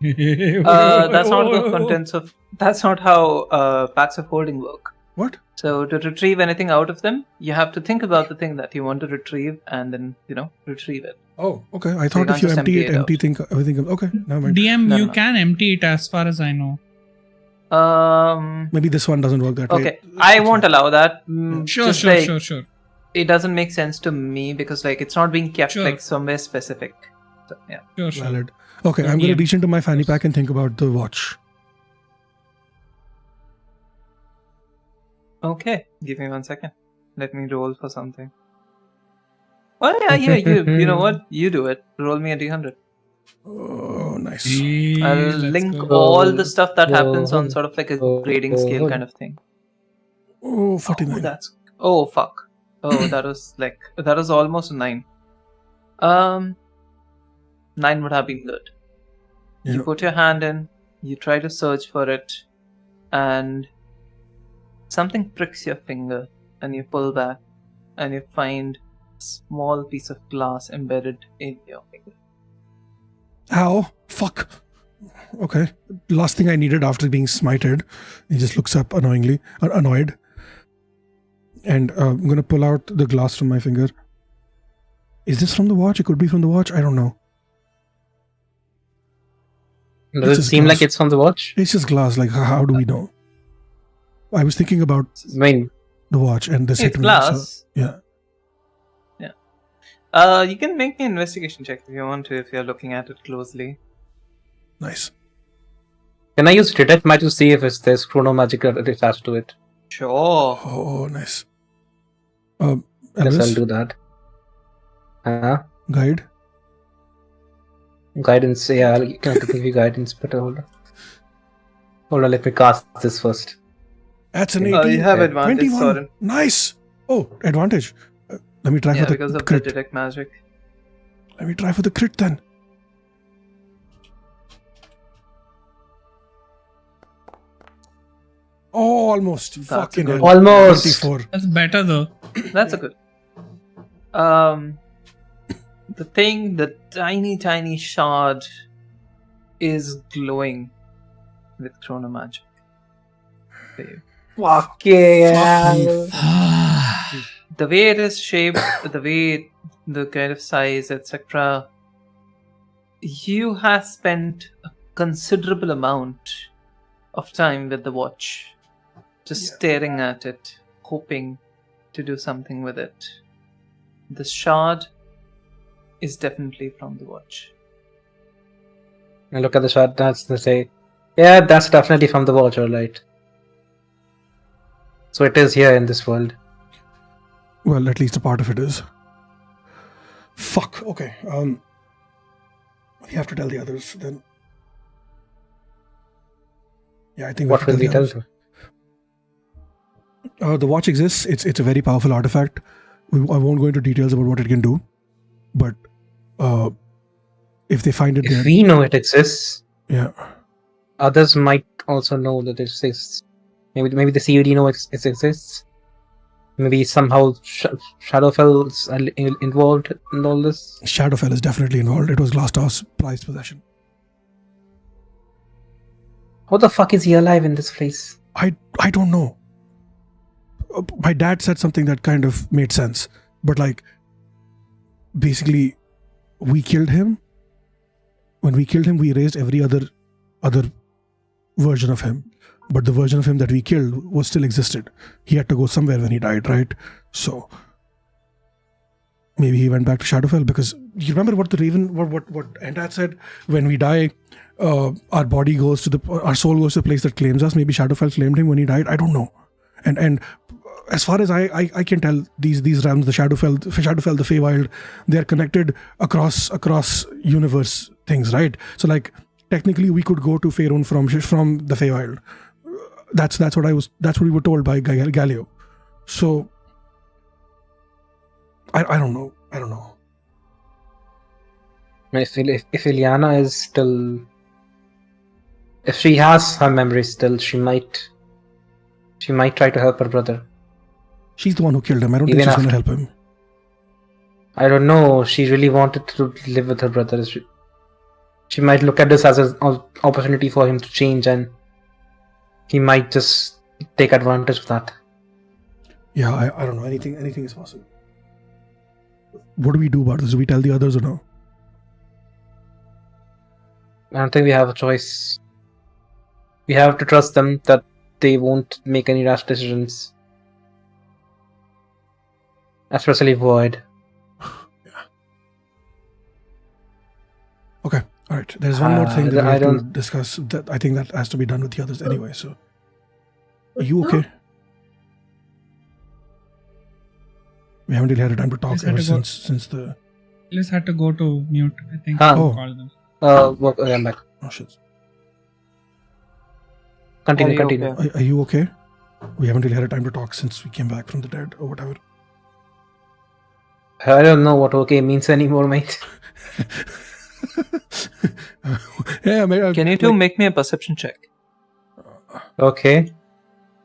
That's not the contents of. That's not how packs of holding work. What? So to retrieve anything out of them, you have to think about the thing that you want to retrieve and then retrieve it. Oh, okay. I thought can't if you just empty empty it think everything. Okay, never mind. DM, No, you no. can empty it as far as I know. Maybe this one doesn't work that way. Okay, I won't allow that. Sure. It doesn't make sense to me because it's not being kept Sure. somewhere specific. So, yeah. Sure. Valid. Okay, Yeah, I'm gonna DM. reach into my fanny pack and think about the watch. Okay, give me 1 second. Let me roll for something. Oh yeah, you know what? You do it. Roll me a d100. Oh, nice. I'll Let's link go. all the stuff that happens on Go. sort of like a Go. grading scale kind of thing. Oh, 49. Oh fuck. Oh, that was almost a 9. 9 would have been good. Yeah. You put your hand in, you try to search for it, and something pricks your finger, and you pull back, and you find a small piece of glass embedded in your finger. Ow. Fuck. Okay. Last thing I needed after being smited. He just looks up annoyed. And I'm going to pull out the glass from my finger. Is this from the watch? It could be from the watch. I don't know. Does It's it just seem glass. like it's from the watch? It's just glass. Like, how do we know? I was thinking about I mean, the watch and this It's hit me. glass. So, yeah. You can make me an investigation check if you want to, if you're looking at it closely. Nice. can I use detect magic to see if there's chrono magic attached to it? Sure. Oh, nice. Yes, Elvis, I'll do that. guide. Guidance. Yeah, I'll give you guidance, but hold on. Let me cast this first. That's an 18. You have advantage, 21. Sorren. Nice. Oh, advantage. Let me try Yeah, for because the of the crit. detect magic. Let me try for the crit then. Oh, almost. That's Fucking a good- hell. Almost. 24. That's better though. That's a good. The tiny shard is glowing with chronomagic. For you. Fucking hell. The way it is shaped, the way the kind of size, etc. You have spent a considerable amount of time with the watch, just staring at it, hoping to do something with it. The shard is definitely from the watch. I look at the shot, that's to say, yeah, that's definitely from the watch, alright. So it is here in this world. Well, at least a part of it is. Fuck. Okay. We have to tell the others then. Yeah, I think What will we tell others. them? The watch exists. It's a very powerful artifact. I won't go into details about what it can do, but if they find it, If there, we know it exists, yeah, others might also know that it exists. Maybe the CUD know it exists. Maybe somehow Shadowfell is involved in all this. Shadowfell is definitely involved. It was Glassdoor's prized possession. How the fuck is he alive in this place? I don't know. My dad said something that kind of made sense, but like, basically, we killed him. When we killed him, we erased every other version of him. But the version of him that we killed was still existed. He had to go somewhere when he died, right? So maybe he went back to Shadowfell, because you remember what the Raven, what Entat said? When we die, our body goes to our soul goes to the place that claims us. Maybe Shadowfell claimed him when he died. I don't know. And as far as I can tell, these realms, the Shadowfell, the Feywild, they are connected across universe things, right? So like technically we could go to Faerun from the Feywild. That's what we were told by Galio. So I don't know. If Ilyana is still, if she has her memory still, she might try to help her brother. She's the one who killed him. I don't Even think she's going to after- help him. I don't know. She really wanted to live with her brother. She might look at this as an opportunity for him to change, and he might just take advantage of that. Yeah, I don't know. Anything is possible. What do we do about this? Do we tell the others or no? I don't think we have a choice. We have to trust them that they won't make any rash decisions. Especially Void. Okay, all right. There's one more thing that we I have to don't- discuss. That I think that has to be done with the others anyway. So, are you okay? We haven't really had a time to talk Yes, I ever had to go. since the. Liz had to go to mute, I think. Oh. Call them. I'm back. Oh shit! Continue. Are you okay? Are you okay? We haven't really had a time to talk since we came back from the dead or whatever. I don't know what okay means anymore, mate. Yeah, mate, Can you two make me a perception check? Okay.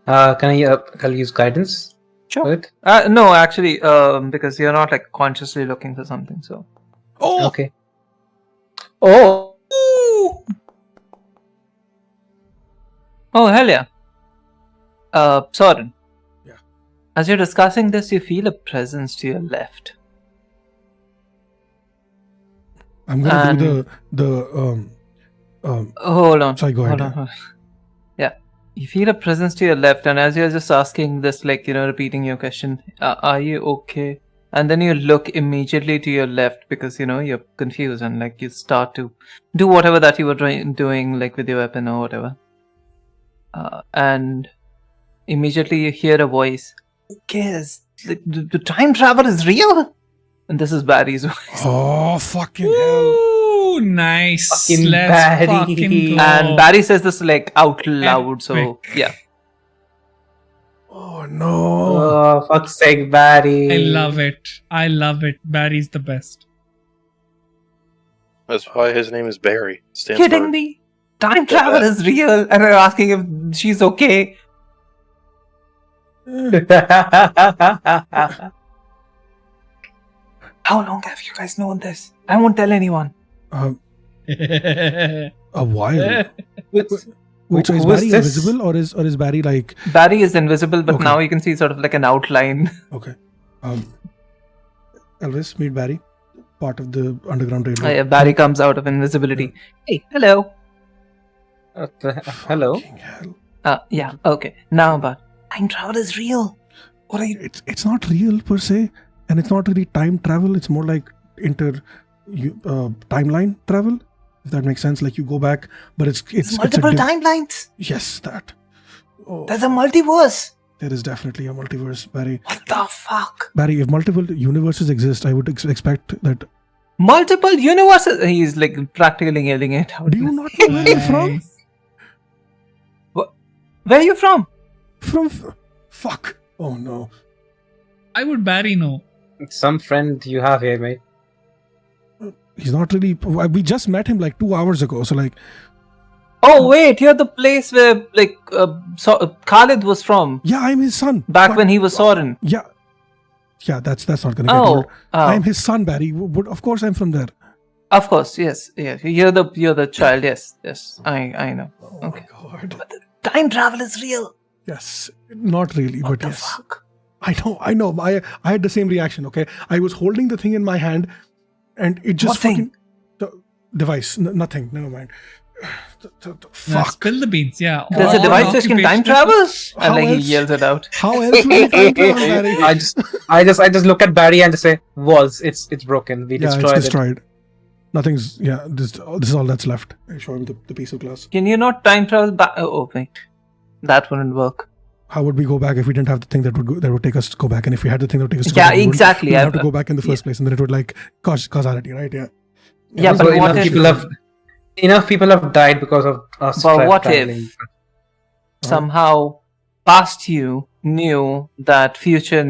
I'll use guidance. Sure. for it? No, actually, because you're not like consciously looking for something. So Oh, Okay. Oh! oh hell yeah. Sorren. Yeah. As you're discussing this, you feel a presence to your left. I'm gonna do the Hold on. Sorry, go ahead. Hold on. Yeah. You feel a presence to your left, and as you're just asking this, like, repeating your question, are you okay? And then you look immediately to your left because, you're confused and, like, you start to do whatever that you were doing, like, with your weapon or whatever. And immediately you hear a voice. Who cares? Like, the time travel is real? And this is Barry's voice. Oh, fucking hell! Ooh, nice. Fucking Let's Barry. fucking go. And Barry says this, like, out loud, so, Epic. yeah. Oh no! Oh, fuck's sake, Barry. I love it. Barry's the best. That's why his name is Barry. Stands Kidding for- me? Time travel is real, and I'm asking if she's okay. How long have you guys known this? I won't tell anyone. A while. It's, Wait, so is Who is Barry this? invisible or is Barry like Barry is invisible, but Okay. now you can see sort of like an outline. okay? Elvis, meet Barry, part of the underground railway. Yeah, Barry comes out of invisibility. Hey, hello. Hello. Fucking hell. Yeah, okay. Now, but time travel is real. What are you? It's not real per se, and it's not really time travel. It's more like timeline travel. If that makes sense, like you go back, but it's Multiple a timelines. Yes, that. Oh, There's a multiverse. there is definitely a multiverse, Barry. What the fuck? Barry, if multiple universes exist, I would expect that. Multiple universes. He's like practically yelling it out. Do you not know where I'm from? Nice. Where are you from? Fuck. Oh no. I would Barry know. Some friend you have here, mate. He's not really. We just met him like 2 hours ago. So like, Oh wait, you're the place where like Khalid was from yeah, I'm his son. back But- when he was Sorren. Yeah, that's not gonna get Oh, old. I'm his son, Barry. Of course, I'm from there. of course, yes, yeah. You're the child. Yes, I know. Oh Okay. my god. Time travel is real. Yes, not really, What but the yes. fuck? I know. I had the same reaction. Okay, I was holding the thing in my hand, and it just What thing? fucking the device. Nothing. Never mind. Now, Fuck. spill the beans. Yeah. There's a all device that can time occupational- travel, and How like he else? yells it out. How else would we time travel, Barry? I just look at Barry and just say, "Was it's broken. We Yeah, it's destroyed it." destroyed. Nothing's. Yeah, this is all that's left. I show him the piece of glass. Can you not time travel back? Oh wait, that wouldn't work. How would we go back if we didn't have the thing that would take us to go back? And if we had the thing that would take us to Yeah, go back, we wouldn't- exactly. we would have I- to go back in the first place, and then it would like causality, right? Yeah. Yeah, So but what enough if people have died because of us. But what traveling. if somehow past you knew that future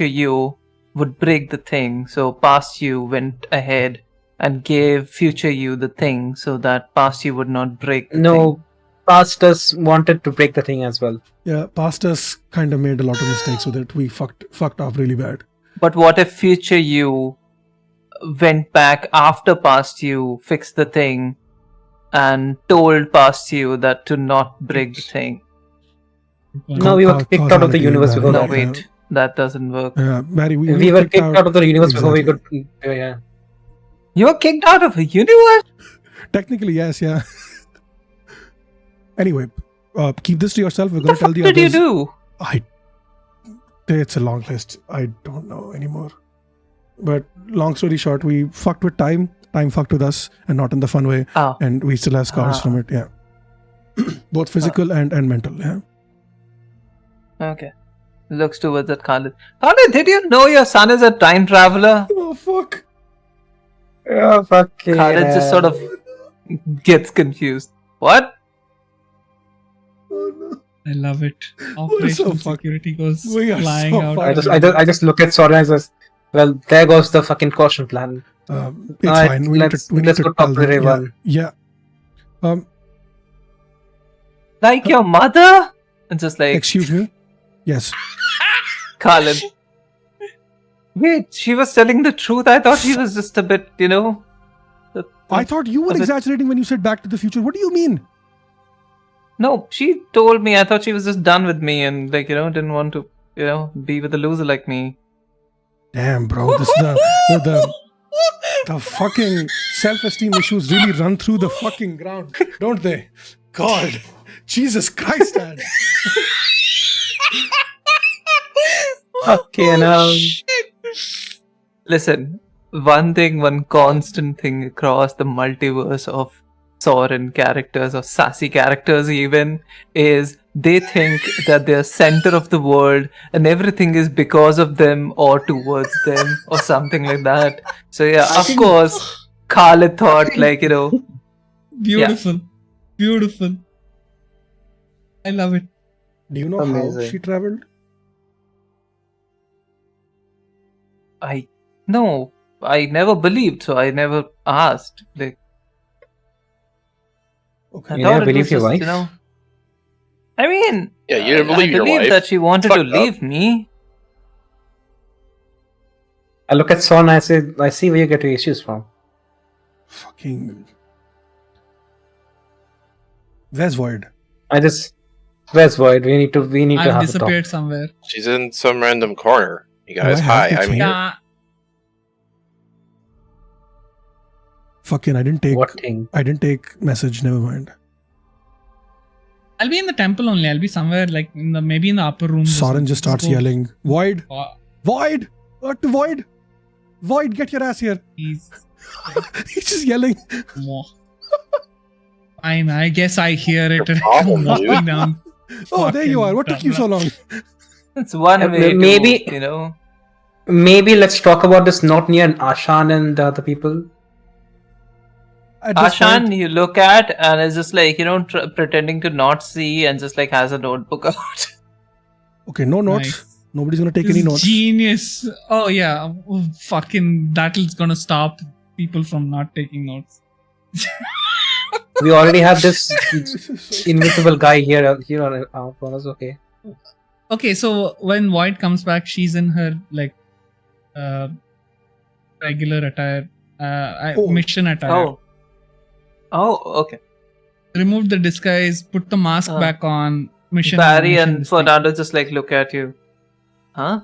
you would break the thing, so past you went ahead and gave future you the thing so that past you would not break the thing? No, past us wanted to break the thing as well. Yeah, past us kind of made a lot of mistakes, so that we fucked off really bad. But what if future you went back after past you fixed the thing and told past you that to not break the thing? No, we were kicked out of the Causality, universe Barry. before No, that. wait, that doesn't work. Barry, We were kicked out of the universe before we could. Exactly. Yeah. You were kicked out of a universe? Technically, yes, yeah. Anyway, keep this to yourself. We're What going the to tell fuck the did you others. do? It's a long list. I don't know anymore. But long story short, we fucked with time. Time fucked with us, and not in the fun way. Oh, And we still have scars Ah. from it. Yeah, both physical and mental. Yeah. okay. Looks towards at Khalid. Khalid, did you know your son is a time traveler? Oh fuck! Oh, fucking. Khalid just sort of gets confused. What? Oh no! I love it. so Operational fucked. security goes We are flying so out. fucked. I just look at Sorren and says, "Well, there goes the fucking caution plan." It's Alright, fine. let's we need go to talk tell to them. everyone. Yeah. Like your mother? And just like, Excuse me. Yes. Khalid. Wait, she was telling the truth. I thought she was just a bit, I thought you were a bit- exaggerating when you said Back to the Future. What do you mean? No, she told me. I thought she was just done with me and didn't want to, be with a loser like me. Damn, bro. This the fucking self-esteem issues really run through the fucking ground, don't they? God, Jesus Christ, Dad. Okay, now. Listen, one constant thing across the multiverse of Sorren characters or sassy characters even is they think that they're center of the world and everything is because of them or towards them or something like that. So yeah, I of think- course, Khalid thought Beautiful. Beautiful. I love it. Do you know how Amazing. she traveled? I never believed, so I never asked. Like, Okay. I You thought never it believed was your just, wife? I mean, Yeah, you didn't believe I your believe wife. that she wanted to Fucked up. leave me. I look at Sorren. I say, I see where you get your issues from. Fucking. Where's Void? Where's Void? We need to I've have a talk. disappeared somewhere. She's in some random corner. You Do guys, I have hi, to I'm change? here. Yeah. Fucking, I didn't take. What thing? I didn't take message. Never mind. I'll be in the temple only. I'll be somewhere like maybe in the upper room. Soren just starts yelling, "Void! Oh, Void! What to Void? Void, get your ass here!" he's He's just yelling. more. Fine, I guess I hear it. problem, dude? Walking down. Oh, there you are. What took you so long? It's one way maybe- to, you know. Maybe let's talk about this not near Ashan and the other people. At this Ashan, point- you look at and is just like, pretending to not see and just like has a notebook out. Okay, no notes. Nice. Nobody's gonna take This any is notes. genius. Oh yeah, fucking that is gonna stop people from not taking notes. We already have this invisible guy here on us. Okay. Okay, so when Void comes back, she's in her like regular attire, mission attire. Oh, okay. Remove the disguise, put the mask back on. Mission. Barry mission and this thing. Fernando just like look at you. Huh?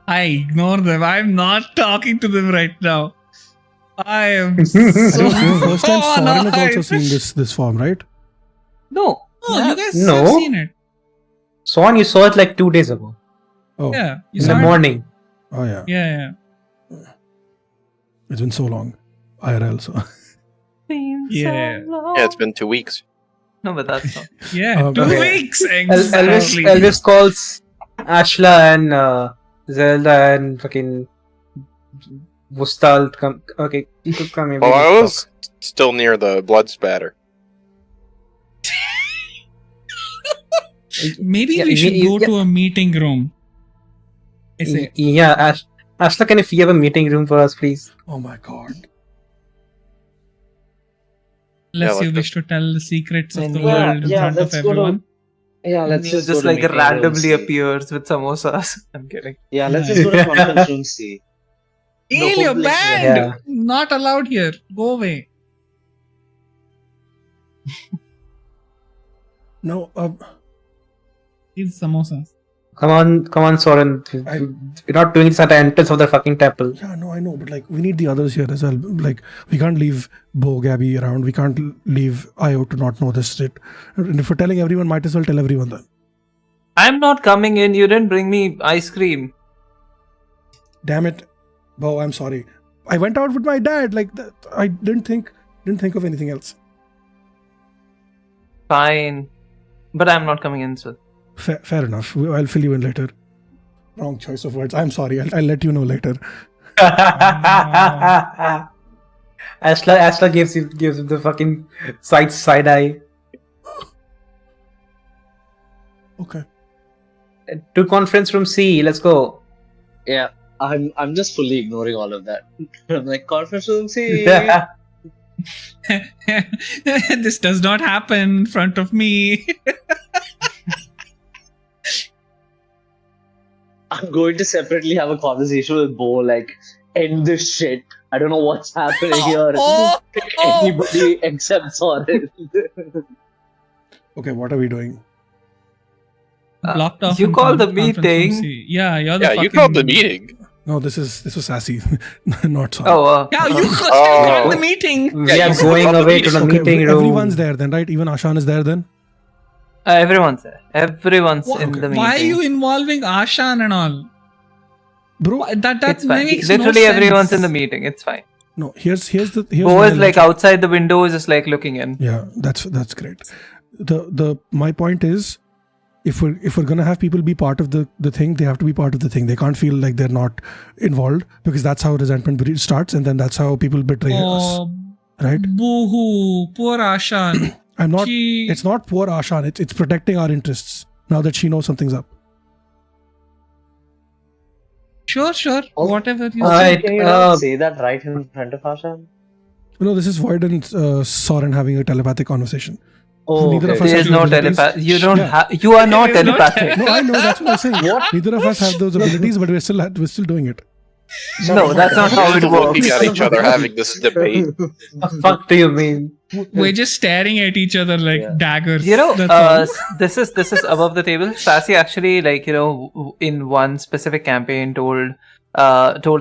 I ignore them. I'm not talking to them right now. I am I so don't think the first time Soren has also annoyed. seen this form, right? No. Oh, Yeah. you guys No. have seen it. Swan, you saw it like 2 days ago. Oh, Yeah, you In saw the it. morning. oh yeah. Yeah. It's been so long. IRL, so. Been Yeah. so long. Yeah, it's been 2 weeks. No, but that's not. Yeah, 2 Okay. weeks. Exactly. Elvis calls Ashla and Zailda and fucking Vustal to come. Okay, you could come in. Well, I was still near the blood spatter. Maybe Yeah, we should go yeah. to a meeting room. I say, Yeah, Ashla, can you have a meeting room for us, please? Oh my god. unless like you the- wish to tell the secrets of the Yeah, world in yeah, front of let's go to- everyone. Yeah, let's He just just go to like meeting randomly room C. appears with samosas. I'm kidding. Yeah, let's just go to conference room C. No Neil, you're public- banned! Yeah. Not allowed here. Go away. No, These samosas. Come on, Soren. We're not doing this at the entrance of the fucking temple. yeah, no, I know, but like we need the others here as well. Like we can't leave Bo Gabby around. We can't leave Io to not know this shit. And if we're telling everyone, might as well tell everyone then. I'm not coming in. You didn't bring me ice cream. Damn it, Bo. I'm sorry. I went out with my dad. Like that, I didn't think of anything else. Fine. But I'm not coming in, so. Fair enough. I'll fill you in later. Wrong choice of words. I'm sorry. I'll let you know later. Ashla gives him the fucking side eye. Okay. To conference room C. Let's go. Yeah, I'm just fully ignoring all of that. I'm like, conference room C. This does not happen in front of me. I'm going to separately have a conversation with Bo, like, end this shit. I don't know what's happening here. Oh, Pick oh. anybody except Sorren. Okay. What are we doing? Blocked off. You in call the conference room meeting. C. Yeah, you're the Yeah, fucking... you called the meeting. No, this was sassy, not sorry. Oh, Yeah, you Oh. called the meeting. We Yeah, are you going called the away to the Okay, meeting room. everyone's there then, right? Even Ashan is there then. everyone's there. Everyone's Wha- in the meeting. Why are you involving Ashan and all? Bro, That It's fine. makes Literally no everyone's sense. in the meeting. It's fine. no. Here's Bo my is like logic. outside the window, just like looking in. Yeah, that's great. My point is, if we're gonna have people be part of the thing, they have to be part of the thing. They can't feel like they're not involved, because that's how resentment starts, and then that's how people betray us, Oh, right? boo-hoo. Poor Ashan. I'm not. She... It's not poor Ashan. It's protecting our interests now that she knows something's up. Sure. Also- Whatever you Also, say. Alright, can you not say that right in front of Ashan? No, this is Void and Soren having a telepathic conversation. Oh, Neither of okay. us There's have no abilities. telepathy. You don't Yeah. have. You are not There is no telepathic. No, I know, that's what I'm saying. What? Neither of us have those abilities, but we're still doing it. No, that's not how it Looking works. at each other, having this debate. The fuck do you mean? We're just staring at each other like Yeah. daggers. You know, That's all. this is above the table. Sassy actually, in one specific campaign told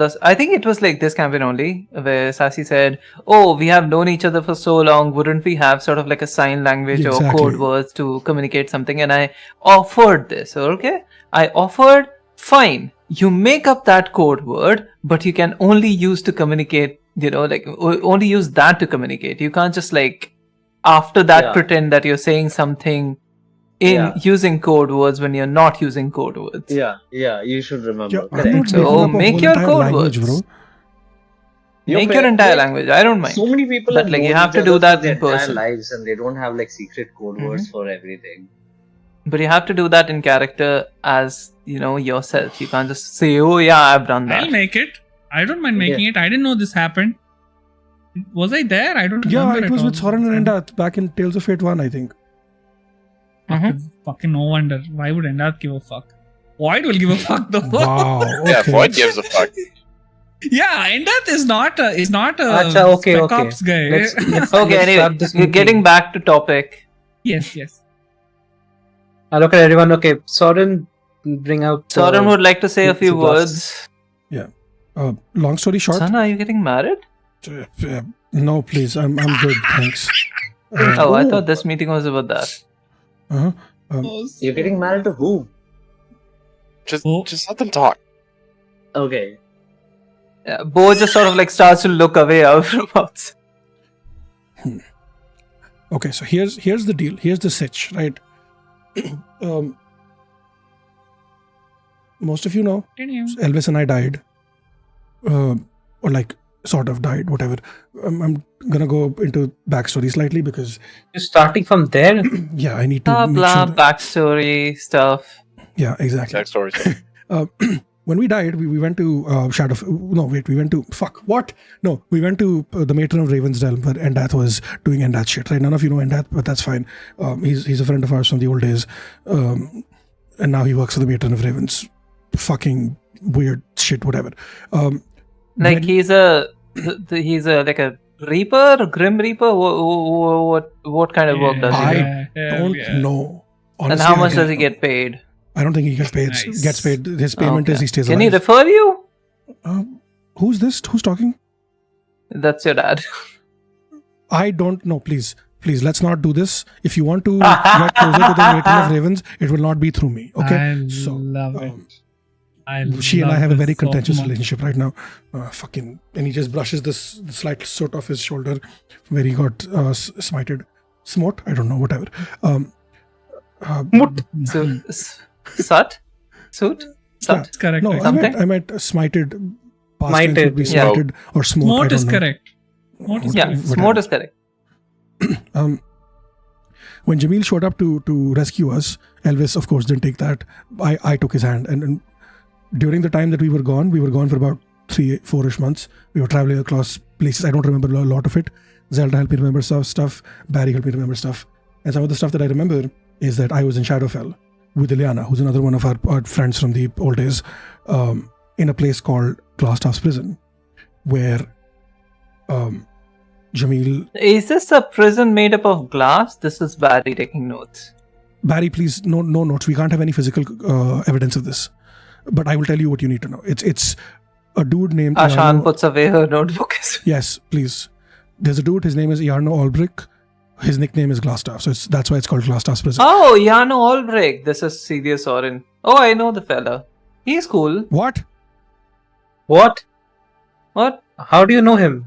us. I think it was like this campaign only, where Sassy said, "Oh, we have known each other for so long. Wouldn't we have sort of like a sign language or Exactly. code words to communicate something?" And I offered this. Okay, I offered. Fine, you make up that code word, but you can only use to communicate. Only use that to communicate. You can't just after that Yeah. pretend that you're saying something in using code words when you're not using code words. Yeah, you should remember. Yeah, I'm Correct. not So, making up a make whole your entire code language, words. bro. Make your entire language. I don't mind. So many people But, have like, you known have each to do other that for their in person. entire lives, and they don't have secret code words for everything. But you have to do that in character as, yourself. You can't just say, "Oh yeah, I've done that." I'll make it. I don't mind making it. I didn't know this happened. Was I there? I don't Yeah, remember. it was with Sorren and Endath back in Tales of Fate 1, I think. Fucking no wonder. Why would Endath give a fuck? Void will give a fuck though. Wow. Okay. Yeah, Void gives a fuck. Yeah, Endath is not a Acha, okay, Spec okay. Ops guy. Let's Okay, start anyway, this we're meeting. getting back to topic. yes. I look at everyone. Okay, Sorren, bring out. Sorren would like to say a it's few a glass. words. Long story short. Son, are you getting married? No, please. I'm good. Thanks. Oh, I thought this meeting was about that. Uh-huh. You're getting married to who? Just let them talk. Okay. Yeah, Bo just sort of starts to look away out from outside. Okay, so here's the deal. Here's the sitch, right? Most of you know, Elvis and I died. Or sort of died, whatever. I'm gonna go into backstory slightly because You're starting from there. yeah, I need to Blah make blah, sure that- backstory stuff. yeah, exactly. Exact stories. When we died, we went to we went to we went to the Matron of Raven's Realm where Endath was doing Endath shit, right? None of you know Endath, but that's fine. He's a friend of ours from the old days, and now he works for the Matron of Ravens. Fucking weird shit, whatever. He's a reaper, grim reaper. What kind of work does he do? I don't know. And Honestly, how much I does he don't get paid? know. I don't think he gets paid. Nice. Gets paid. His payment is he stays Can he alive. refer you? Who's this? Who's talking? That's your dad. I don't know. Please, let's not do this. If you want to get closer to the Matron of Ravens, it will not be through me. Okay? I love it. She and I have a very this so contentious much. relationship right now. And he just brushes the slight soot off his shoulder where he got smited. Smote? I don't know. Whatever. Sut? Suit? Sut? That's correct. No, right? Something? I meant smited. Past Smited, tense would be yeah. smited or smote. I Smote don't is know. correct. Smote is Yeah, correct. Whatever. Smote is correct. When Jamil showed up to rescue us, Elvis, of course, didn't take that. I took his hand. And during the time that we were gone for about 3-4ish months. We were traveling across places. I don't remember a lot of it. Zailda helped me remember stuff. Barry helped me remember stuff. And some of the stuff that I remember is that I was in Shadowfell with Ileana, who's another one of our friends from the old days, in a place called Glassstaff's Prison, where Jamil... Is this a prison made up of glass? This is Barry taking notes. Barry, please, no notes. We can't have any physical evidence of this. But I will tell you what you need to know. It's a dude named... Ashan Iarno. puts away her notebook. Yes, please. There's a dude, his name is Iarno Olbrich. His nickname is Glassstaff, so that's why it's called Glassstaff's Prison. Oh, Yano Albrecht. This is serious Sorren. Oh, I know the fella. He's cool. What? What? What? How do you know him?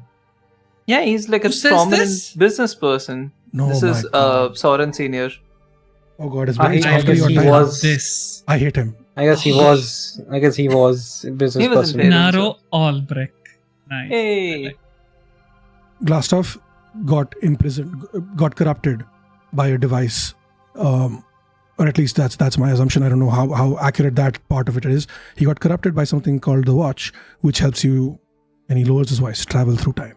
Yeah, he's like a Who says prominent this? business person. No, This my is God. Sorren Senior. Oh God, it's I it's guess after your he time. was- This. I hate him. I guess he was a business He was in person. Parents, Naro Albrecht. Nice. Hey. Glassstaff got imprisoned, got corrupted by a device, or at least that's my assumption. I don't know how accurate that part of it is. He got corrupted by something called the Watch, which helps you, and he lowers his voice, travel through time,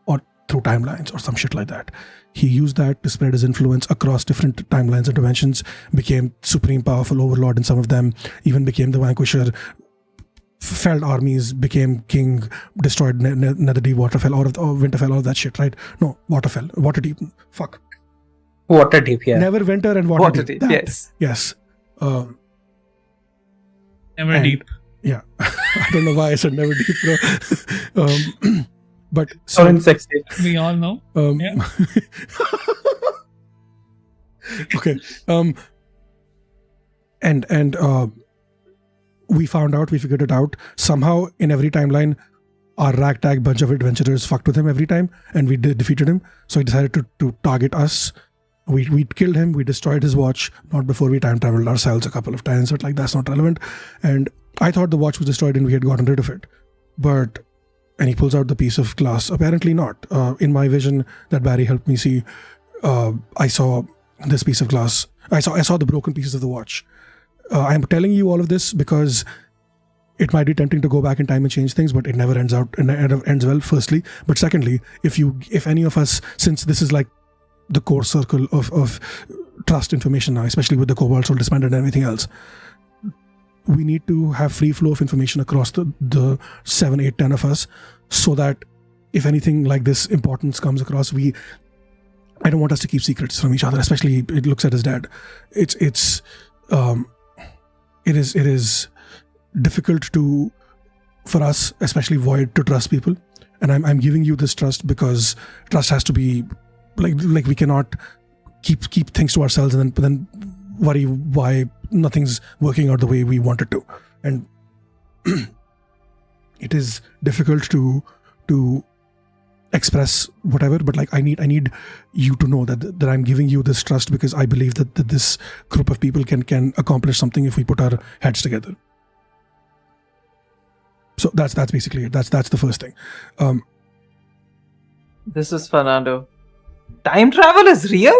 or through timelines or some shit like that. He used that to spread his influence across different timelines and dimensions, became supreme powerful overlord in some of them, even became the vanquisher, felled armies, became king, destroyed Netherdeep, Waterfell, Winterfell, all of that shit, right? No, Waterfell, Waterdeep, fuck. Waterdeep, yeah. Neverwinter and Waterdeep. Waterdeep, yes. Never deep. Yeah. I don't know why I said Neverdeep, bro. But Sorren sexy. We all know. Yeah. Okay. And we figured it out. Somehow in every timeline, our ragtag bunch of adventurers fucked with him every time, and we defeated him. So he decided to target us. We killed him. We destroyed his watch. Not before we time traveled ourselves a couple of times, but like that's not relevant. And I thought the watch was destroyed and we had gotten rid of it. And he pulls out the piece of glass. Apparently not. In my vision that Barry helped me see, I saw this piece of glass. I saw the broken pieces of the watch. I'm telling you all of this because it might be tempting to go back in time and change things, but it never ends well, firstly. But secondly, if any of us, since this is like the core circle of trust information now, especially with the Cobalt Soul disbanded and everything else, we need to have free flow of information across the 7, 8, 10 of us, so that if anything like this importance comes across, I don't want us to keep secrets from each other, especially it looks at his dad. It is difficult for us, especially Void, to trust people, and I'm giving you this trust because trust has to be like we cannot keep things to ourselves and then worry why nothing's working out the way we want it to. And it is difficult to express whatever, but like I need you to know that I'm giving you this trust because I believe that this group of people can accomplish something if we put our heads together. So that's basically it. That's the first thing. This is Fernando. Time travel is real?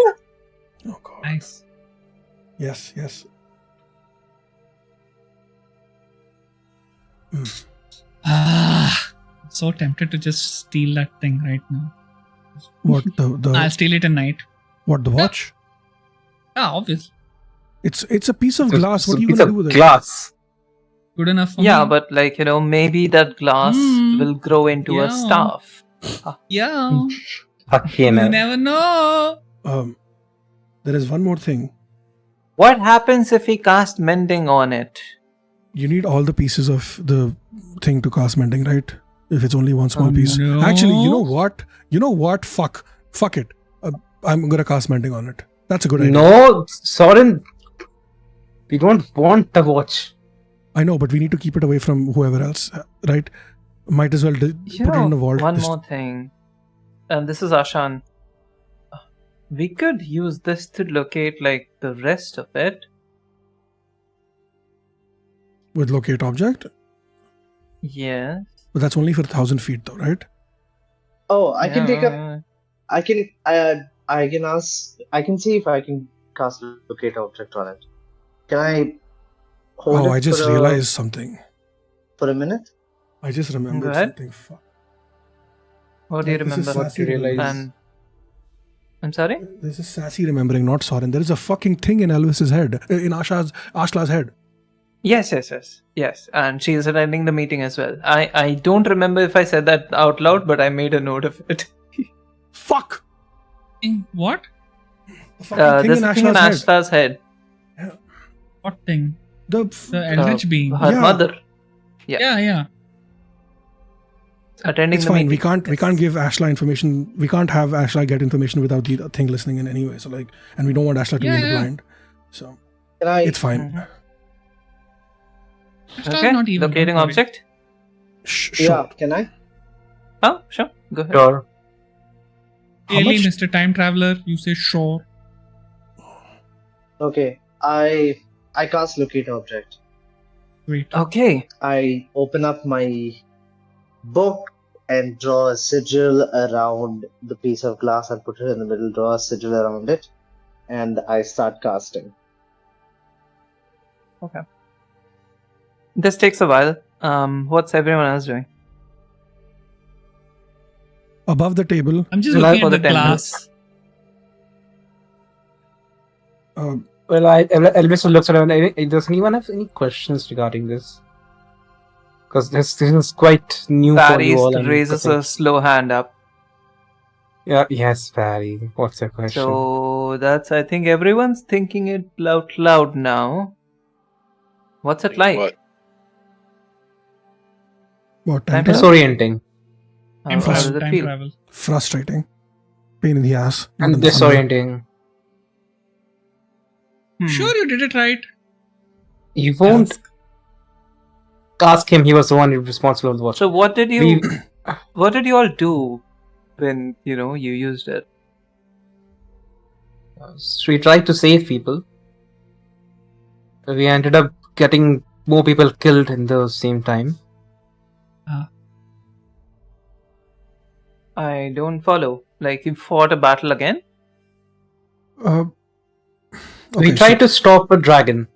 Oh god. Nice. Yes. So tempted to just steal that thing right now. What the I'll steal it tonight. What, the watch? Yeah, obviously. It's a piece of glass. What are you Piece gonna of do with it? glass. Good enough for Yeah, me. but like, maybe that glass will grow into a Yeah. staff. Yeah. Okay, You man. never know. There is one more thing. What happens if we cast mending on it? You need all the pieces of the thing to cast mending, right? If it's only one small piece. No. Actually, you know what? Fuck it. I'm gonna cast mending on it. That's a good idea. No, Sorren. We don't want the watch. I know, but we need to keep it away from whoever else, right? Might as well put it in a vault. One more thing. And this is Ashan. We could use this to locate like the rest of it. With locate object? Yes. But that's only for 1,000 feet though, right? Oh, I can take up. Yeah. I can ask. I can see if I can cast locate object on it. Can I hold it? I just realized something. For a minute. I just remembered Go ahead. something. Fuck. What do you This is remember? sassy remembering. And I'm sorry? This is sassy remembering, not Sorren. There is a fucking thing in Elvis's head, in Ashla's head. Yes. And she is attending the meeting as well. I don't remember if I said that out loud, but I made a note of it. Fuck! What? The fucking There's thing a in thing in Ashla's head. Ashla's head. What thing? The The Eldritch Beam. Her Yeah. mother. Yeah. Attending It's the fine. meeting. We can't give Ashla information. We can't have Ashla get information without the thing listening in anyway. So like, and we don't want Ashla to be in the Yeah. blind. So Can I? it's fine. Mhm. Ashla Okay. is not evil, Locating don't worry. object. Yeah. Sure. Can I? Oh, sure. Go ahead. Sure. How Really, much? Mr. Time Traveler, you say sure. Okay. I cast locate object. Wait. Okay. I open up my book and draw a sigil around the piece of glass and put it in the middle. Draw a sigil around it, and I start casting. This takes a while. What's everyone else doing? Above the table. I'm just Well, looking for at the the glass. Uh, Well, Elvis looks around. Does anyone have any questions regarding this? Because this is quite new for you all. Barry raises a slow hand up. Yeah, yes, Barry. What's your question? So that's, I think everyone's thinking it out loud now. What's it like? What? what? Time Time travel. travel? Disorienting How does it Time feel? travel. Frustrating. Pain in the ass. not and in the thumb. disorienting. Sure, you did it right. You won't ask him. He was the one responsible for the watch. So what did you We- what did you all do when you used it? So we tried to save people. We ended up getting more people killed in the same time. I don't follow. Like you fought a battle again? Uh, We okay, tried to stop a dragon.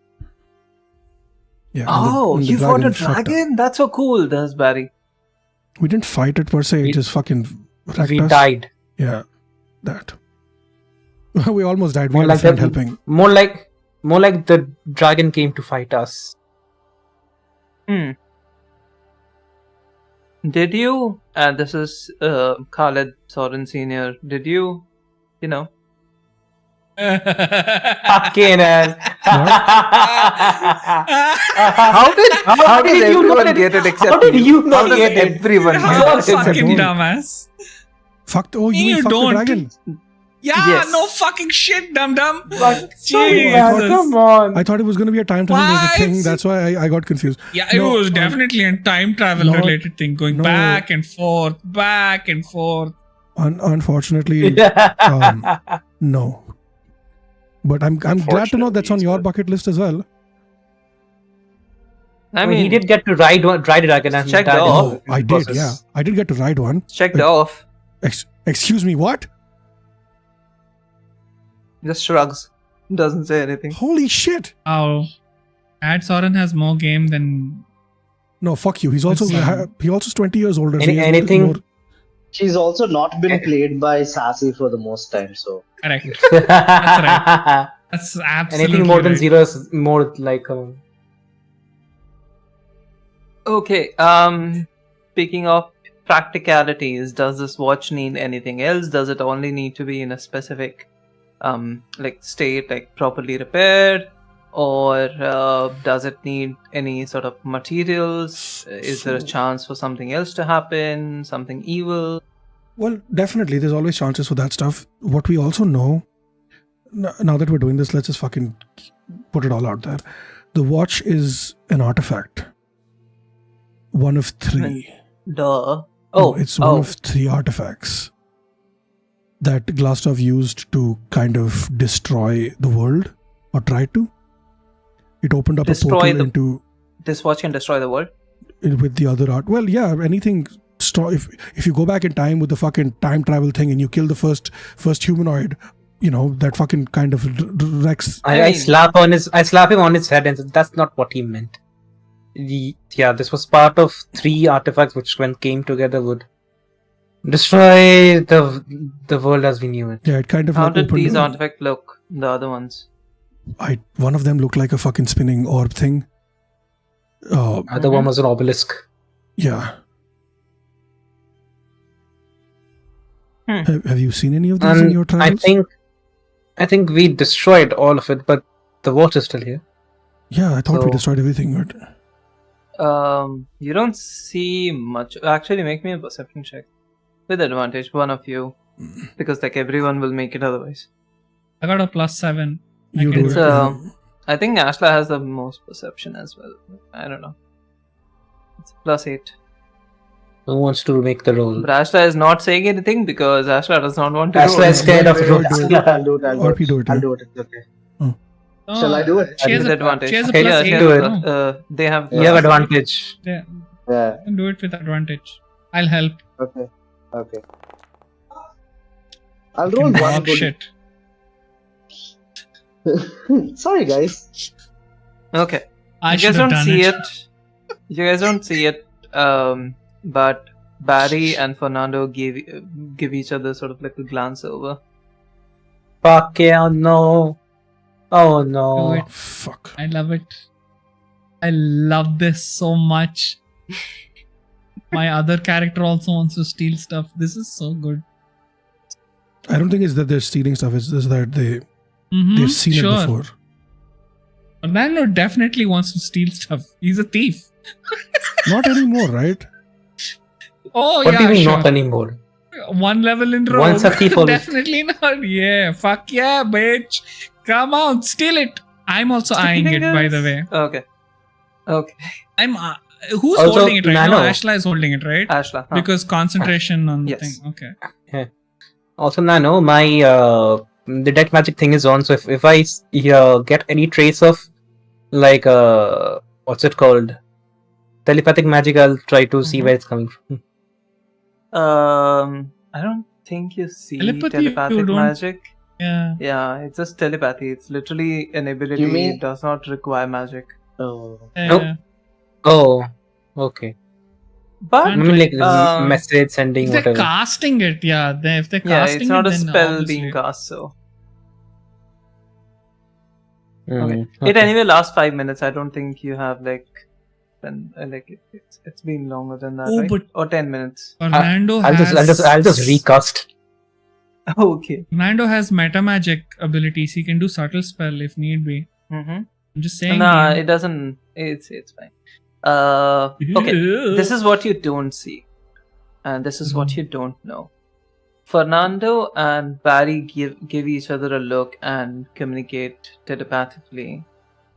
Yeah, Oh, and the you fought a dragon fucked up. dragon? That's so cool, does Barry. We didn't fight it per se. We- It just fucking wrecked We us. died. Yeah, that. We almost died. We More had a like friend that. helping. More like the dragon came to fight us. Did you, and this is Khaled Sorren Sr., did you Fucking hell. How did you everyone not get it except How did you How not does get it? everyone How get it except fucking you? dumbass. Fucked. Oh, You you fucked don't. the dragon. Yeah, Yes. no fucking shit, dum dum. Sorry, Jesus. man, come on. I thought it was going to be a time travel related What? thing. That's why I got confused. Yeah, it No, was definitely a time travel not- related thing, going no. back and forth, back and forth. Unfortunately, no. But I'm glad to know that's on your bucket list as well. I mean, he mean, did get to ride a dragon and Checked died in off. the Oh, I did. process. Yeah, I did get to ride one. checked off. Excuse me, what? Just shrugs. Doesn't say anything. Holy shit! Oh, Ad Sorren has more game than. No, fuck you. He's also It's, he also is 20 years older. Any- he has anything- more- She's also not been played by Sassy for the most time, so Correct. That's absolutely Anything more than right. 0 is more like. Okay. Speaking of practicalities, does this watch need anything else? Does it only need to be in a specific, state, like properly repaired, or does it need any sort of materials? Is there a chance for something else to happen? Something evil? Well, definitely. There's always chances for that stuff. What we also know, now that we're doing this, let's just fucking put it all out there. The watch is an artifact. One of 3. Duh. No, it's one of 3 artifacts that Glastov used to kind of destroy the world, or try to. It opened up Destroy a portal the- into This watch can destroy the world. with the other art. Well, yeah, anything. If you go back in time with the fucking time travel thing and you kill the first humanoid, that fucking kind of wrecks. I I mean- slap him on his head and said, that's not what he meant. This was part of 3 artifacts which, when came together, would destroy the world as we knew it. Yeah, it kind of How like did opened. these artifacts look? The other ones. One of them looked like a fucking spinning orb thing. Other one was an obelisk. Yeah. Hmm. Have you seen any of these in your And I travels? think we destroyed all of it, but the watch is still here. Yeah, I thought we So- destroyed everything. But You don't see much. Actually, make me a perception check with advantage, one of you, because like everyone will make it otherwise. I got a +7. you can do It's it. I think Ashla has the most perception as well. I don't know. It's +8. Who wants to make the roll? But Ashla is not saying anything because Ashla does not want to. Ashla roll. is scared of Wait, rolls. wait, wait. I'll do it. RP do it, I'll yeah. do it. It's okay. Oh, Shall I do it? She has With a advantage. She has a Okay, Yeah, +8. she do has it. a they have. You have advantage. Yeah, Yeah. you can do it with advantage. I'll help. Okay. I'll roll Fucking one dog good. shit. Sorry, guys. Okay. I You should guys have don't done see it. it. You guys don't see it. But Barry and Fernando give each other sort of like a glance over. Fuck yeah, no. Oh Do no. it. Fuck. I love it. I love this so much. My other character also wants to steal stuff. This is so good. I don't think it's that they're stealing stuff. It's just that they've seen it before. Fernando definitely wants to steal stuff. He's a thief. Not anymore, right? Oh What do you yeah, mean sure. not anymore? One level in row. Once a thief always. Definitely not. Yeah, fuck yeah, bitch. Come on, steal it. I'm also eyeing it, by the way. Okay. I'm. Who's Also, holding it right Nano. now? Ashla is holding it, right? Ashla. Huh. Because concentration on the Yes. thing. Okay. Also, Nano, my the deck magic thing is on. So if I get any trace of like what's it called, telepathic magic, I'll try to see where it's coming from. I don't think you see Telepathy, you telepathic don't- magic. Yeah. Yeah, it's just telepathy. It's literally an ability. You mean- It does not require magic. Oh. Nope. Yeah. Oh, okay. But I mean, like message If sending, they're whatever. casting it, yeah. If they're yeah, casting it's not it, a then spell obviously- being cast. So Mm, it anyway lasts 5 minutes. I don't think you have like it's been longer than that, Oh, right? but- Or 10 minutes. Fernando I'll just recast. Okay. Fernando has meta magic abilities. He can do subtle spell if need be. Mm-hmm. I'm just saying. Nah, dude. it doesn't. It's fine. Okay. This is what you don't see, and this is what you don't know. Fernando and Barry give each other a look and communicate telepathically.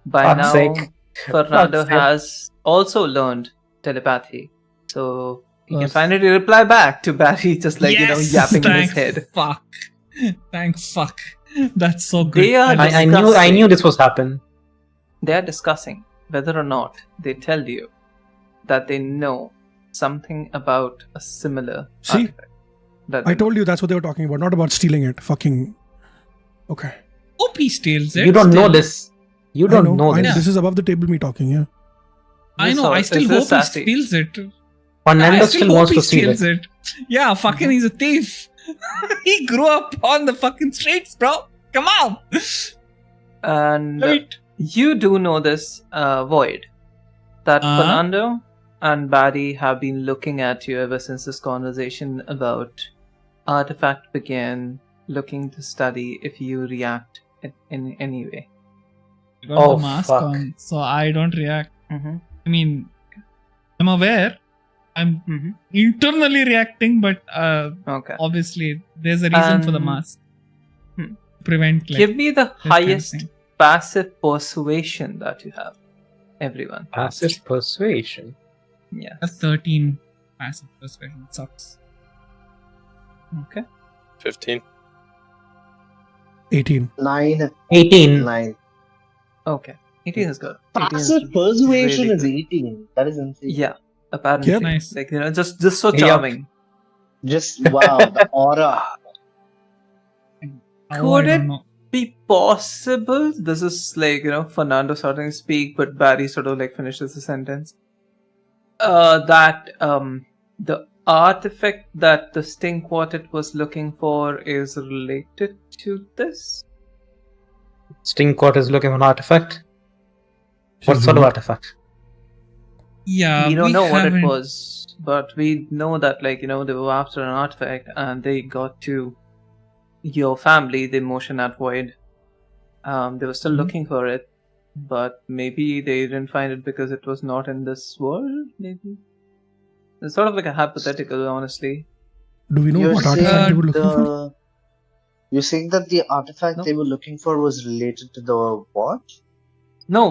By Fuck's now, sake. Fernando Fuck's sake. has also learned telepathy, so he can Yes. finally reply back to Barry, just like Yes, yapping in his thank head. Fuck. Thank fuck. That's so good. They are I I knew this was happen. They are discussing whether or not they tell you that they know something about a similar See? artifact. That I they told you that's what they were talking about, not about stealing it. Fucking. Okay. hope he steals it. You don't know still. this. You don't know I this. This is above the table me talking, yeah. I know. I still This hope is he sassy. steals it. Fernando I still hope wants he to steal it. steals it. Yeah, fucking he's a thief. He grew up on the fucking streets, bro. Come on. And Right. you do know this, Void, that Uh-huh. Fernando and Barry have been looking at you ever since this conversation about Artifact began, looking to study if you react in any way. I got Oh, the mask fuck. on, so I don't react. Mm-hmm. I mean, I'm aware. I'm Mm-hmm. internally reacting, but Okay. obviously there's a reason for the mask. Hmm. Prevent like Give me the this kind of highest thing. passive persuasion that you have. Everyone. Passive persuasion. Yes. A 13 passive persuasion sucks. Okay. 15. 18. 9. 18. 9. Okay. 18 is good. 18 is Passive persuasion really is good. 18. That is insane. Yeah. Apparently. Yep. Nice. Like, just so Yep. charming. Just wow, the aura. Oh, Could I it don't know. be possible? This is like, Fernando starting to speak, but Barry sort of like finishes the sentence. That the artifact that the Sting Quartet was looking for is related to this? Sting Court is looking for an artifact. What sort of artifact? Yeah, we don't know what it haven't- was, but we know that they were after an artifact and they got to your family, the motion at Void. They were still looking for it, but maybe they didn't find it because it was not in this world. Maybe it's sort of like a hypothetical, honestly. Do we know You're what artifact they were looking for? the, you're saying that the artifact No. they were looking for was related to the what? No,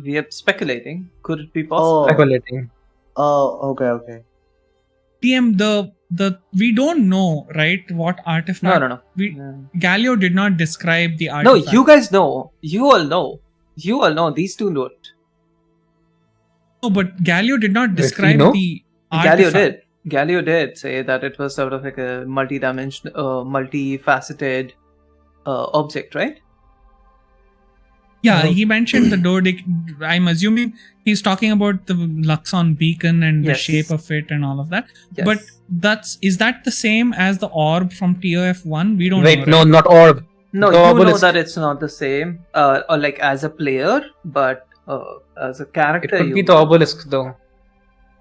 we are speculating. Could it be possible? Oh. Speculating. Oh, okay. TM, the we don't know, right? What artifact? No. We No. Galio did not describe the No, artifact. you guys know. You all know. You all know. These two don't. No, but Galio did not we describe know? the Galio artifact. did. Galio did say that it was sort of like a multi-dimensional, multifaceted object, right? Yeah, he mentioned the Dodeca. I'm assuming he's talking about the Luxon beacon and the Yes. shape of it and all of that. Yes. But is that the same as the orb from TOF1? We don't Wait, know. no, not orb. No, The you know obelisk. that it's not the same, or like as a player, but as a It character, could you be the obelisk though.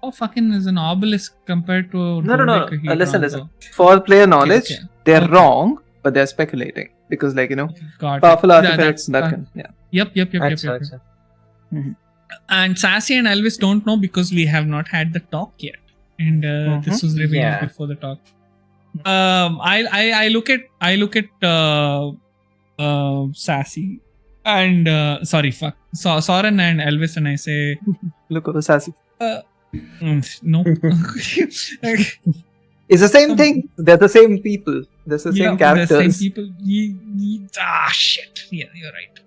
Oh, fucking is an obelisk compared to No. dodecahedron, Listen. though. For player knowledge, okay. they're Okay. wrong, but they're speculating because, like, Got it. powerful Yeah, artifacts that that's- can, yeah. Yep. That's And Sassy and Elvis don't know because we have not had the talk yet, and this was revealed Yeah. before the talk. I look at Sassy and Sorren and Elvis, and I say, Look at the sassy. no. It's the same thing. They're the same people. They're the same characters. The same people. Shit. Yeah, you're right.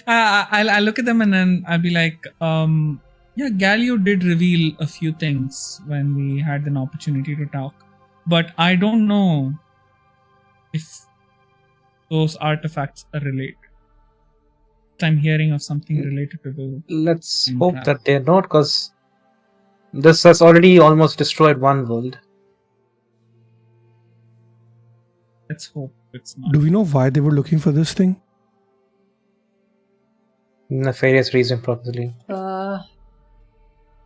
I'll look at them and then I'll be like, yeah, Galio did reveal a few things when we had an opportunity to talk, but I don't know if those artifacts are related. I'm hearing of something related to the. Let's Mm, hope yeah. that they're not, because this has already almost destroyed one world. Let's hope it's not. Do we know why they were looking for this thing? Nefarious reason, probably.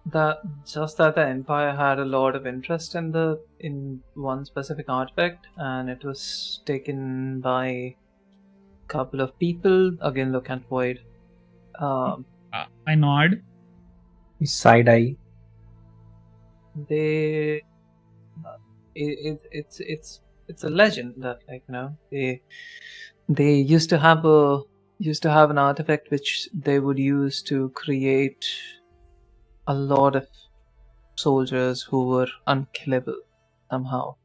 that the Empire had a lot of interest in one specific artifact, and it was taken by a couple of people. Again, look at Void. I nod. Side eye. They it's a legend that, like, they used to have an artifact which they would use to create a lot of soldiers who were unkillable somehow.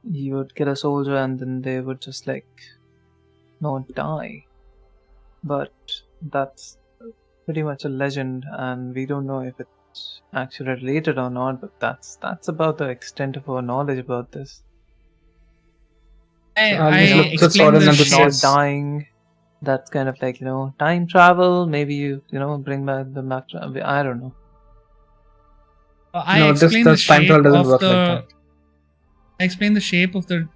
You would kill a soldier and then they would just, like, not die. But that's pretty much a legend, and we don't know if it's actually related or not, but that's about the extent of our knowledge about this. I just look at explained Sorren the and the shape. Not Yes. dying. That's kind of like, time travel. Maybe you bring back the back. I don't know. I No, explained this time travel doesn't work like that. I explained the shape of the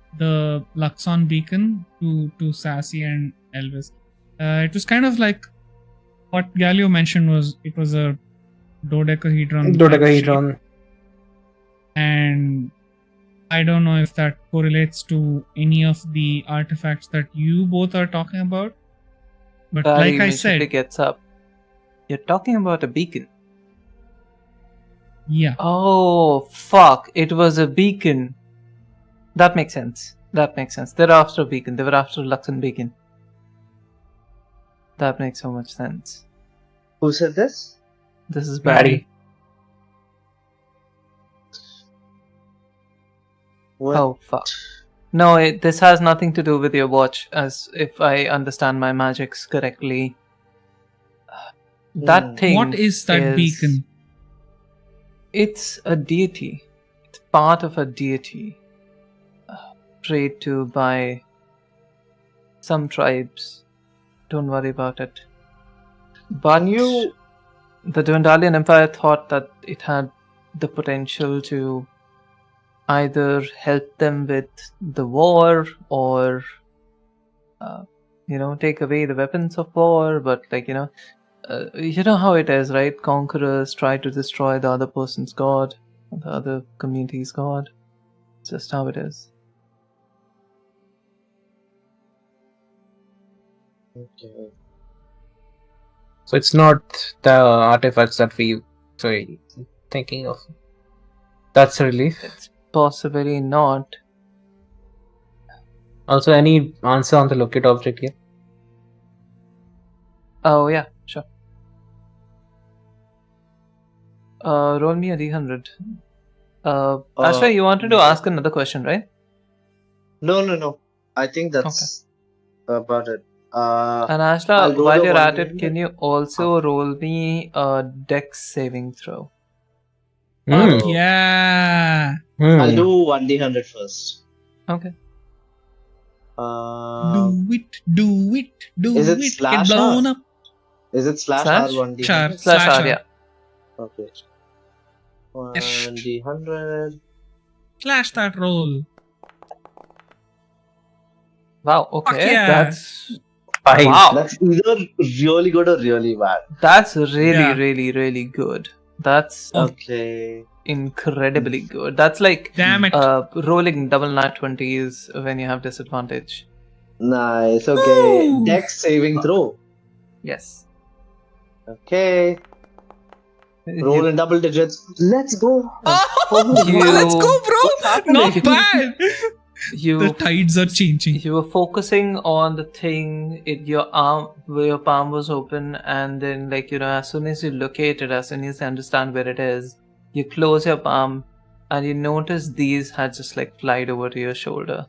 Luxon beacon to Sassy and Elvis. It was kind of like what Galio mentioned it was a dodecahedron. type Dodecahedron. shape. And I don't know if that correlates to any of the artifacts that you both are talking about. But Barry like I immediately said, gets up. You're talking about a beacon. yeah. Oh fuck! It was a beacon. That makes sense. They're after a beacon. They were after a Luxon beacon. That makes so much sense. Who said this? This is Barry. Barry. What? Oh fuck! No, this has nothing to do with your watch. As if I understand my magics correctly, that thing. What is that beacon? It's a deity. It's part of a deity prayed to by some tribes. Don't worry about it. But the Dwendalian Empire thought that it had the potential to either help them with the war or, take away the weapons of war. But, you know how it is, right? Conquerors try to destroy the other person's god, the other community's god. It's just how it is. Okay. So it's not the artifacts that thinking of. That's a relief. It's possibly not. Also, any answer on the locate object here? Oh yeah, sure. Roll me a d100. Ashra, you wanted to ask another question, right? No. I think that's about it. And I'll Ashla, roll while a you're at it, 100. can you also roll me a dex saving throw? Hmm. Fuck yeah. I'll do 1d100 first. Okay. Uh, Do it. Is it Get slash blown R? up. Is it slash Slash? R1D? Char. Slash Slash R, R. yeah. Okay. 1D100. Slash that roll. Wow, okay. yeah. That's 5. wow. That's either really good or really bad. That's really, Yeah. really, really good. That's Okay. incredibly good. That's like Damn it. rolling double nat 20s when you have disadvantage. Nice. Okay. Woo! Dex saving throw. Yes. Okay. Roll in double digits. Let's go. Let's go, bro. happening? Not bad. You The tides are changing. you were focusing on the thing in your arm where your palm was open, and then like as soon as you locate it, as soon as you understand where it is, you close your palm and you notice these had just like flied over to your shoulder.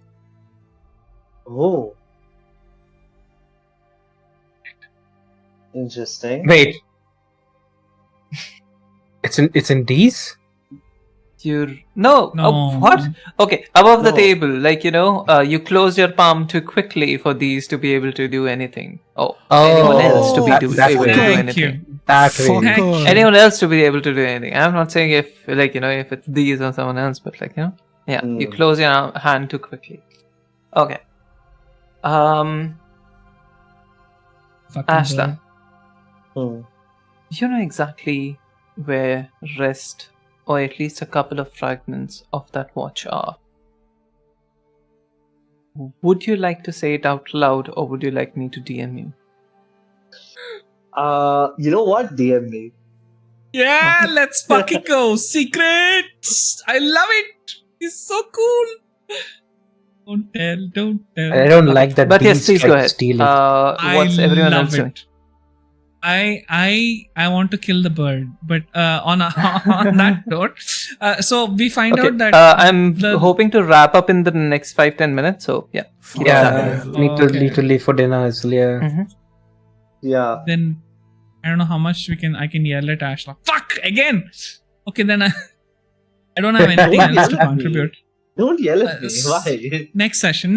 Oh. Interesting. Wait. It's in these? No. No. What? Okay, above the No. table, like you close your palm too quickly for these to be able to do anything. Anyone else to be that able way. to do Thank anything. you. That way. Heck. Fucker. Anyone else to be able to do anything. I'm not saying if if it's these or someone else, but you close your hand too quickly. Okay. Fucking Ashla, bird. you know exactly where rest, or at least a couple of fragments of that watch are. Would you like to say it out loud, or would you like me to DM you? You know what? DM me. Yeah, let's fucking go. Secrets. I love it. It's so cool. Don't tell. I don't like that. But yes, beast please go tried to ahead. steal it. What's everyone love else doing? it. I want to kill the bird, but on that note, so we find Okay, out that I'm the- hoping to wrap up in the next 5-10 minutes. So yeah. Yeah, Okay. need to leave for dinner as well. Yeah. Mhm. Yeah. then I don't know how much I can yell at Ashla. Fuck again. Okay, then I don't have anything Don't else to yell at me. contribute. Don't yell at me. s- Why? Next session.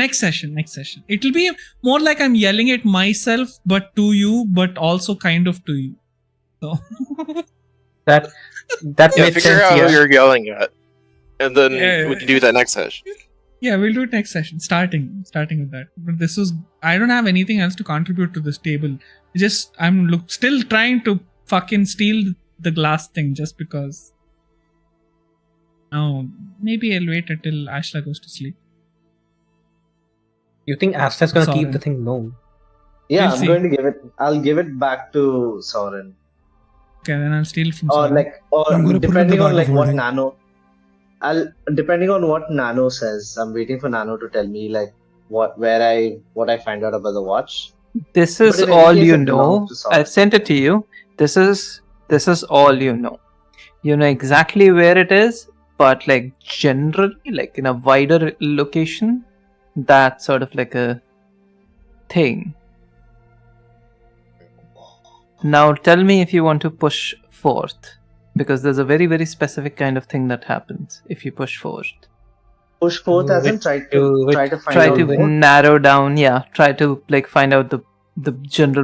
It'll be more like I'm yelling at myself, but to you, but also kind of to you. So That Yeah, makes figure sense. out who Yeah. you're yelling at, and then Yeah. we can do that next session. yeah, we'll do it next session. Starting with that. But I don't have anything else to contribute to this table. I'm still trying to fucking steal the glass thing just because. No, maybe I'll wait until Ashla goes to sleep. You think Asta's gonna keep Sorren. the thing? No. Yeah, We'll I'm see. going to give it. I'll give it back to Sorren. Okay, then I'll steal from Or Sorren. I'm gonna put it in the depending on bag of what holding. depending on what Nano says. I'm waiting for Nano to tell me what I find out about the watch. This is But in any all case, you it know. belongs to Sorren. I've sent it to you. This is all you know. You know exactly where it is, but like generally, like in a wider location, that's sort of like a thing. Now tell me if you want to push forth, because there's a very, very specific kind of thing that happens if you push forth. Push forth as in try to find Try out to more. narrow down, try to like find out the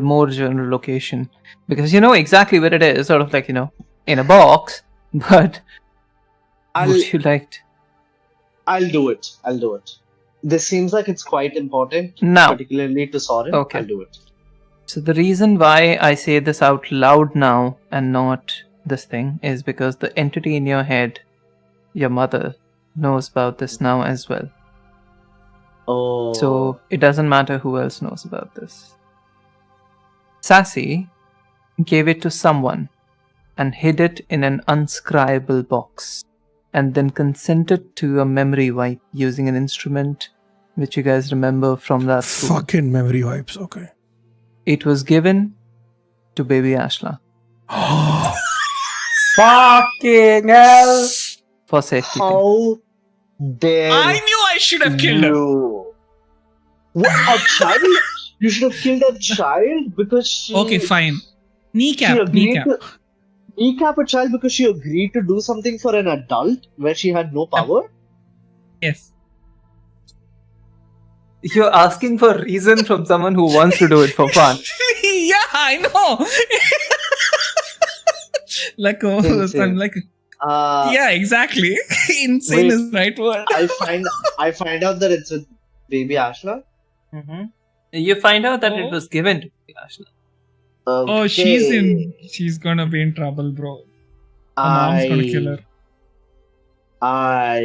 more general location, because you know exactly where it is, sort of like in a box. But would you like to? I'll do it. This seems like it's quite important, Now, particularly to Sorren. Okay. I'll do it. so the reason why I say this out loud now and not this thing is because the entity in your head, your mother, knows about this now as well. Oh. So it doesn't matter who else knows about this. Sassy gave it to someone and hid it in an unscribable box, and then consented to a memory wipe using an instrument which you guys remember from that school. Fucking memory wipes. Okay. It was given to baby Ashla Fucking hell! for safekeeping. How dare I knew I should have killed her. you? What, a child? You should have killed a child because she. Okay, fine. She Kneecap. agreed to kneecap a child because she agreed to do something for an adult where she had no power. Yes. You're asking for a reason from someone who wants to do it for fun. Yeah, I know. Like, oh, Insane. I'm like, yeah, exactly. Insane Wait. is the right word. I find out that it's with baby Ashla. Mm-hmm. You find out that it Oh. was given to Ashla. Oh, she's gonna be in trouble, bro. Her mom's gonna kill her.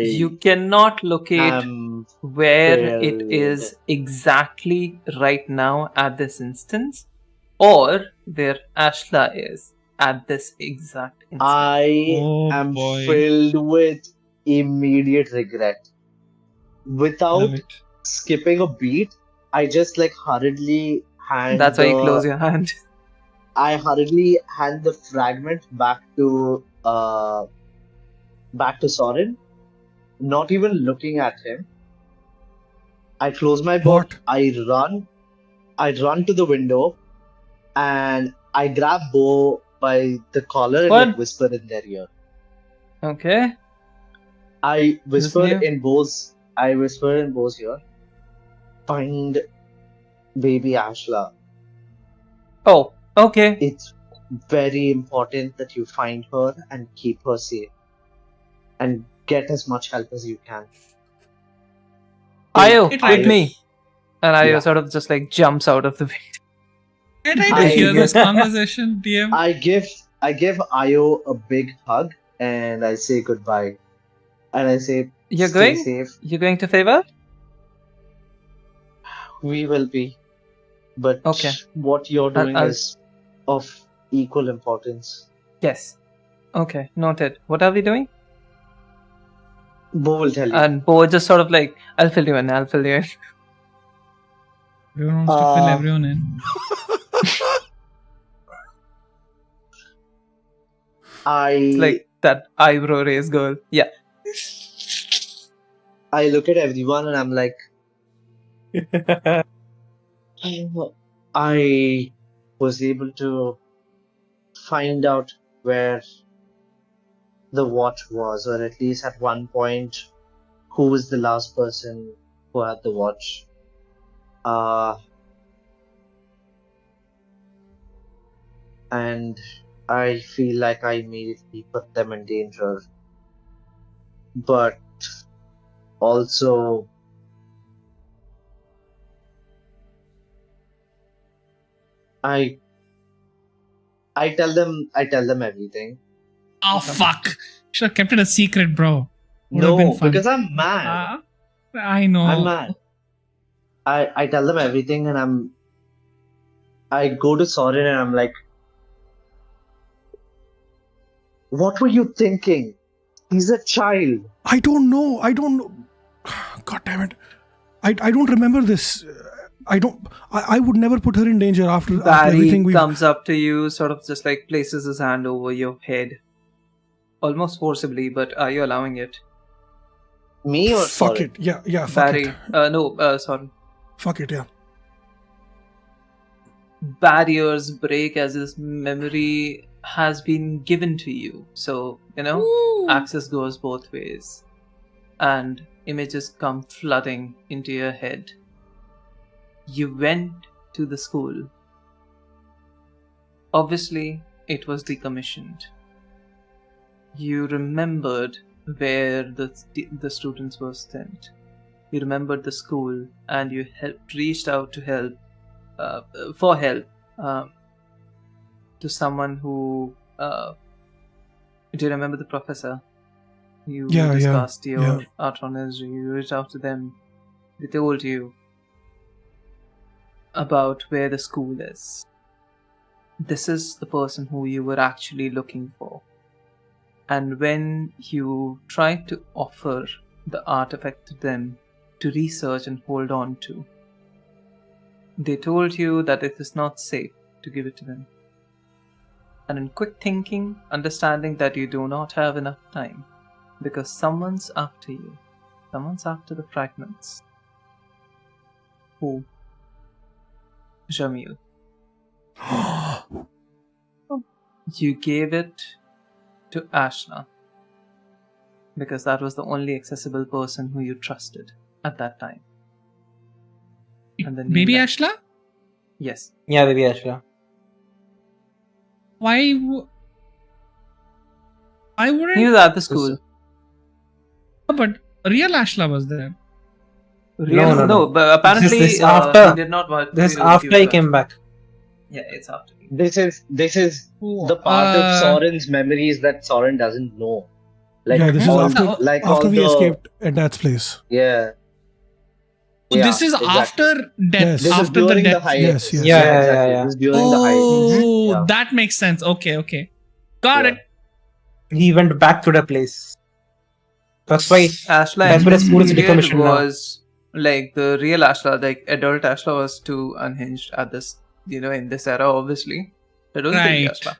You cannot locate am where it filled. is exactly right now at this instance, or where Ashla is at this exact instant. I Oh, am boy. filled with immediate regret. Without Love it. skipping a beat, I just like hurriedly hand That's why you close your hand. I hurriedly hand the fragment back to Sorren, not even looking at him. I close my book. What? I run to the window, and I grab Bo by the collar and What? like whisper in their ear. Okay. I whisper Listen in Bo's ear. Find baby Ashla. Oh, okay. It's very important that you find her and keep her safe, and get as much help as you can. Ayo, It with right. me. And Ayo Yeah. sort of just like jumps out of the window. I try to I hear guess- this conversation, DM. I give Ayo a big hug and I say goodbye. And I say, You're stay going? safe. You're going to favor? We will be. But Okay. what you're doing I'll- is of equal importance. Yes. Okay, noted. What are we doing? Bo will tell you. And Bo just sort of like, I'll fill you in. Everyone wants to fill everyone in. I Like that eyebrow raise girl. Yeah. I look at everyone and I'm like, I was able to find out where the watch was, or at least at one point, who was the last person who had the watch. And I feel like I immediately put them in danger. But also, I tell them everything. Oh, fuck. Should have kept it a secret, bro. Would have been No, fun. because I'm mad. I know. I'm mad. I tell them everything, and I go to Sorren and I'm like, what were you thinking? He's a child. I don't know. God damn it. I don't remember this. I would never put her in danger after everything Barry we comes up to you, sort of just like places his hand over your head. Almost forcibly, but are you allowing it? Me or Fuck Sorren? it. Yeah, fuck Barry. it. Sorry. Fuck it, yeah. Barriers break as his memory has been given to you. So, access goes both ways. And images come flooding into your head. You went to the school. Obviously, it was decommissioned. You remembered where the students were sent. You remembered the school, and you reached out to help, for help, to someone who. Do you remember the professor? You discussed your art on history. You reached out to them. They told you about where the school is. This is the person who you were actually looking for. And when you tried to offer the artifact to them to research and hold on to, they told you that it is not safe to give it to them. And in quick thinking, understanding that you do not have enough time, because someone's after you, someone's after the fragments. Who? Jamil. You gave it to Ashna because that was the only accessible person who you trusted at that time. And then Baby you Ashla? Yes. Yeah, baby Ashla. Why wouldn't? He was at the school. But real Ashla was there. No. But apparently This after- he did not want This to after give he it came to- back. Yeah, it's after. This is the part of Sorren's memories that Sorren doesn't know. Like Yeah, this is all, after- like After all we the, escaped at Dad's place. Yeah. So this is exactly. after death. Yes. This is After the during the death. hiatus. Yes. Yeah. Exactly. This is during the hiatus. Oh, Yeah. that makes sense. Okay. Got Yeah. it. He went back to the place. That's why. Ashla That's in why the this school is period decommissioned now. was like the real Ashla, like adult Ashla was too unhinged at this, in this era, obviously. That was baby Right. Ashla.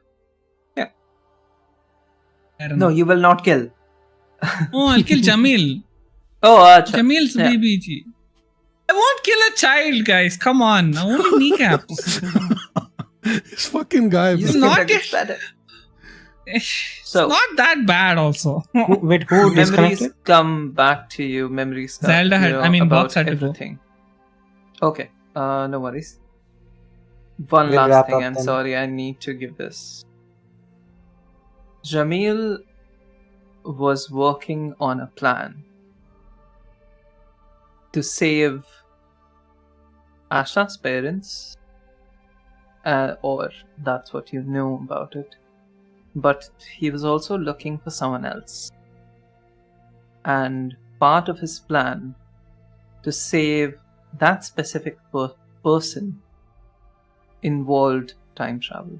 I don't No, know. you will not kill. Oh, I'll kill Jamil. Oh, acha. Jamil's Yeah. baby. Ji. I won't kill a child, guys. Come on. Only kneecaps. This fucking guy. He's bro. not That gets better. It's So- not that bad also. Wait, who Memories disconnected? come back to you. Memories come, Zailda had- I mean, about Box had to go. everything. Okay, no worries. One We'll last wrap thing. up I'm then. sorry, I need to give this. Jamil was working on a plan to save Asha's parents, or that's what you know about it. But he was also looking for someone else. And part of his plan to save that specific person involved time travel.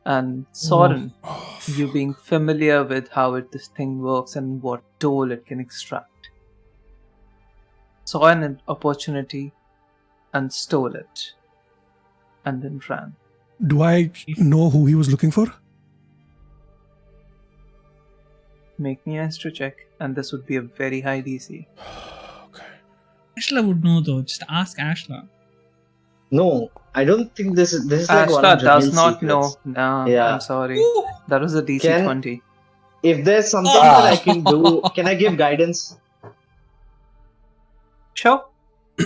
And Sorren, Oh, you being familiar with how this thing works and what toll it can extract, saw an opportunity and stole it, and then ran. Do I know who he was looking for? Make me a history check, and this would be a very high DC. Okay. Ashla would know though. Just ask Ashla. No, I don't think this is like one Ashla of does Jamil's not secrets. know. Nah, Yeah. I'm sorry. Ooh. That was a DC Can- 20. If there's something Ah. that I can do, can I give guidance? Sure.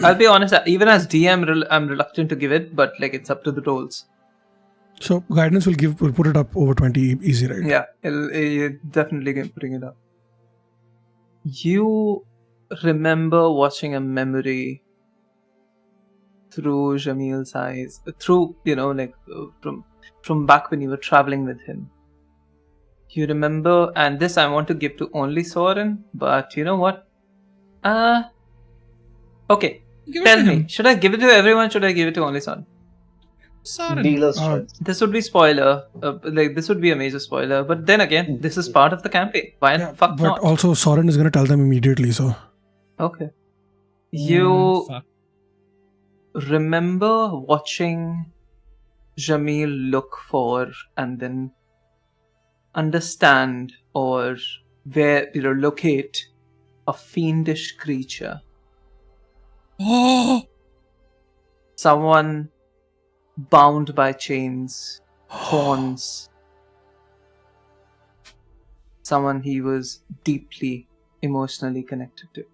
I'll be honest, even as DM, I'm reluctant to give it, but like it's up to the roles. So guidance will put it up over 20 easy, right? Yeah, it'll definitely bring it up. You remember watching a memory through Jamil's eyes, through from back when you were traveling with him. You remember, and this I want to give to only Sorren, but you know what? Okay. Give it Tell to me, him. should I give it to everyone? Should I give it to only Sorren? Sorry. Dealer's Uh, choice. This would be spoiler. This would be a major spoiler. But then again, this is part of the campaign. Why Yeah, fuck but not? also Sorren is going to tell them immediately. So Okay. You Fuck. remember watching Jamil look for and then understand or locate a fiendish creature. Oh. Someone bound by chains, horns. Someone he was deeply emotionally connected to.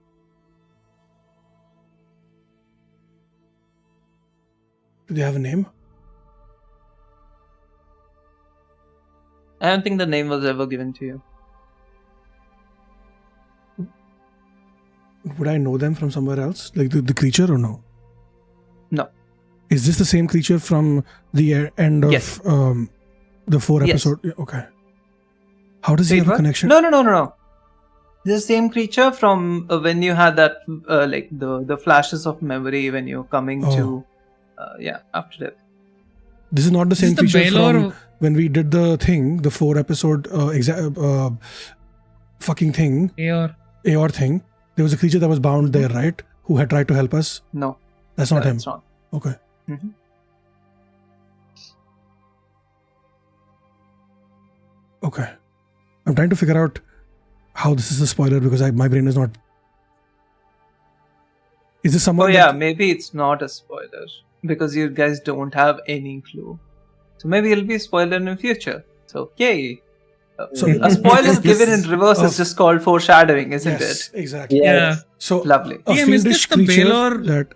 do they have a name? I don't think the name was ever given to you. Would I know them from somewhere else, like the creature, or no? No. Is this the same creature from the end of Yes. the 4 Yes. episode? Yeah, okay. How does he Wait, have a what? connection? No. This is the same creature from when you had that, like the flashes of memory when you're coming to, after death. This is not the This same is the creature Baylor. from when we did the thing, the 4 episode fucking thing, Ayor. Aor thing. There was a creature that was bound there, right? Who had tried to help us. No, That's not him. that's not. Okay. Mhm. Okay. I'm trying to figure out how this is a spoiler because my brain is not. Is this Oh someone? yeah, that- maybe it's not a spoiler because you guys don't have any clue. So maybe it'll be a spoiler in the future. So yay! So- A spoiler given in reverse is Oh. just called foreshadowing, isn't Yes, it? exactly. Yeah. So Lovely. a DM, is fiendish this the creature Baylor- that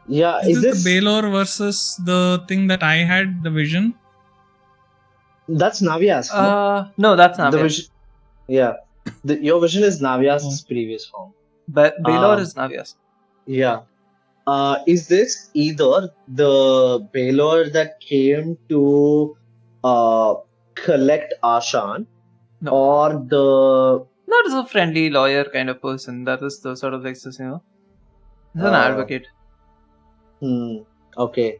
Yeah, Is this the Baylor versus the thing that I had, the vision? That's Navias. No, that's not The it. vision. Yeah, your vision is Navias' previous form. But Baylor is Navias. Yeah. Is this either the Baylor that came to collect Ashan, No. or the Not as a friendly lawyer kind of person. That is the sort of like, you know, he's an advocate. Okay.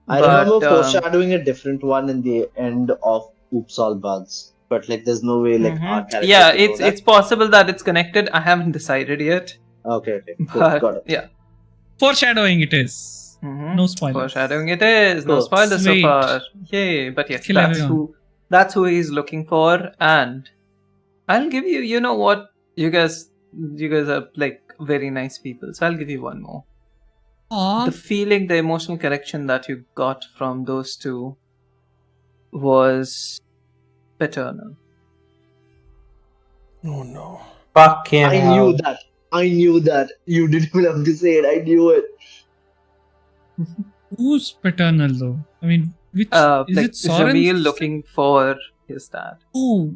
I But, remember foreshadowing a different one in the end of Oops All Bugs, but like there's no way like our characters yeah, would know that. it's possible that it's connected. I haven't decided yet. Okay, cool, But got it. yeah, Foreshadowing it is. No spoilers. foreshadowing it is. No Cool. spoilers so Sweet. far. Yay! But yes, Kill everyone. that's who he's looking for, and I'll give you. You know what? You guys are like very nice people, so I'll give you one more. Aww. The feeling, the emotional connection that you got from those two was paternal. Oh no. Fucking I hell. knew that. I knew that. You didn't even have to say it. I knew it. Who's paternal though? I mean, which is Like it? Sorren? Jamil looking for his dad. Oh,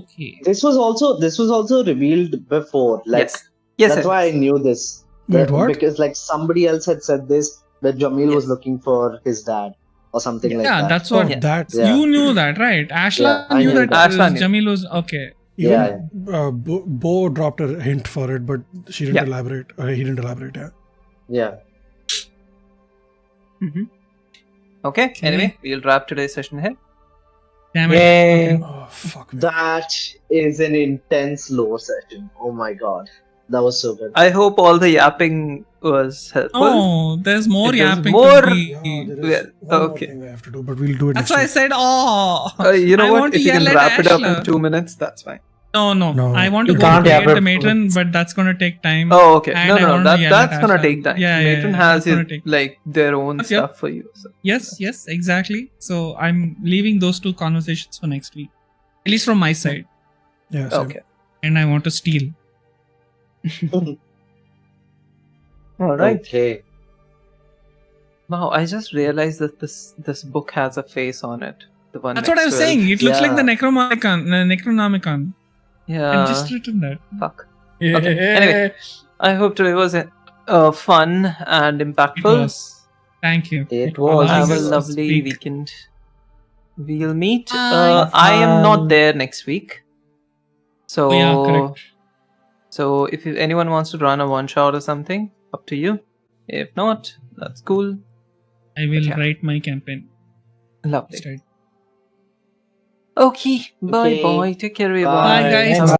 okay. This was also revealed before. Like Yes. that's why I knew this. Wait, what? Because like somebody else had said this, that Jamil was looking for his dad or something like that. Yeah, that's what. Yeah. That's Yeah. You knew that, right? Ashla Yeah, I knew knew that. that. Ashla knew. Jamil was okay. even Bo dropped a hint for it, but she didn't Yeah. elaborate. He didn't elaborate. Yeah. Yeah. Okay. Anyway, we'll wrap today's session here. Damn it. Yay. Okay. Oh fuck. Man. That is an intense lore session. Oh my god. That was so good. I hope all the yapping was helpful. Oh, there's more It is yapping. more- To be... Yeah, there is Well, one more okay. thing I have to do, but we'll do it That's next why I week. said, oh. You know I what? want to If you can yell at wrap it up Ashla. in 2 minutes, that's fine. No. No. I want to You go can't create yap the it. matron, but that's gonna take time. Oh, okay. And No, I no, wanted no. to yell at That's gonna Ashla. take time. Yeah, Matron yeah, has that's gonna it, take- like their own Yep. stuff for you. So. Yes, exactly. So I'm leaving those two conversations for next week, at least from my side. Yeah. Same. Okay. And I want to steal. All right. Okay. Wow, I just realized that this book has a face on it. The one. That's what I next was to it. saying. It looks like the Yeah. Necronomicon. Yeah. I've just written that. Fuck. Okay. Anyway, I hope today was fun and It impactful. was. Thank you. It was. Have a Allowing us to lovely speak. weekend. We'll meet. Bye. I am not there next week. So, Oh, yeah, correct. So if anyone wants to run a one shot or something, up to you. If not, that's cool. I will Yeah. write my campaign. Lovely. Straight. Okay. Bye Okay. bye. Take care, everyone. Bye, guys. Have a